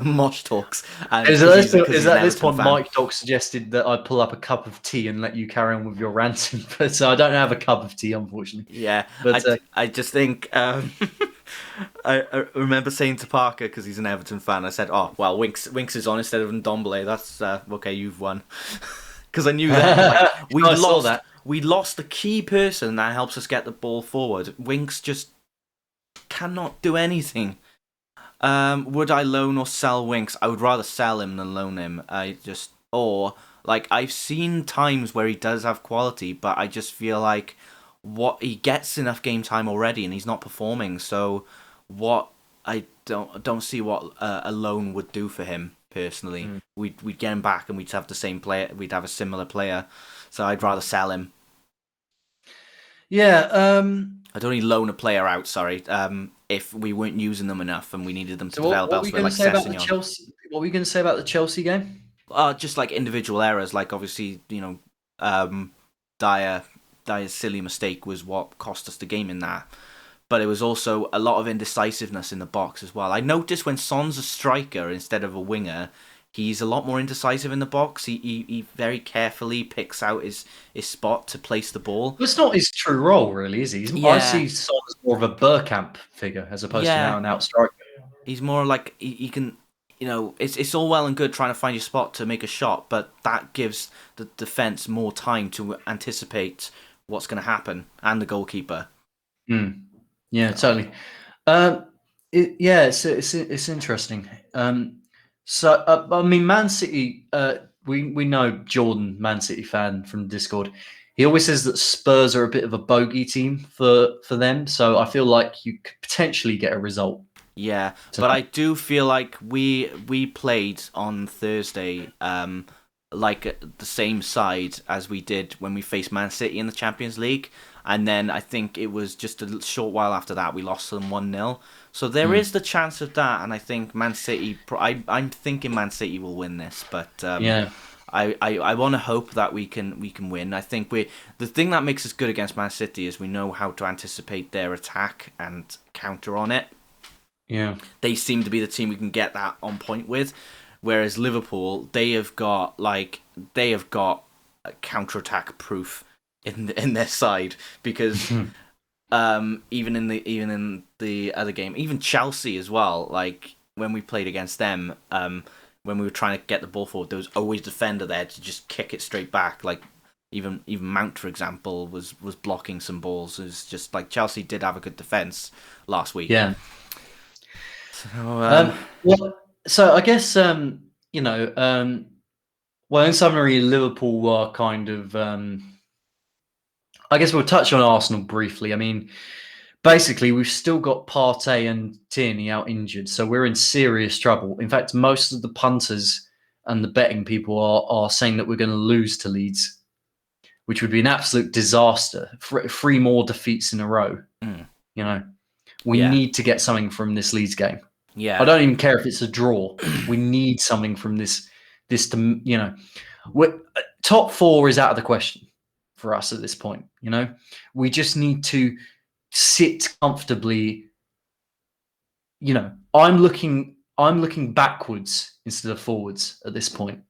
mosh talks. And Is at this point fan. Mike Doc suggested that I pull up a cup of tea and let you carry on with your ranting, but so I don't have a cup of tea, unfortunately. Yeah, but I just think I remember saying to Parker, because he's an Everton fan, I said, "Oh well, Winks is on instead of Ndombele. That's okay. You've won." Because I knew that we lost the key person that helps us get the ball forward. Winks just cannot do anything. Would I loan or sell Winks? I would rather sell him than loan him. I've seen times where he does have quality, but I just feel like he gets enough game time already, and he's not performing. So, I don't see what a loan would do for him personally. We'd get him back, and we'd have the same player. We'd have a similar player. So I'd rather sell him. Yeah. I'd only loan a player out. Sorry. If we weren't using them enough and we needed them to develop what elsewhere, like Sessegnon. What were you going to say about the Chelsea game? Just like individual errors, like obviously, Dyer's silly mistake was what cost us the game in that. But it was also a lot of indecisiveness in the box as well. I noticed when Son's a striker instead of a winger, he's a lot more indecisive in the box. He very carefully picks out his spot to place the ball. Well, it's not his true role, really, is he? I see Son as more of a Bergkamp figure as opposed to an out striker. He's more like he can. It's all well and good trying to find your spot to make a shot, but that gives the defense more time to anticipate what's going to happen, and the goalkeeper. Yeah, totally. It's interesting. I mean, Man City. We know Jordan, Man City fan from Discord. He always says that Spurs are a bit of a bogey team for them. So I feel like you could potentially get a result. Yeah, but I do feel like we played on Thursday like the same side as we did when we faced Man City in the Champions League, and then I think it was just a short while after that we lost them 1-0. So there is the chance of that, and I think Man City. I'm thinking Man City will win this, but I want to hope that we can win. I think the thing that makes us good against Man City is we know how to anticipate their attack and counter on it. Yeah, they seem to be the team we can get that on point with, whereas Liverpool, they have got counterattack proof in their side, because even in the other game, even Chelsea as well, like when we played against them, when we were trying to get the ball forward, there was always a defender there to just kick it straight back. Like even Mount, for example, was blocking some balls. It was just like Chelsea did have a good defense last week. Yeah. So I guess well, in summary, Liverpool are kind of. I guess we'll touch on Arsenal briefly. I mean, basically, we've still got Partey and Tierney out injured, so we're in serious trouble. In fact, most of the punters and the betting people are saying that we're going to lose to Leeds, which would be an absolute disaster. 3 more defeats in a row. We need to get something from this Leeds game. Yeah, I don't even care if it's a draw. We need something from this to top 4 is out of the question for us at this point. We just need to sit comfortably. I'm looking backwards instead of forwards at this point.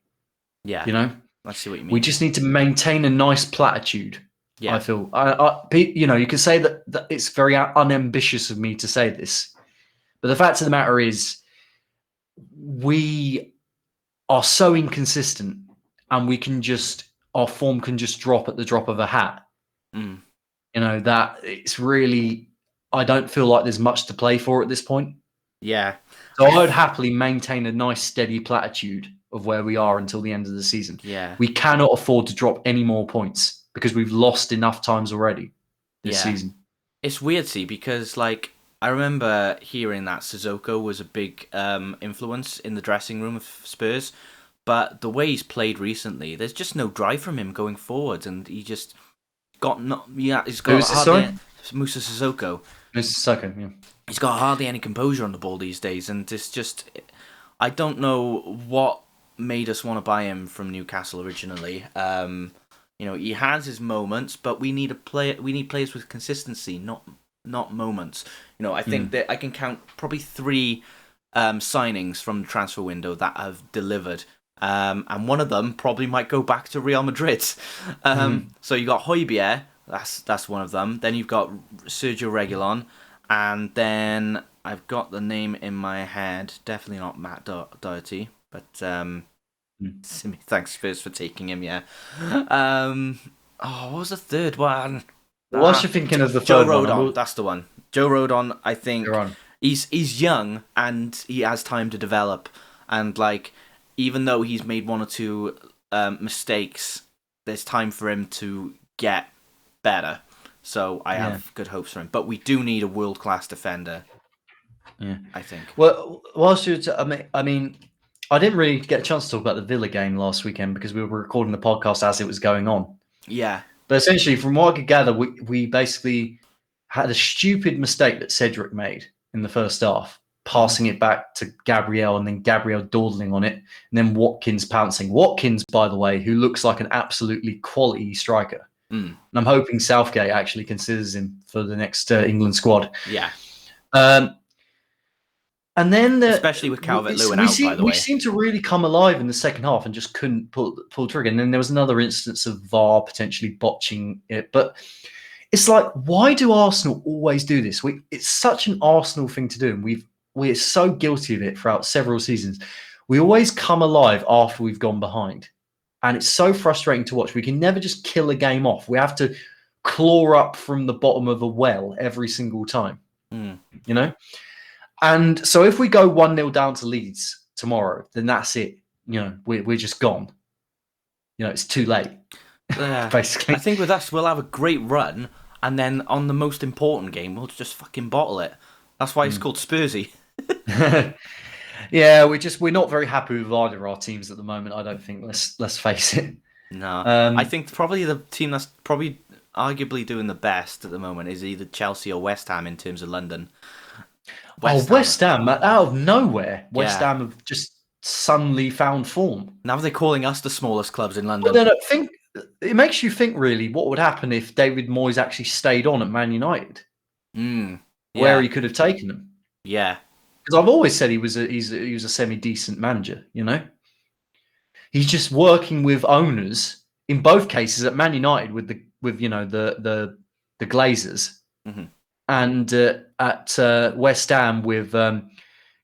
Yeah, You know, I see what you we mean. just need to maintain a nice platitude. I Yeah. feel, you know, you can say that it's very unambitious of me to say this, but the fact of the matter is, we are so inconsistent, and we can just our form can just drop at the drop of a hat. Mm. You know that it's really. I don't feel like there's much to play for at this point. Yeah. So I would happily maintain a nice steady platitude of where we are until the end of the season. Yeah. We cannot afford to drop any more points because we've lost enough times already this Yeah. season. It's weird, see, because like I remember hearing that Sissoko was a big influence in the dressing room of Spurs, but the way he's played recently, there's just no drive from him going forward, and he just got not. Yeah, he's Who got is this, sorry? Musa Sissoko. Mr. Saka, yeah. He's got hardly any composure on the ball these days, and it's just I don't know what made us want to buy him from Newcastle originally. You know, he has his moments, but we need players with consistency, not moments. You know, I think that I can count probably 3 signings from the transfer window that have delivered. And one of them probably might go back to Real Madrid. So you got Højbjerg, that's one of them. Then you've got Sergio Reguilon, and then I've got the name in my head. Definitely not Matt Doherty, but thanks Spurs for taking him. Yeah. What was the third one? Whilst you're thinking of the Joe third one, Rodon. That's the one. Joe Rodon. I think you're on. he's young and he has time to develop. And like, even though he's made 1 or 2 mistakes, there's time for him to get better. So I have good hopes for him. But we do need a world-class defender. Yeah, I think. Well, whilst you're, I mean, I didn't really get a chance to talk about the Villa game last weekend because we were recording the podcast as it was going on. Yeah. But essentially, from what I could gather, we basically had a stupid mistake that Cedric made in the first half, passing it back to Gabriel, and then Gabriel dawdling on it, and then Watkins pouncing. Watkins, by the way, who looks like an absolutely quality striker. And I'm hoping Southgate actually considers him for the next England squad. Yeah. And then especially with Calvert-Lewin out, by the way. We seemed to really come alive in the second half and just couldn't pull trigger. And then there was another instance of VAR potentially botching it. But it's like, why do Arsenal always do this? It's such an Arsenal thing to do, and we're so guilty of it throughout several seasons. We always come alive after we've gone behind, and it's so frustrating to watch. We can never just kill a game off. We have to claw up from the bottom of a well every single time. You know. And so if we go 1-0 down to Leeds tomorrow, then that's it. You know, we're just gone. You know, it's too late, basically. I think with us, we'll have a great run, and then on the most important game, we'll just fucking bottle it. That's why it's called Spursy. Yeah, we're not very happy with either of our teams at the moment, I don't think. Let's face it. No. I think probably the team that's probably arguably doing the best at the moment is either Chelsea or West Ham in terms of London. West Ham, out of nowhere. West Ham have just suddenly found form. Now they're calling us the smallest clubs in London. Well, then, it makes you think, really, what would happen if David Moyes actually stayed on at Man United? Where he could have taken them. Yeah. Because I've always said he was a semi-decent manager, you know? He's just working with owners, in both cases at Man United with the Glazers. And at West Ham with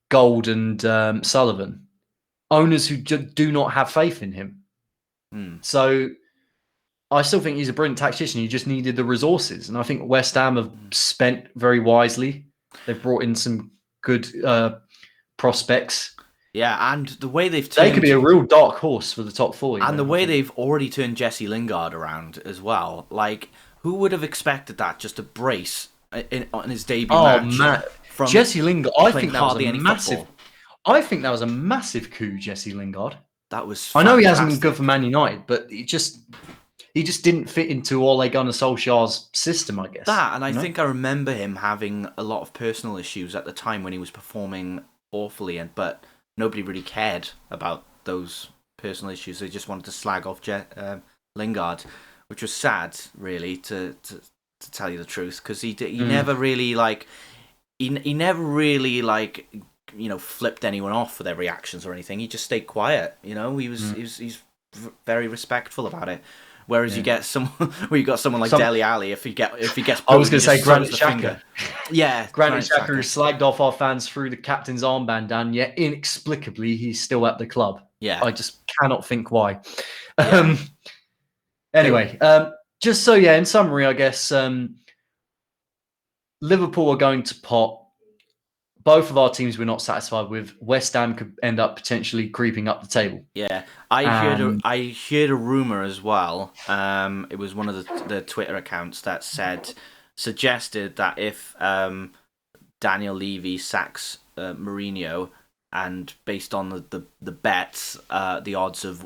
Gold and Sullivan, owners who do not have faith in him. So I still think he's a brilliant tactician. He just needed the resources. And I think West Ham have spent very wisely. They've brought in some good prospects. Yeah, and the way they've turned... They could be a real dark horse for the top 4. And the way they've already turned Jesse Lingard around as well. Like, who would have expected that just to brace... on his debut match. Jesse Lingard, I think that was a massive. Football. I think that was a massive coup, Jesse Lingard. That was. Fantastic. I know he hasn't been good for Man United, but he just didn't fit into Ole Gunnar Solskjaer's system, I guess. I think I remember him having a lot of personal issues at the time when he was performing awfully, but nobody really cared about those personal issues. They just wanted to slag off Lingard, which was sad, really, to tell you the truth, because he never really he never really flipped anyone off with their reactions or anything. He just stayed quiet. You know, he's very respectful about it. Whereas Yeah. you get you got someone like Dele Alli, if he gets I was booed, going he to say just throws Granit the Xhaka. finger. Yeah, Granit Xhaka who slagged off our fans through the captain's armband down, yet inexplicably he's still at the club. Yeah. I just cannot think why. Yeah. Anyway, just so in summary, I guess Liverpool are going to pot. Both of our teams we're not satisfied with. West Ham could end up potentially creeping up the table. Yeah, I heard a rumor as well. It was one of the Twitter accounts that suggested that if Daniel Levy sacks Mourinho, and based on the bets, the odds of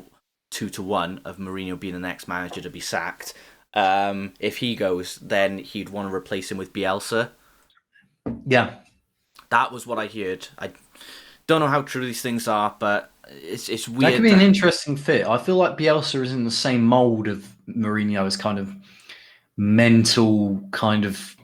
2-1 of Mourinho being the next manager to be sacked, if he goes, then he'd want to replace him with Bielsa. Yeah. That was what I heard. I don't know how true these things are, but it's weird. That could be an interesting fit. I feel like Bielsa is in the same mold of Mourinho as kind of mental kind of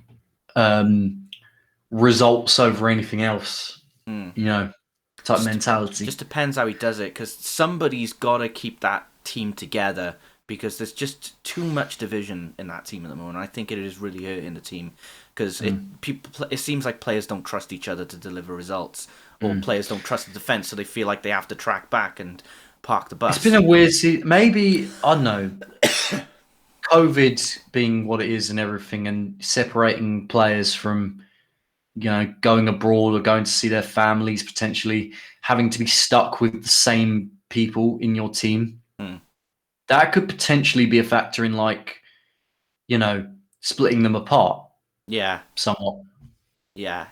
results over anything else, type mentality. Just depends how he does it, because somebody's got to keep that team together, because there's just too much division in that team at the moment. I think it is really hurting the team, because it seems like players don't trust each other to deliver results, or players don't trust the defence, so they feel like they have to track back and park the bus. It's been a weird season. Maybe, I don't know, COVID being what it is and everything, and separating players from going abroad or going to see their families, potentially having to be stuck with the same people in your team. That could potentially be a factor in, splitting them apart. Yeah. Somewhat. Yeah.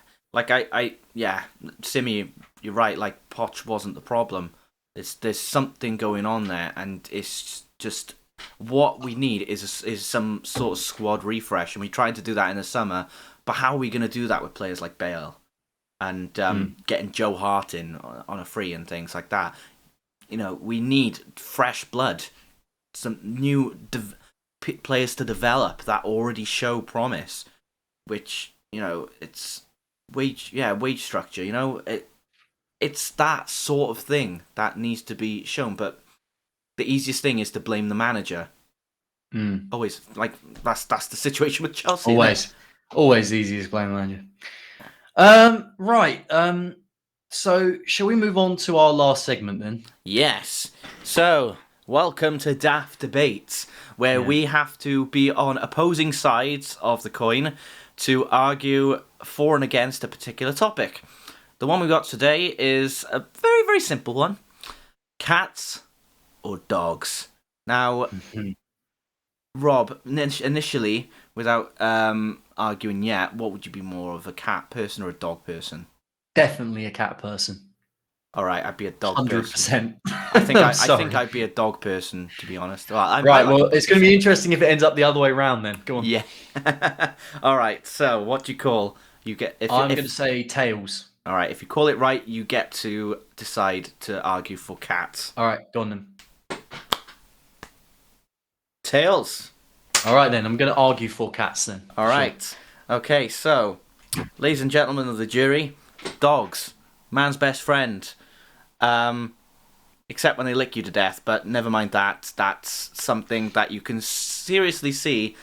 Simi, you're right. Like, Poch wasn't the problem. There's something going on there, and it's just what we need is some sort of squad refresh, and we tried to do that in the summer. But how are we going to do that with players like Bale and getting Joe Hart in on a free and things like that? We need fresh blood, some new players to develop that already show promise, which, it's wage structure, it's that sort of thing that needs to be shown. But the easiest thing is to blame the manager. Always, that's the situation with Chelsea. Always easy to blame the manager. Right. So shall we move on to our last segment then? Yes. So welcome to Daft Debates, where we have to be on opposing sides of the coin to argue for and against a particular topic. The one we got today is a very, very simple one. Cats or dogs? Now, Rob, initially, without arguing yet, what would you be more of, a cat person or a dog person? Definitely a cat person. All right, I'd be a dog 100%. person. I think I'd be a dog person, to be honest. Well, it's going to be interesting if it ends up the other way around then. Go on. Yeah. All right, so what do you call? I'm going to say tails. All right, if you call it right, you get to decide to argue for cats. All right, go on then. Tails. All right then, I'm going to argue for cats then. All right. Okay, so, ladies and gentlemen of the jury, dogs, man's best friend. Except when they lick you to death, but never mind that. That's something that you can seriously see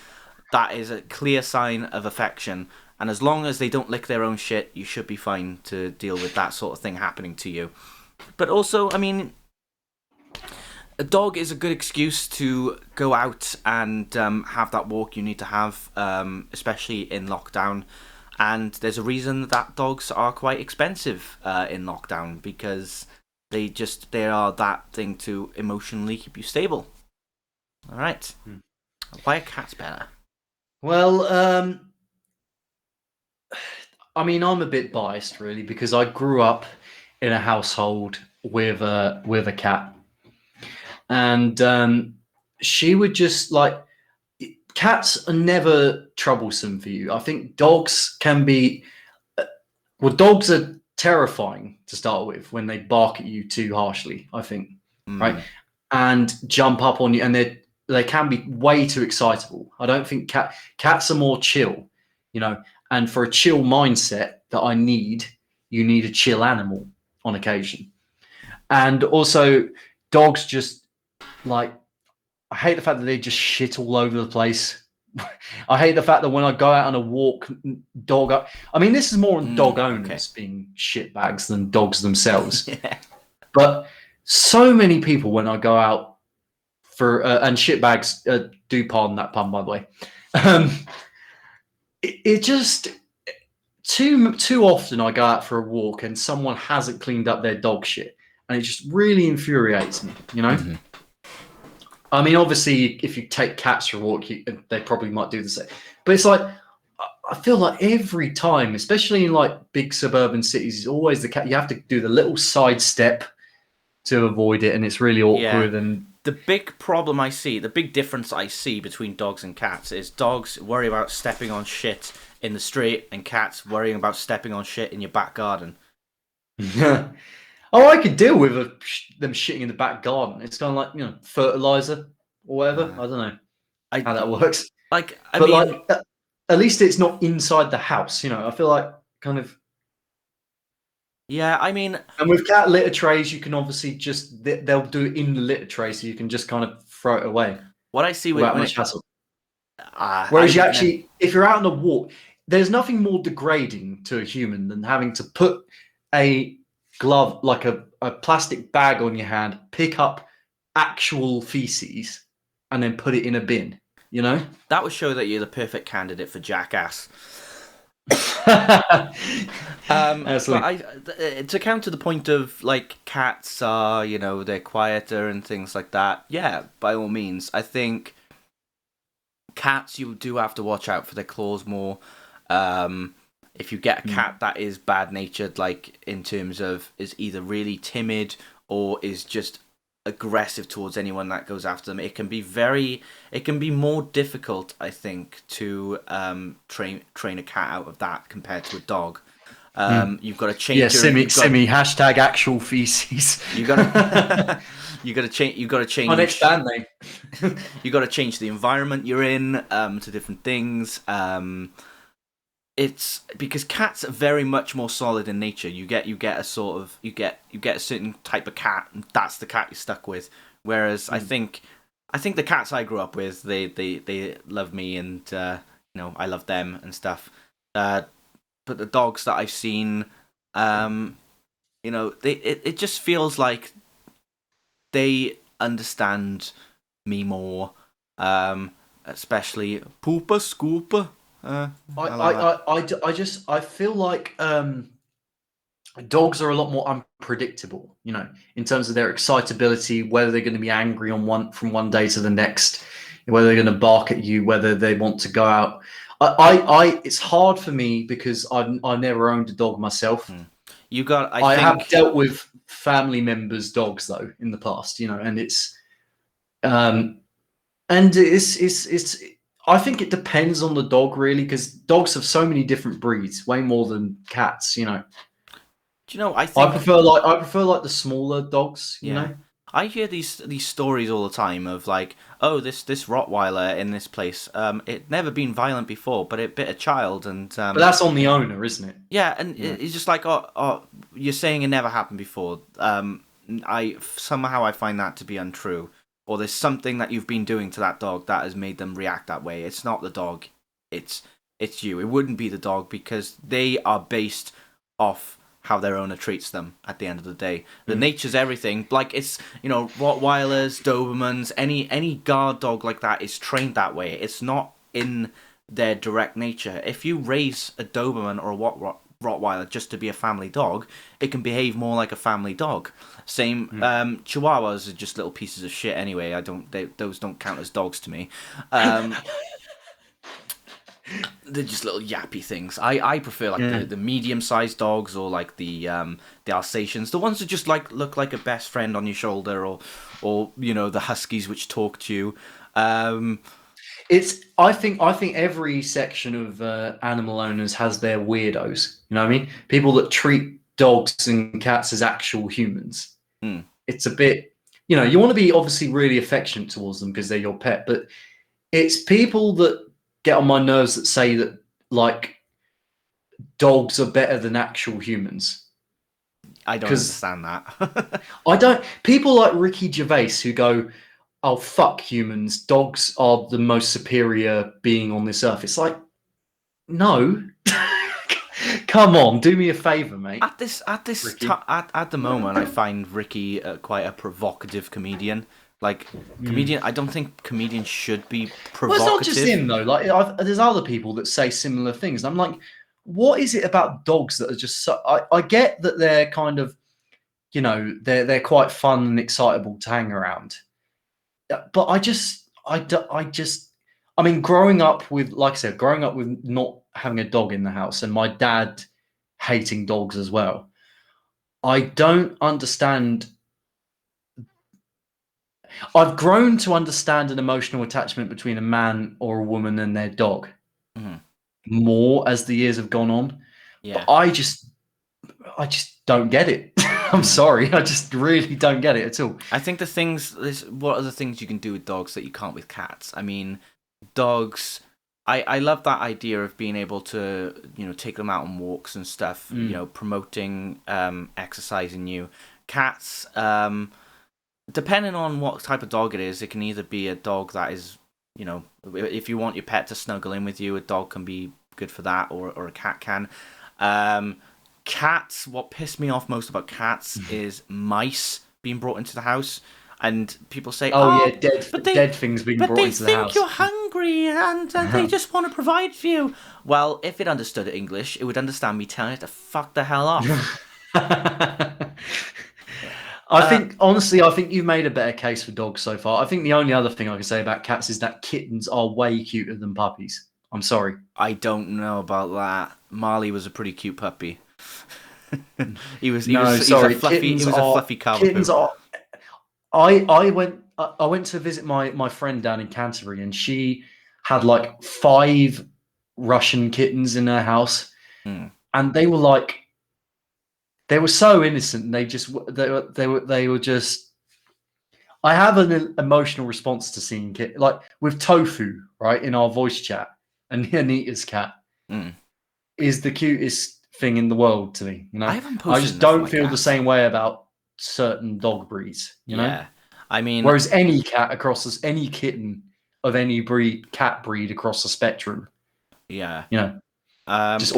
that is a clear sign of affection. And as long as they don't lick their own shit, you should be fine to deal with that sort of thing happening to you. But also, I mean, a dog is a good excuse to go out and have that walk you need to have, especially in lockdown. And there's a reason that dogs are quite expensive in lockdown, because they are that thing to emotionally keep you stable. All right. Why are cats better? Well, I mean, I'm a bit biased really, because I grew up in a household with a cat, and she would just cats are never troublesome for you. I think dogs can be. Dogs are terrifying to start with when they bark at you too harshly, I think, right? And jump up on you, and they can be way too excitable. I don't think cats are more chill, and for a chill mindset that you need a chill animal on occasion. And also, dogs just like, I hate the fact that they just shit all over the place. I hate the fact that when I go out on a walk, I mean, this is more on dog Okay. owners being shitbags than dogs themselves. Yeah. But so many people, when I go out for and shitbags, do pardon that pun, by the way. Um, it just too often I go out for a walk and someone hasn't cleaned up their dog shit, and it just really infuriates me. You know. Mhm. I mean, obviously, if you take cats for a walk, they probably might do the same. But it's like, I feel like every time, especially in like big suburban cities, it's always the cat. You have to do the little side step to avoid it, and it's really Yeah. awkward. And The big problem I see, the big difference I see between dogs and cats is dogs worry about stepping on shit in the street, and cats worrying about stepping on shit in your back garden. oh, I could deal with them shitting in the back garden. It's kind of like fertilizer or whatever. Uh, I don't know I how that works, like. I but mean, like at least it's not inside the house. I feel like kind of. yeah. I mean, And with cat litter trays, you can obviously just they'll do it in the litter tray, so you can just kind of throw it away what I see with without when much it, hassle. I Whereas you would never. actually, if you're out on a walk, there's nothing more degrading to a human than having to put a glove, like a plastic bag on your hand, pick up actual feces, and then put it in a bin. You know? That would show that you're the perfect candidate for jackass. But Absolutely. to counter the point of like cats are, they're quieter and things like that. Yeah, by all means, I think cats you do have to watch out for their claws more. If you get a cat that is bad natured, like in terms of is either really timid or is just aggressive towards anyone that goes after them, it can be more difficult, I think, to train a cat out of that compared to a dog. You've got to Yeah, change simi hashtag actual feces. you got to you got to My next change band name. you got to change the environment you're in to different things. It's because cats are very much more solid in nature. You get a sort of you get a certain type of cat, and that's the cat you're stuck with. Whereas I think the cats I grew up with, they love me, and I love them and stuff. But the dogs that I've seen, it just feels like they understand me more, especially Poopa Scooper. I like that. I feel like dogs are a lot more unpredictable, in terms of their excitability, whether they're going to be angry from one day to the next, whether they're going to bark at you, whether they want to go out. It's hard for me because I never owned a dog myself. You got, I have dealt with family members' dogs though in the past, and um, it's. I think it depends on the dog really, because dogs have so many different breeds, way more than cats. Do you know? I I think prefer like the smaller dogs. yeah. I hear these stories all the time of like, oh, this Rottweiler in this place, it never been violent before, but it bit a child, and But that's on the owner, isn't it? yeah, and it's just like, oh, you're saying it never happened before. I somehow I find that to be untrue, or there's something that you've been doing to that dog that has made them react that way. It's not the dog, it's you. It wouldn't be the dog because they are based off how their owner treats them at the end of the day. The nature's everything. Like it's Rottweilers, Dobermans, any guard dog like that is trained that way. It's not in their direct nature. If you raise a Doberman or a Rottweiler just to be a family dog, it can behave more like a family dog. Same Chihuahuas are just little pieces of shit anyway. Those don't count as dogs to me. They're just little yappy things. I prefer like the medium sized dogs, or like the Alsatians, the ones that just like look like a best friend on your shoulder, or the Huskies which talk to you. I think every section of animal owners has their weirdos. You know what I mean? People that treat dogs and cats as actual humans. It's a bit, you want to be obviously really affectionate towards them because they're your pet, but it's people that get on my nerves that say that like dogs are better than actual humans. I don't understand that. I don't. People like Ricky Gervais who go, oh, fuck humans. Dogs are the most superior being on this earth. It's like, no. Come on, do me a favor, mate. At Ricky. at the moment, I find Ricky quite a provocative comedian. Like comedian, I don't think comedians should be provocative. Well, it's not just him though. Like, there's other people that say similar things. And I'm like, what is it about dogs that are just so? I get that they're kind of, you know, they're quite fun and excitable to hang around. But I mean, growing up with, like I said, growing up with not having a dog in the house and my dad hating dogs as well, I don't understand. I've grown to understand an emotional attachment between a man or a woman and their dog more as the years have gone on. Yeah. But I just don't get it. I'm sorry, I just really don't get it at all. I think the things what are the things you can do with dogs that you can't with cats? I mean, dogs. I love that idea of being able to, you know, take them out on walks and stuff. You know, promoting exercising you. Cats. Depending on what type of dog it is, it can either be a dog that is, you know, if you want your pet to snuggle in with you, a dog can be good for that, or a cat can. Cats, what pissed me off most about cats is mice being brought into the house. And people say, yeah, dead things being brought into the house. But they think you're hungry and they just want to provide for you. Well, if it understood English, it would understand me telling it to fuck the hell off. I think, honestly, you've made a better case for dogs so far. I think the only other thing I can say about cats is that kittens are way cuter than puppies. I'm sorry. I don't know about that. Marley was a pretty cute puppy. he was a fluffy kittens are. I went to visit my friend down in Canterbury, and she had like 5 Russian kittens in her house, and they were so innocent. They were just. I have an emotional response to seeing kittens, like with Tofu, right, in our voice chat, and Anita's cat is the cutest thing in the world to me. You know, I just don't feel the same way about certain dog breeds. You know, I mean, whereas any kitten of any cat breed across the spectrum, you know, just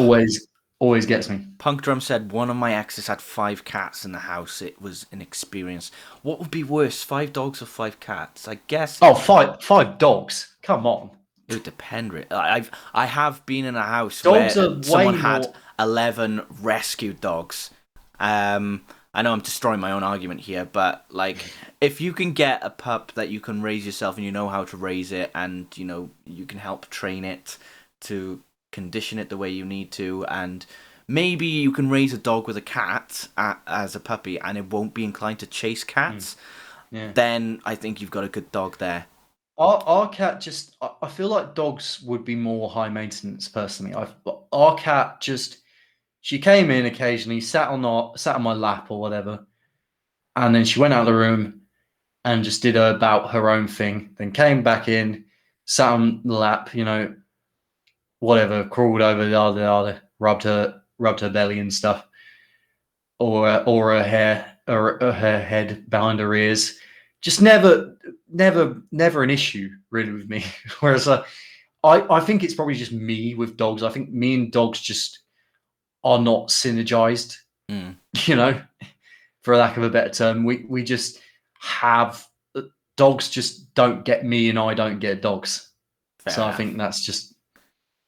always gets me. Punk Drum said one of my exes had 5 cats in the house. It was an experience. What would be worse, 5 dogs or 5 cats? I guess. Oh, five dogs. Come on. It would depend. I have been in a house dogs where someone had 11 rescued dogs. I know I'm destroying my own argument here, but like, if you can get a pup that you can raise yourself and you know how to raise it, and you know you can help train it to condition it the way you need to, and maybe you can raise a dog with a cat as a puppy and it won't be inclined to chase cats, then I think you've got a good dog there. Our cat just, I feel like dogs would be more high maintenance personally. Our cat just, she came in occasionally, sat on my lap or whatever, and then she went out of the room and just did about her own thing, then came back in, sat on the lap, you know, whatever, crawled over the other, rubbed her belly and stuff, or her hair, or her head behind her ears. Just never an issue really with me. Whereas I think it's probably just me with dogs. I think me and dogs just are not synergized. You know, for lack of a better term, we just have dogs. Just don't get me, and I don't get dogs. Fair enough. I think that's just.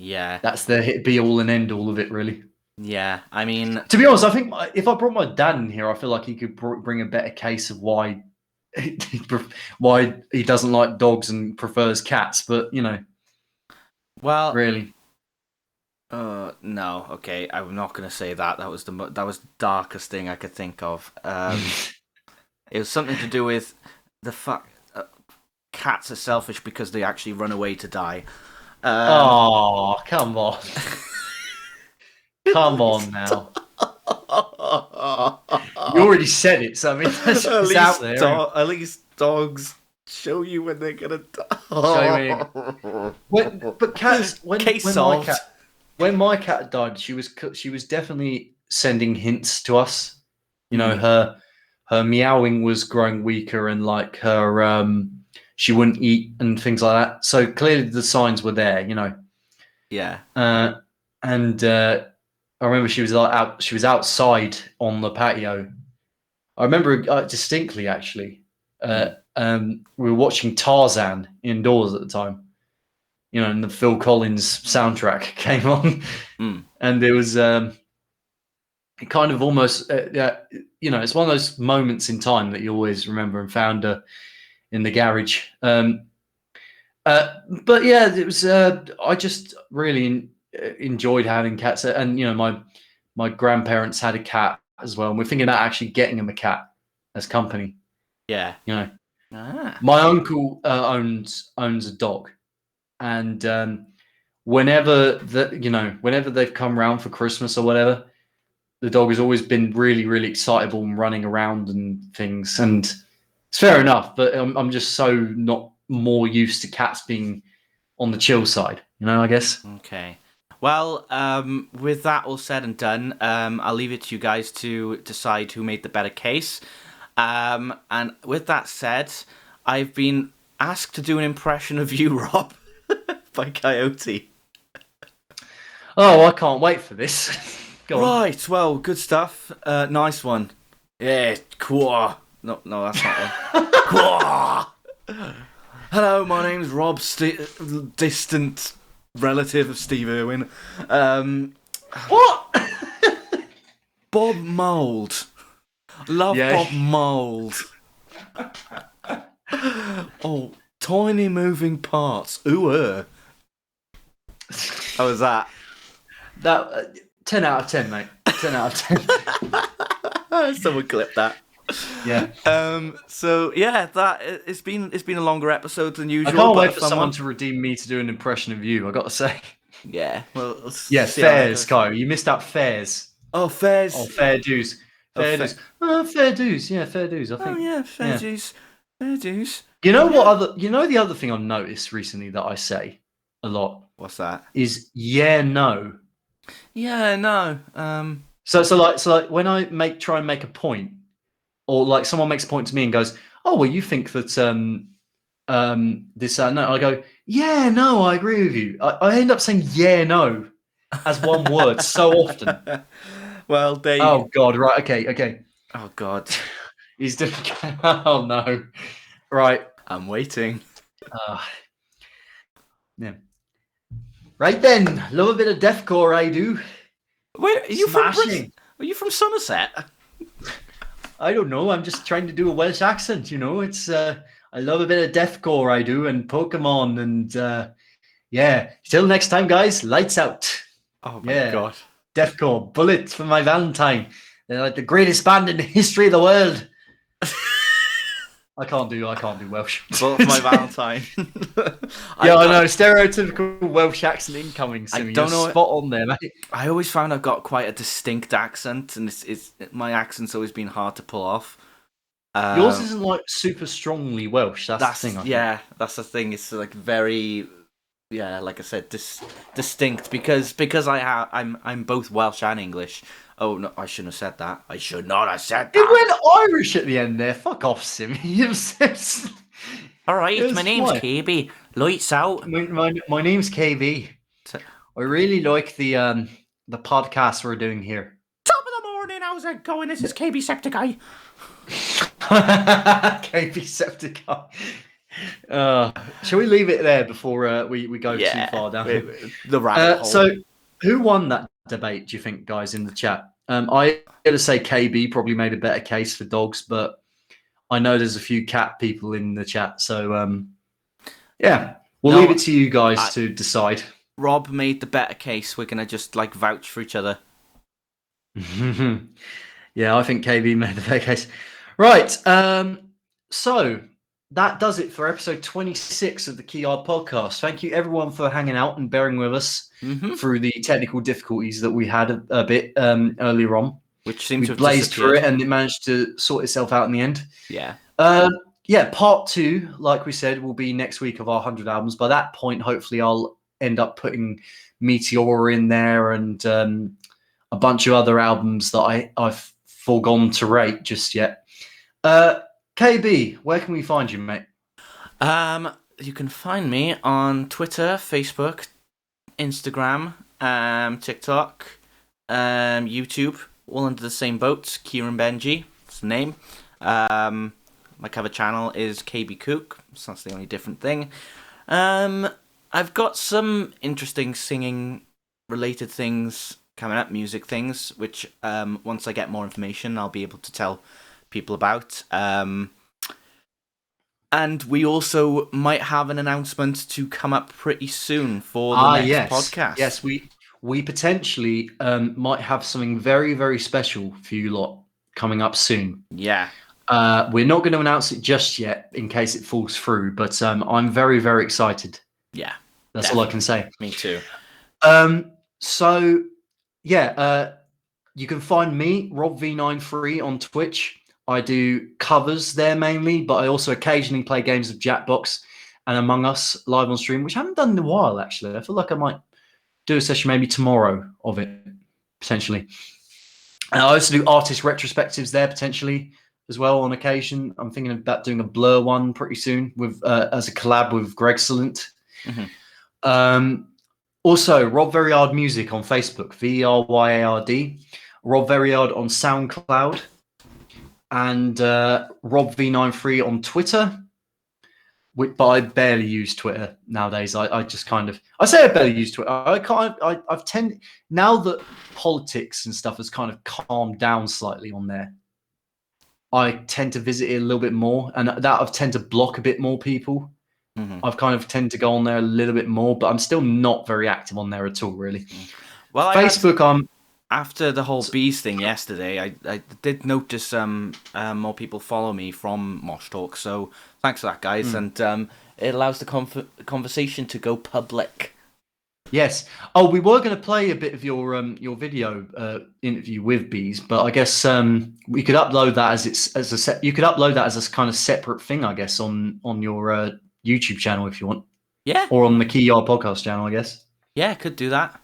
Yeah, that's the be all and end all of it, really. Yeah, I mean, to be honest, I think if I brought my dad in here, I feel like he could bring a better case of why he doesn't like dogs and prefers cats. But you know, well, really, no, okay, I'm not gonna say that. That was the darkest thing I could think of. It was something to do with the fact cats are selfish because they actually run away to die. Oh, come on. Come on now. You already said it, so I mean, it's out there. At least dogs show you when they're gonna die. But cats, when my cat died, she was definitely sending hints to us. You know, her meowing was growing weaker, and like her she wouldn't eat and things like that. So clearly the signs were there, you know. Yeah. And I remember she was outside on the patio. I remember distinctly, actually. We were watching Tarzan indoors at the time, you know, and the Phil Collins soundtrack came on, and it was it kind of almost, you know, it's one of those moments in time that you always remember, and found her in the garage. But yeah, it was. I just really enjoyed having cats, and you know, my grandparents had a cat as well, and we're thinking about actually getting them a cat as company. Yeah. You know, my uncle owns a dog, and whenever they've come round for Christmas or whatever, the dog has always been really, really excitable and running around and things. And it's fair enough, but I'm just so not more used to cats being on the chill side, you know, I guess. Okay. Well, with that all said and done, I'll leave it to you guys to decide who made the better case. And with that said, I've been asked to do an impression of you, Rob, by Coyote. Oh, I can't wait for this. Go on. Right, well, good stuff. Nice one. Yeah, quah. No, that's not one. Quah! Hello, my name's Rob, distant relative of Steve Irwin. What? Bob Mould. Love Bob Mould. Oh, tiny moving parts. Ooh. How was that? That 10 out of 10, mate. 10 out of 10. Someone clip that. Yeah. So yeah, it's been a longer episode than usual. I can't wait for someone to redeem me to do an impression of you, I got to say. Yeah. Well. Yeah, Fairs, Kyle. You missed out Fairs. Oh, Fairs. Oh, Fair Dues. Fair Dues. Fair Dues. Yeah, Fair Dues. I think. Oh yeah, Fair Dues. Fair Dues. You know what other? You know the other thing I've noticed recently that I say a lot. What's that? Is yeah, no. Yeah, no. So like when I try and make a point, or like someone makes a point to me and goes, "Oh, well, you think that this no," I go, "Yeah, no, I agree with you." I end up saying "yeah, no" as one word so often. Well, they. Oh God! Right. Okay. Oh God. He's doing. Oh no! Right. I'm waiting. Yeah. Right then, love a bit of deathcore, I do. Where are you Smashing. from? Are you from Somerset? I don't know. I'm just trying to do a Welsh accent. You know, it's I love a bit of deathcore, I do, and Pokemon, and yeah. Till next time, guys. Lights out. Oh my God. Deathcore, Bullet for my Valentine. They're like the greatest band in the history of the world. I can't do Welsh. Bullet for my Valentine. Yeah, I know. Stereotypical Welsh accent incoming. Simi. I don't know. Spot on there, mate. I always found I've got quite a distinct accent, and it's my accent's always been hard to pull off. Yours isn't like super strongly Welsh. That's the thing. That's the thing. It's like very, like I said, distinct because I'm both Welsh and English. Oh no, I shouldn't have said that. I should not have said that. It went Irish at the end there. Fuck off, Simi. All right, my name's KB. Lights out. My name's KB. I really like the podcast we're doing here. Top of the morning, how's it going? This is KB Septiceye. KB Septiceye. Shall we leave it there before we go too far down? The rabbit hole. So, who won that debate, do you think, guys, in the chat? I got to say KB probably made a better case for dogs, but I know there's a few cat people in the chat. So, we'll leave it to you guys to decide. Rob made the better case. We're going to just like vouch for each other. Yeah, I think KB made the better case. Right. So that does it for episode 26 of the Key Art Podcast. Thank you, everyone, for hanging out and bearing with us through the technical difficulties that we had a bit earlier on. Which seems to have blazed through it, and it managed to sort itself out in the end. Yeah. Part 2, like we said, will be next week of our 100 albums. By that point, hopefully, I'll end up putting Meteora in there and a bunch of other albums that I've forgone to rate just yet. KB, where can we find you, mate? You can find me on Twitter, Facebook, Instagram, TikTok, YouTube, all under the same boat. Kieran Benji, that's the name. My cover channel is KB Cook, so that's the only different thing. I've got some interesting singing related things coming up, music things, which once I get more information, I'll be able to tell people about. And we also might have an announcement to come up pretty soon for the next podcast. Yes, we potentially might have something very, very special for you lot coming up soon. Yeah. We're not going to announce it just yet in case it falls through, but I'm very, very excited. Yeah. That's definitely. all I can say. Me too. So, yeah, you can find me, RobV93, on Twitch. I do covers there mainly, but I also occasionally play games of Jackbox and Among Us live on stream, which I haven't done in a while, actually. I feel like I might do a session maybe tomorrow of it, potentially. And I also do artist retrospectives there, potentially, as well, on occasion. I'm thinking about doing a Blur one pretty soon with as a collab with Gregcellent. Mm-hmm. Also, Rob Veryard Music on Facebook, VRYARD. Rob Veryard on SoundCloud. And RobV93 on Twitter. But I barely use Twitter nowadays. I just kind of... I say I barely use Twitter. I've tended... Now that politics and stuff has kind of calmed down slightly on there, I tend to visit it a little bit more. And that I've tend to block a bit more people. Mm-hmm. I've kind of tend to go on there a little bit more, but I'm still not very active on there at all, really. Well, Facebook, after the whole bees thing yesterday, I did notice more people follow me from Mosh Talk, so thanks for that, guys. And it allows the conversation to go public. Yes. Oh, we were going to play a bit of your video interview with bees, but I guess we could upload that you could upload that as a kind of separate thing, I guess, on your YouTube channel if you want. Yeah. Or on the Key Yard podcast channel, I guess. Yeah, could do that.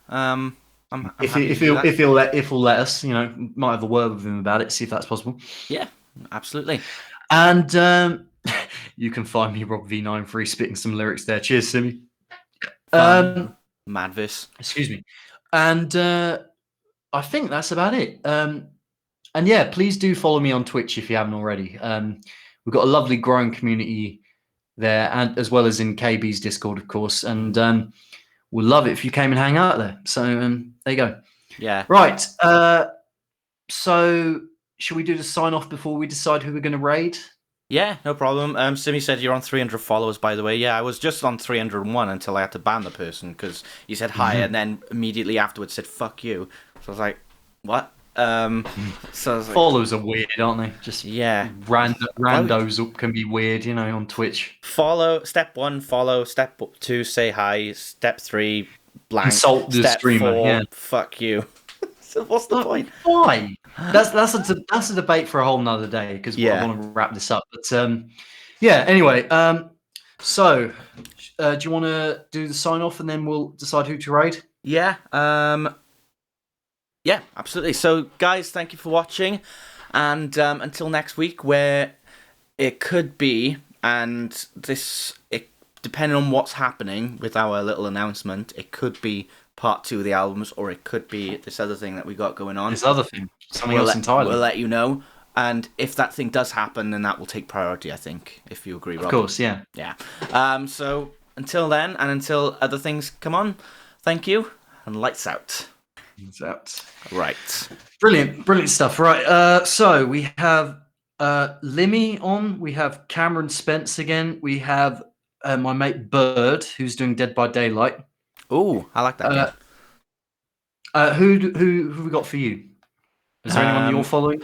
If he'll let us, might have a word with him about it, see if that's possible. Yeah, absolutely. And you can find me RobV93 spitting some lyrics there. Cheers, Simi. Madvis. Excuse me. And I think that's about it. And yeah, please do follow me on Twitch if you haven't already. We've got a lovely growing community there, and as well as in KB's Discord, of course. And we'd love it if you came and hang out there. So there you go. Yeah. Right. So should we do the sign off before we decide who we're going to raid? Yeah, no problem. Simi said you're on 300 followers, by the way. Yeah, I was just on 301 until I had to ban the person because he said hi and then immediately afterwards said fuck you. So I was like, what? So I was like, followers are weird, aren't they? Just yeah, randos can be weird, on Twitch. Step 1, follow. Step 2, say hi. Step 3, blank. Insult the Step streamer. 4, yeah. fuck you. So what's the point? Why? That's a debate for a whole nother day because I want to wrap this up. But yeah. Anyway, so do you want to do the sign off and then we'll decide who to raid? Yeah. Yeah, absolutely. So, guys, thank you for watching, and until next week, where it could be, and depending on what's happening with our little announcement, it could be part 2 of the albums, or it could be this other thing that we got going on. This other thing, something else entirely. We'll let you know, and if that thing does happen, then that will take priority, I think, if you agree, Rob. Of course, yeah. Yeah. So, until then, and until other things come on, thank you, and lights out. Right. Brilliant stuff. Right. So we have Limmy on. We have Cameron Spence again. We have my mate Bird, who's doing Dead by Daylight. Oh, I like that. Who have we got for you? Is there anyone you're following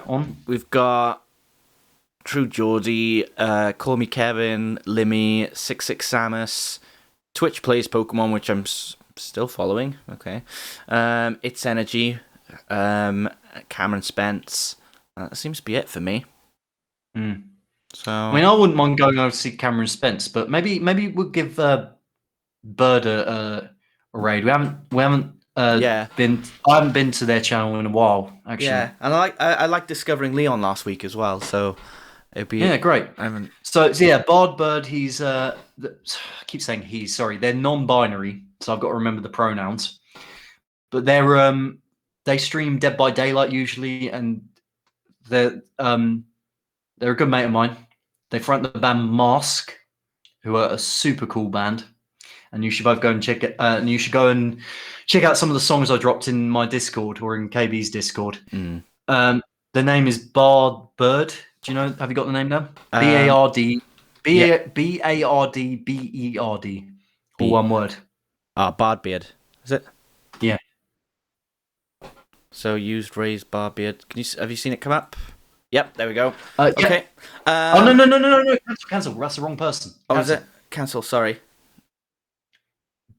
on? We've got True Geordie, Call Me Kevin, Limmy, 66 Samus, Twitch Plays Pokemon, which I'm still following. Okay. It's Energy, Cameron Spence. That seems to be it for me. So I mean, I wouldn't mind going over to see Cameron Spence, but maybe we'll give Bird a raid. We haven't been. I haven't been to their channel in a while, actually. Yeah, and I like discovering Leon last week as well. So it'd be great. So yeah, Bard Bird. He's I keep saying he's. Sorry, they're non-binary, so I've got to remember the pronouns. But they stream Dead by Daylight usually, and they're a good mate of mine. They front the band Mask, who are a super cool band, and you should both go and check it. And you should go and check out some of the songs I dropped in my Discord or in KB's Discord. The name is Bard Bird. Do you know? Have you got the name now? Bard Bardberd. All one word. Bardbeard. Is it? Yeah. So used raised Bardbeard. Have you seen it come up? Yep, there we go. Yeah. Okay. No. Cancel. That's the wrong person. Oh, is it? Cancel, sorry.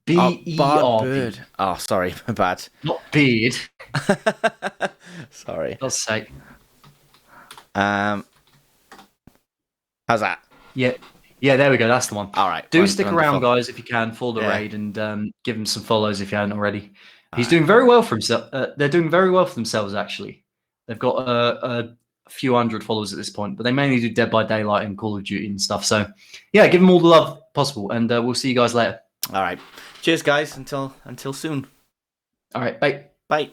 Bard. Oh, sorry, my bad. Not beard. Sorry. God's sake. How's that? Yeah, there we go. That's the one. All right. Do stick around, guys, if you can, for the raid, and give him some follows if you haven't already. He's doing very well for himself. They're doing very well for themselves, actually. They've got a few hundred followers at this point, but they mainly do Dead by Daylight and Call of Duty and stuff. So, yeah, give them all the love possible, and we'll see you guys later. All right. Cheers, guys. Until soon. All right. Bye. Bye.